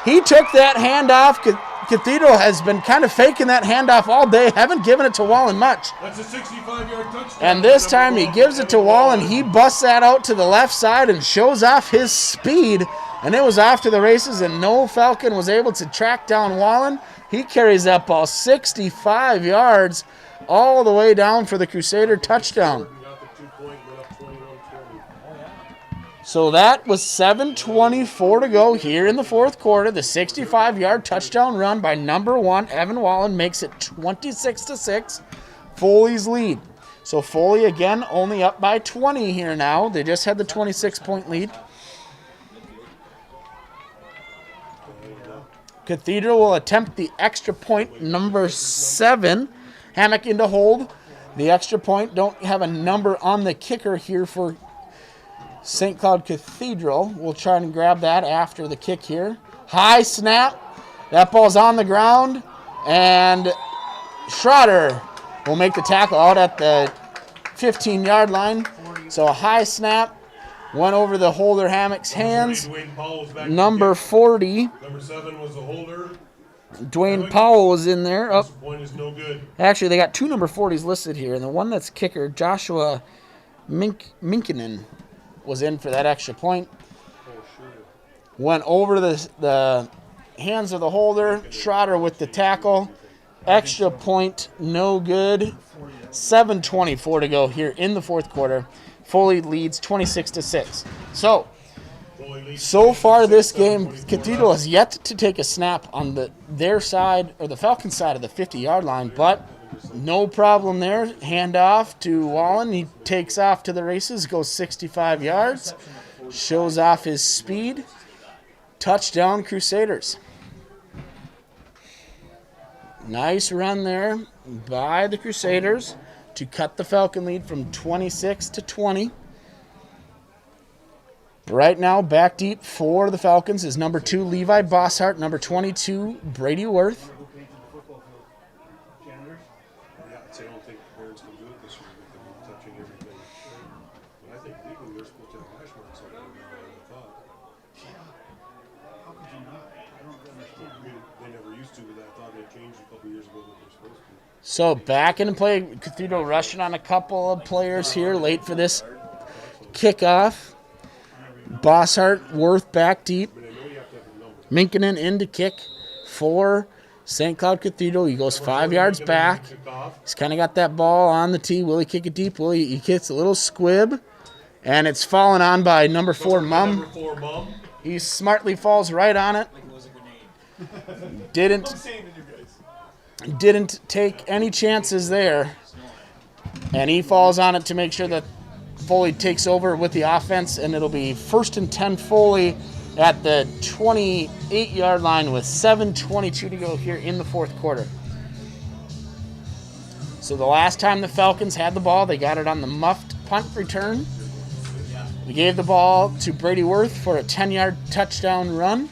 He took that handoff. Cathedral has been kind of faking that handoff all day. Haven't given it to Wallen much. That's a 65-yard touchdown. And this time he gives it to Wallen. He busts that out to the left side and shows off his speed. And it was off to the races, and no Falcon was able to track down Wallen. He carries that ball 65 yards all the way down for the Crusader touchdown. So that was 7:24 to go here in the 4th quarter. The 65-yard touchdown run by number 1, Evan Wallen, makes it 26-6, Foley's lead. So Foley, again, only up by 20 here now. They just had the 26-point lead. Cathedral will attempt the extra point, number 7. Hammock into hold. The extra point, don't have a number on the kicker here for St. Cloud Cathedral. We'll try and grab that after the kick here. High snap. That ball's on the ground. And Schroeder will make the tackle out at the 15-yard line. So a high snap. Went over the holder Hammock's hands. Number 40. Number 7 was the holder. Dwayne Powell was in there. This point is no good. Actually, they got 2 number 40s listed here, and the one that's kicker, Joshua Minkinen, was in for that extra point. Went over the hands of the holder. Schroeder with the tackle. Extra point, no good. 7:24 to go here in the fourth quarter. Foley leads 26-6. So far this game, Cathedral has yet to take a snap on their side, or the Falcon side of the 50-yard line, but no problem there. Hand off to Wallen. He takes off to the races, goes 65 yards, shows off his speed. Touchdown, Crusaders. Nice run there by the Crusaders to cut the Falcon lead from 26 to 20. Right now, back deep for the Falcons is number 2, Levi Bosshart, number 22, Brady Worth. Yeah, I'd say I don't think the parents can do it this year with them touching everything. But I think legally they're supposed to have hash marks on them, I thought. How could you not? I don't understand. I mean, they never used to, but I thought they changed a couple years ago that they're supposed to. So back into play, Cathedral rushing on a couple of players here late for this kickoff. Bosshart, Worth back deep. Minkinen in to kick for St. Cloud Cathedral. He goes 5 yards back. He's kind of got that ball on the tee. Will he kick it deep? He kicks a little squib. And it's fallen on by number 4, Mum. He smartly falls right on it. Didn't take any chances there. And he falls on it to make sure that Foley takes over with the offense, and it'll be 1st and 10 Foley at the 28-yard line with 7:22 to go here in the fourth quarter. So the last time the Falcons had the ball, they got it on the muffed punt return. We gave the ball to Brady Worth for a 10-yard touchdown run.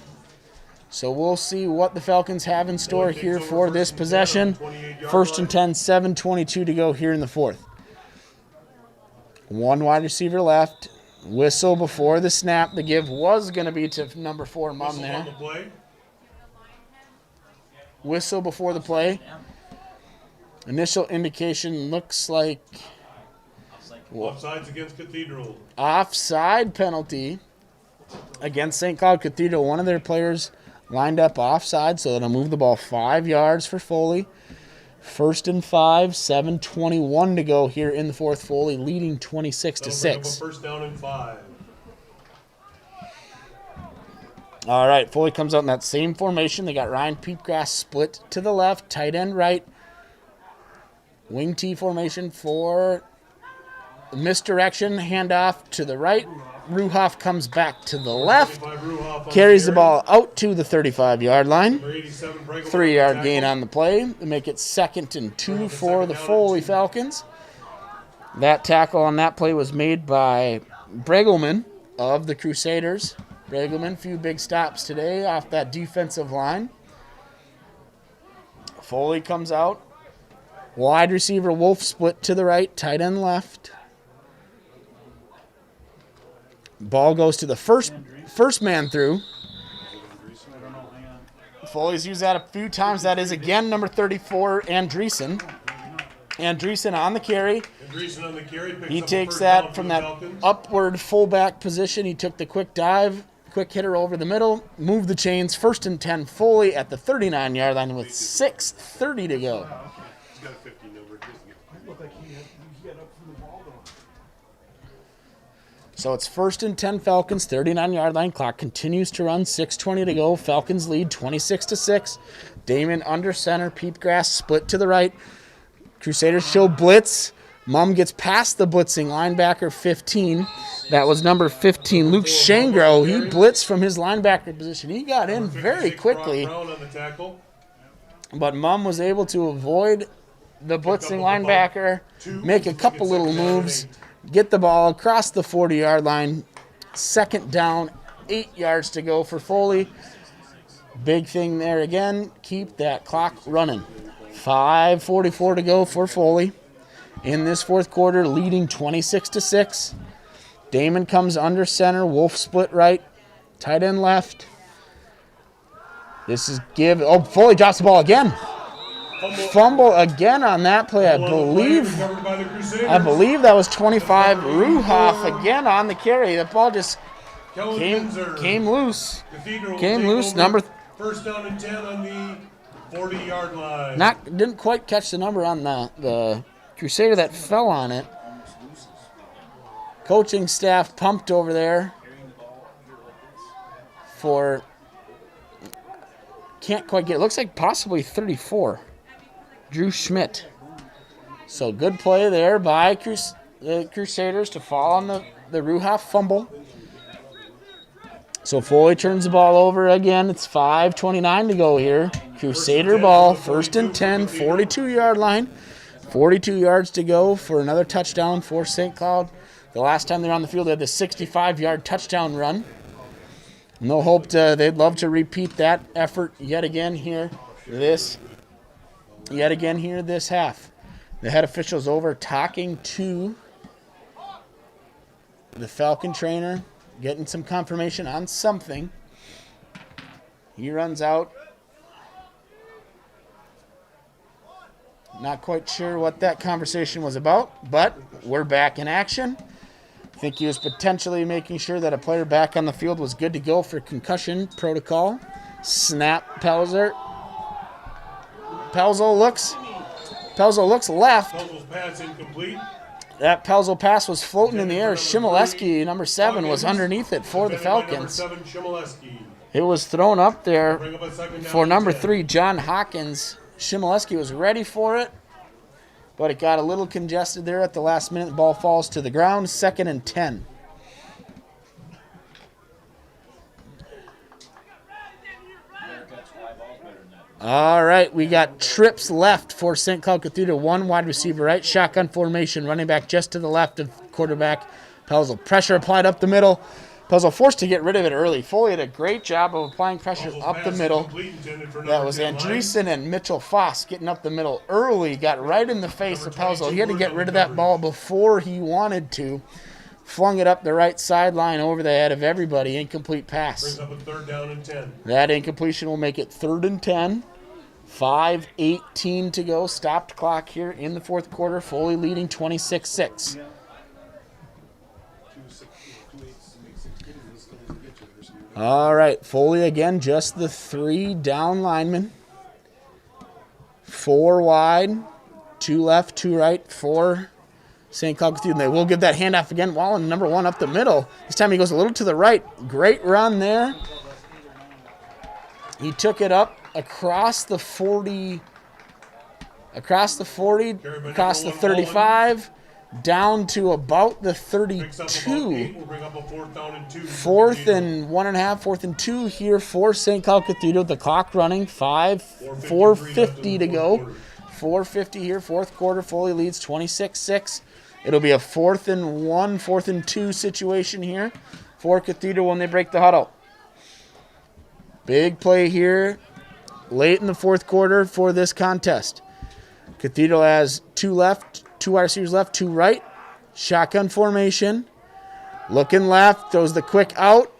So we'll see what the Falcons have in store here for this possession. 1st and 10, 7:22 to go here in the fourth. 1 wide receiver left. Whistle before the snap. The give was going to be to number 4, Mum there. Whistle before the play. Initial indication looks like Offsides against Cathedral. Offside penalty against St. Cloud Cathedral. One of their players lined up offside, so that'll move the ball 5 yards for Foley. 1st and 5, 7:21 to go here in the fourth. Foley leading 26-6. First down and 5. All right, Foley comes out in that same formation. They got Ryan Peepgrass split to the left, tight end right. Wing T formation for misdirection, handoff to the right. Ruhoff comes back to the left, carries the ball out to the 35-yard line. 3-yard gain on the play to make it 2nd and 2 for the Foley Falcons. That tackle on that play was made by Bregelman of the Crusaders. Bregelman, few big stops today off that defensive line. Foley comes out. Wide receiver Wolf split to the right, tight end left. Ball goes to the first man through. Foley's used that a few times. That is again number 34, Andreessen. Andreessen on the carry. He takes that from that upward fullback position. He took the quick dive, quick hitter over the middle, moved the chains. 1st and 10 Foley at the 39-yard line with 6:30 to go. So it's 1st and 10 Falcons, 39-yard line. Clock continues to run, 6:20 to go. Falcons lead 26-6. Damon under center, Peepgrass split to the right. Crusaders show blitz. Mum gets past the blitzing linebacker 15. That was number 15, Luke Shangro. He blitzed from his linebacker position. He got in very quickly, but Mum was able to avoid the blitzing linebacker, make a couple little moves, get the ball across the 40-yard line. Second down, 8 yards to go for Foley. Big thing there again, keep that clock running. 5:44 to go for Foley in this fourth quarter, leading 26-6. Damon comes under center, Wolf split right, tight end left. This is give. Oh, Foley drops the ball again. Fumble again on that play. I believe that was 25. Ruhoff again on the carry. The ball just came loose. Number. First down and 10 on the 40-yard line. Didn't quite catch the number on the Crusader that fell on it. Coaching staff pumped over there for, can't quite get, it looks like possibly 34. Drew Schmidt. So good play there by the Crusaders to fall on the Ruhoff fumble. So Foley turns the ball over again. It's 5:29 to go here. Crusader ball, first and 10, 42-yard line. 42 yards to go for another touchdown for St. Cloud. The last time they were on the field, they had the 65-yard touchdown run. And they'll hope they'd love to repeat that effort yet again here this half. The head official's over talking to the Falcon trainer, getting some confirmation on something. He runs out. Not quite sure what that conversation was about, but we're back in action. I think he was potentially making sure that a player back on the field was good to go for concussion protocol. Snap, Pelzer. Pelzo looks left. Pelzo's pass incomplete. That Pelzo pass was floating in the air. Shimoleski, number 7, was underneath it for the Falcons. Number 7, Shimoleski. It was thrown up there Bring up a second down for and number 10. 3, John Hawkins. Shimoleski was ready for it, but it got a little congested there at the last minute. The ball falls to the ground. 2nd and 10. All right, we got trips left for St. Cloud Cathedral. 1 wide receiver right, shotgun formation, running back just to the left of quarterback Pelzel. Pressure applied up the middle. Pelzel forced to get rid of it early. Foley did a great job of applying pressure Pelzo's up the pass middle. incomplete, intended for That number was 10 Andreessen and Mitchell Foss getting up the middle early, got right in the face of Number Pelzel. He had to 22 get rid of that ball before he wanted to. Flung it up the right sideline over the head of everybody. Incomplete pass. Brings up a 3rd down and 10. That incompletion will make it 3rd and 10. 5:18 to go. Stopped clock here in the fourth quarter. Foley leading 26-6. All right, Foley again, just the 3 down linemen. 4 wide, 2 left, 2 right, 4 St. Cloud Cathedral. They will give that handoff again. Wallen, number 1, up the middle. This time he goes a little to the right. Great run there. He took it up across the 40, across the 35, down to about the 32. We'll bring up a 4th down and 2. 4th and 1.5, 4th and 2 here for St. Cloud Cathedral. The clock running, 4:50 to go. 4:50 here, fourth quarter. Foley leads 26-6. It'll be a 4th and 1, 4th and 2 situation here for Cathedral when they break the huddle. Big play here late in the fourth quarter for this contest. Cathedral has 2 left, 2 wide receivers left, 2 right. Shotgun formation. Looking left, throws the quick out.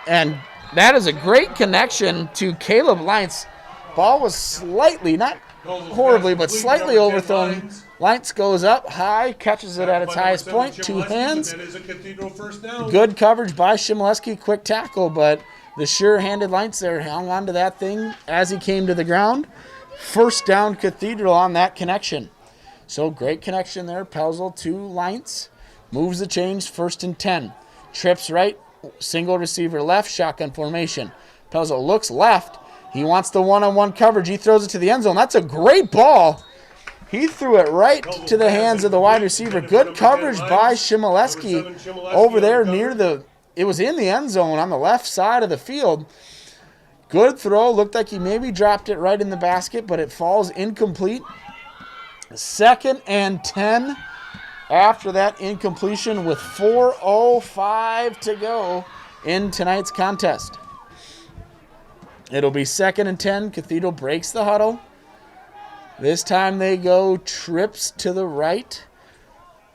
And that is a great connection to Caleb Lients. Ball was slightly, not horribly, but slightly overthrown. Lients goes up high, catches it at its highest point, 2 hands. That is a Cathedral first down. Good coverage by Shimoleski, quick tackle, but the sure-handed Lients there hung on to that thing as he came to the ground. First down Cathedral on that connection. So great connection there. Pelzel to Lients. Moves the chains, 1st and 10. Trips right, single receiver left, shotgun formation. Pelzel looks left. He wants the one-on-one coverage. He throws it to the end zone. That's a great ball. He threw it right to the hands of the wide receiver. Good coverage by Shimoleski over there near the, it was in the end zone on the left side of the field. Good throw. Looked like he maybe dropped it right in the basket, but it falls incomplete. 2nd and 10 after that incompletion with 4:05 to go in tonight's contest. It'll be 2nd and 10. Cathedral breaks the huddle. This time they go trips to the right.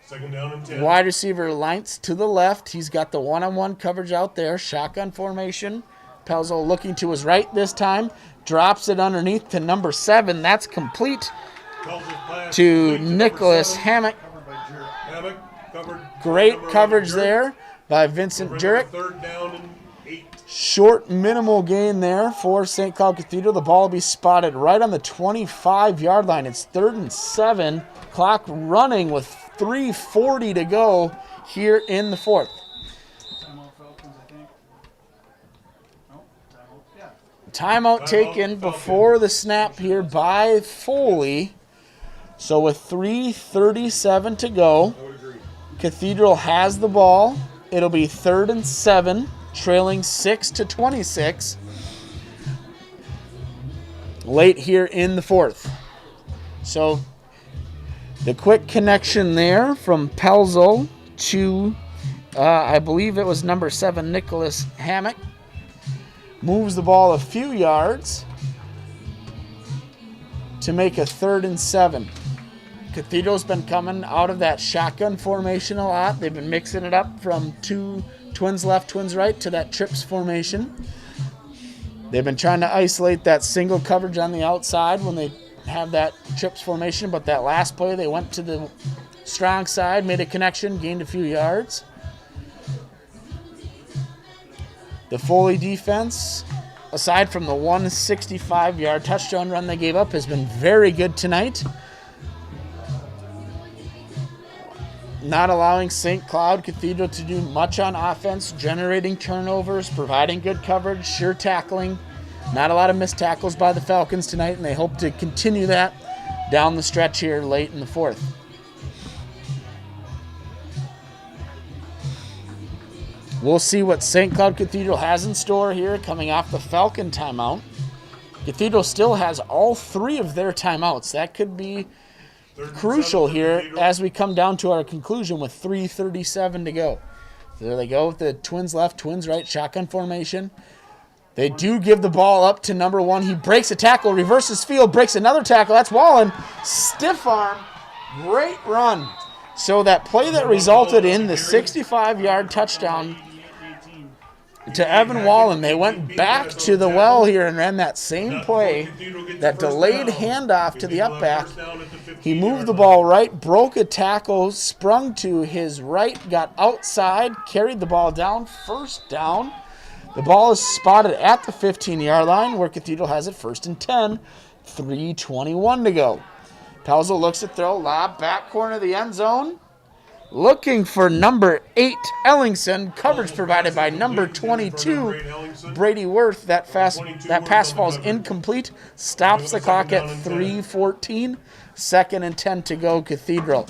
2nd down and 10. Wide receiver lines to the left. He's got the one-on-one coverage out there. Shotgun formation. Pelzo looking to his right this time. Drops it underneath to number 7. That's complete to Nicholas Hammock. Great coverage there by Vincent Jurek. 3rd down and 8. Short minimal gain there for St. Cloud Cathedral. The ball will be spotted right on the 25-yard line. It's 3rd and 7. Clock running with 3:40 to go here in the 4th. Timeout Falcons, I think. No, timeout. Yeah. Timeout taken before the snap here by Foley. So with 3:37 to go, Cathedral has the ball. It'll be 3rd and 7, trailing 6-26. Late here in the 4th. So the quick connection there from Pelzo to, I believe it was number 7, Nicholas Hammock. Moves the ball a few yards to make a 3rd and 7. Cathedral's been coming out of that shotgun formation a lot. They've been mixing it up from 2 twins left, twins right to that trips formation. They've been trying to isolate that single coverage on the outside when they have that trips formation, but that last play they went to the strong side, made a connection, gained a few yards. The Foley defense, aside from the 165-yard touchdown run they gave up, has been very good tonight. Not allowing St. Cloud Cathedral to do much on offense, generating turnovers, providing good coverage, sure tackling. Not a lot of missed tackles by the Falcons tonight, and they hope to continue that down the stretch here late in the 4th. We'll see what St. Cloud Cathedral has in store here coming off the Falcon timeout. Cathedral still has all 3 of their timeouts. That could be crucial here as we come down to our conclusion with 3:37 to go. There they go with the twins left, twins right, shotgun formation. They do give the ball up to number 1. He breaks a tackle, reverses field, breaks another tackle. That's Wallen. Stiff arm. Great run. So that play that resulted in the 65-yard touchdown to Evan Wallen, they went back to the well here and ran that same play, that delayed handoff to the up back. He moved the ball right, broke a tackle, sprung to his right, got outside, carried the ball down, 1st down. The ball is spotted at the 15-yard line where Cathedral has it 1st and 10, 3:21 to go. Pelzo looks to throw, lob, back corner of the end zone. Looking for number 8, Ellingson. Coverage provided by number 22, Brady Worth. That pass falls incomplete. Stops the clock at 3:14. 2nd and 10 to go, Cathedral.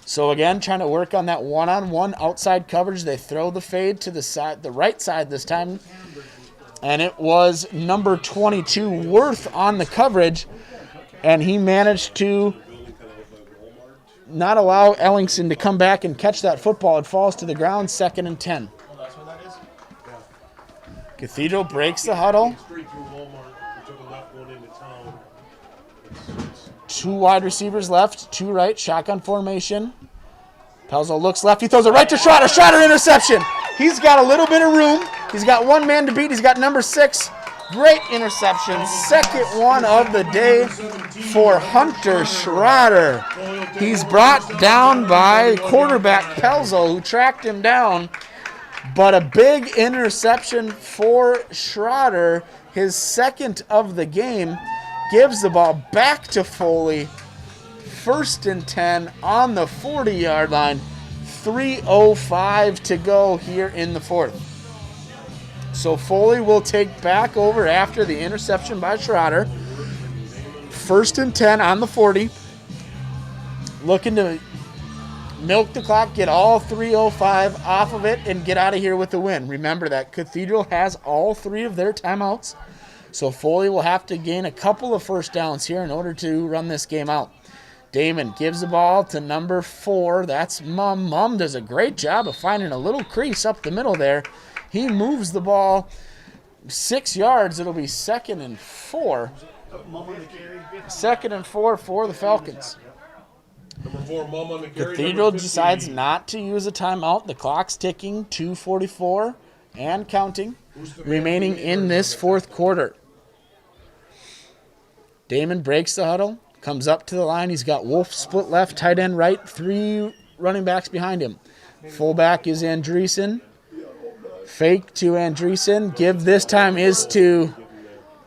So again, trying to work on that one-on-one outside coverage. They throw the fade to the side, the right side this time. And it was number 22, Worth, on the coverage. And he managed to not allow Ellingson to come back and catch that football. It falls to the ground, 2nd and 10. Oh, that's what that is? Cathedral breaks the huddle. 2 wide receivers left, 2 right, shotgun formation. Pelzo looks left, he throws it right to Schroeder. Schroeder interception. He's got a little bit of room. He's got 1 man to beat. He's got number 6. Great interception. 2nd one of the day for Hunter Schroeder. He's brought down by quarterback Pelzo, who tracked him down. But a big interception for Schroeder, his 2nd of the game. Gives the ball back to Foley. 1st and 10 on the 40-yard line. 3:05 to go here in the 4th. So Foley will take back over after the interception by Schroeder. 1st and 10 on the 40. Looking to milk the clock, get all 3:05 off of it, and get out of here with the win. Remember that Cathedral has all 3 of their timeouts, so Foley will have to gain a couple of first downs here in order to run this game out. Damon gives the ball to number 4. That's Mum. Mum does a great job of finding a little crease up the middle there. He moves the ball 6 yards. It'll be 2nd and 4. 2nd and 4 for the Falcons. Number 4, Mum on the carry. Cathedral decides not to use a timeout. The clock's ticking, 2:44 and counting, remaining in this 4th quarter. Damon breaks the huddle, comes up to the line. He's got Wolf split left, tight end right, 3 running backs behind him. Fullback is Andreessen. Fake to Andreessen. Give this time is to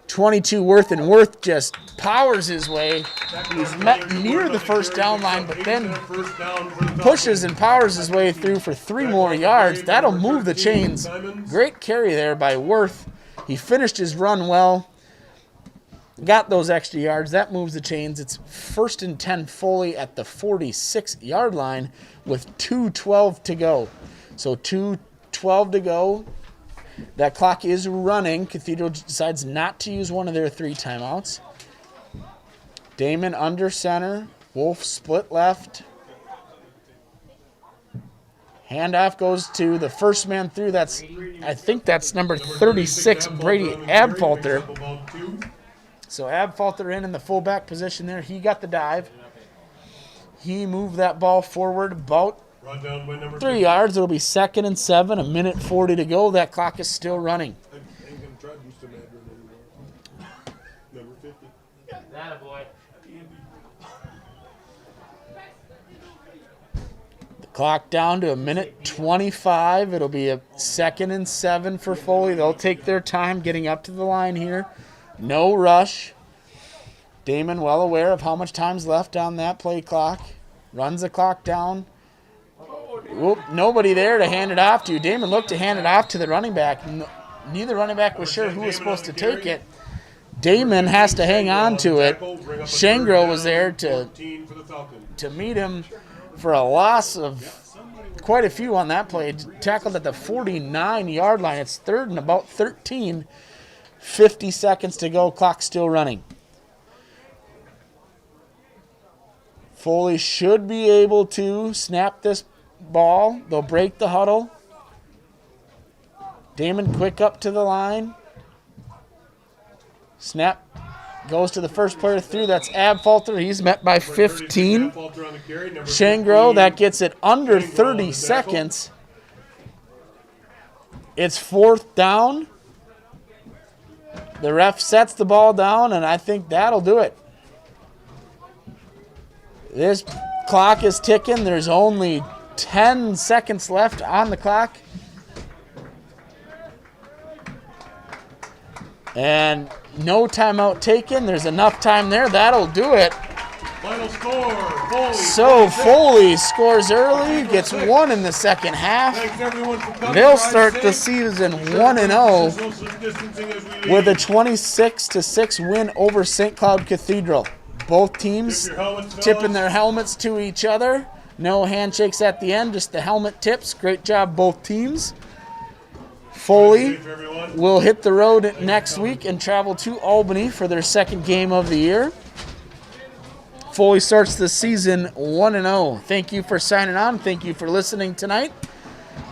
22 Worth, and Worth just powers his way. He's met near the first down line, but then pushes and powers his way through for 3 more yards. That'll move the chains. Great carry there by Worth. He finished his run well. Got those extra yards. That moves the chains. It's 1st and 10 Foley at the 46-yard line with 2:12 to go. So 2:12 to go. That clock is running. Cathedral decides not to use one of their 3 timeouts. Damon under center. Wolf split left. Handoff goes to the first man through. I think that's number 36, Brady Abfalter. So Abfalter in the fullback position there. He got the dive. He moved that ball forward about 3 yards. It'll be 2nd and 7, 1:40 to go. That clock is still running. That boy. The clock down to 1:25. It'll be a 2nd and 7 for Foley. They'll take their time getting up to the line here. No rush. Damon well aware of how much time's left on that play clock. Runs the clock down. Whoop, nobody there to hand it off to. Damon looked to hand it off to the running back. Neither running back was sure who was supposed to take it. Damon has to hang on to it. Shangro was there to meet him for a loss of quite a few on that play. Tackled at the 49-yard line. It's 3rd and about 13. 50 seconds to go. Clock still running. Foley should be able to snap this ball. They'll break the huddle. Damon quick up to the line. Snap goes to the first player through. That's Abfalter. He's met by 15. Shangro, that gets it under 30 seconds. It's 4th down. The ref sets the ball down, and I think that'll do it. This clock is ticking. There's only 10 seconds left on the clock. And no timeout taken. There's enough time there. That'll do it. Final score, Foley. So Foley scores early, gets 1 in the second half. Thanks everyone for coming. They'll start the season 1-0 with a 26-6 win over St. Cloud Cathedral. Both teams tipping their helmets to each other. No handshakes at the end, just the helmet tips. Great job, both teams. Foley will hit the road next week and travel to Albany for their 2nd game of the year. Foley starts the season 1-0. Thank you for signing on. Thank you for listening tonight.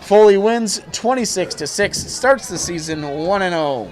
Foley wins 26-6, starts the season 1-0.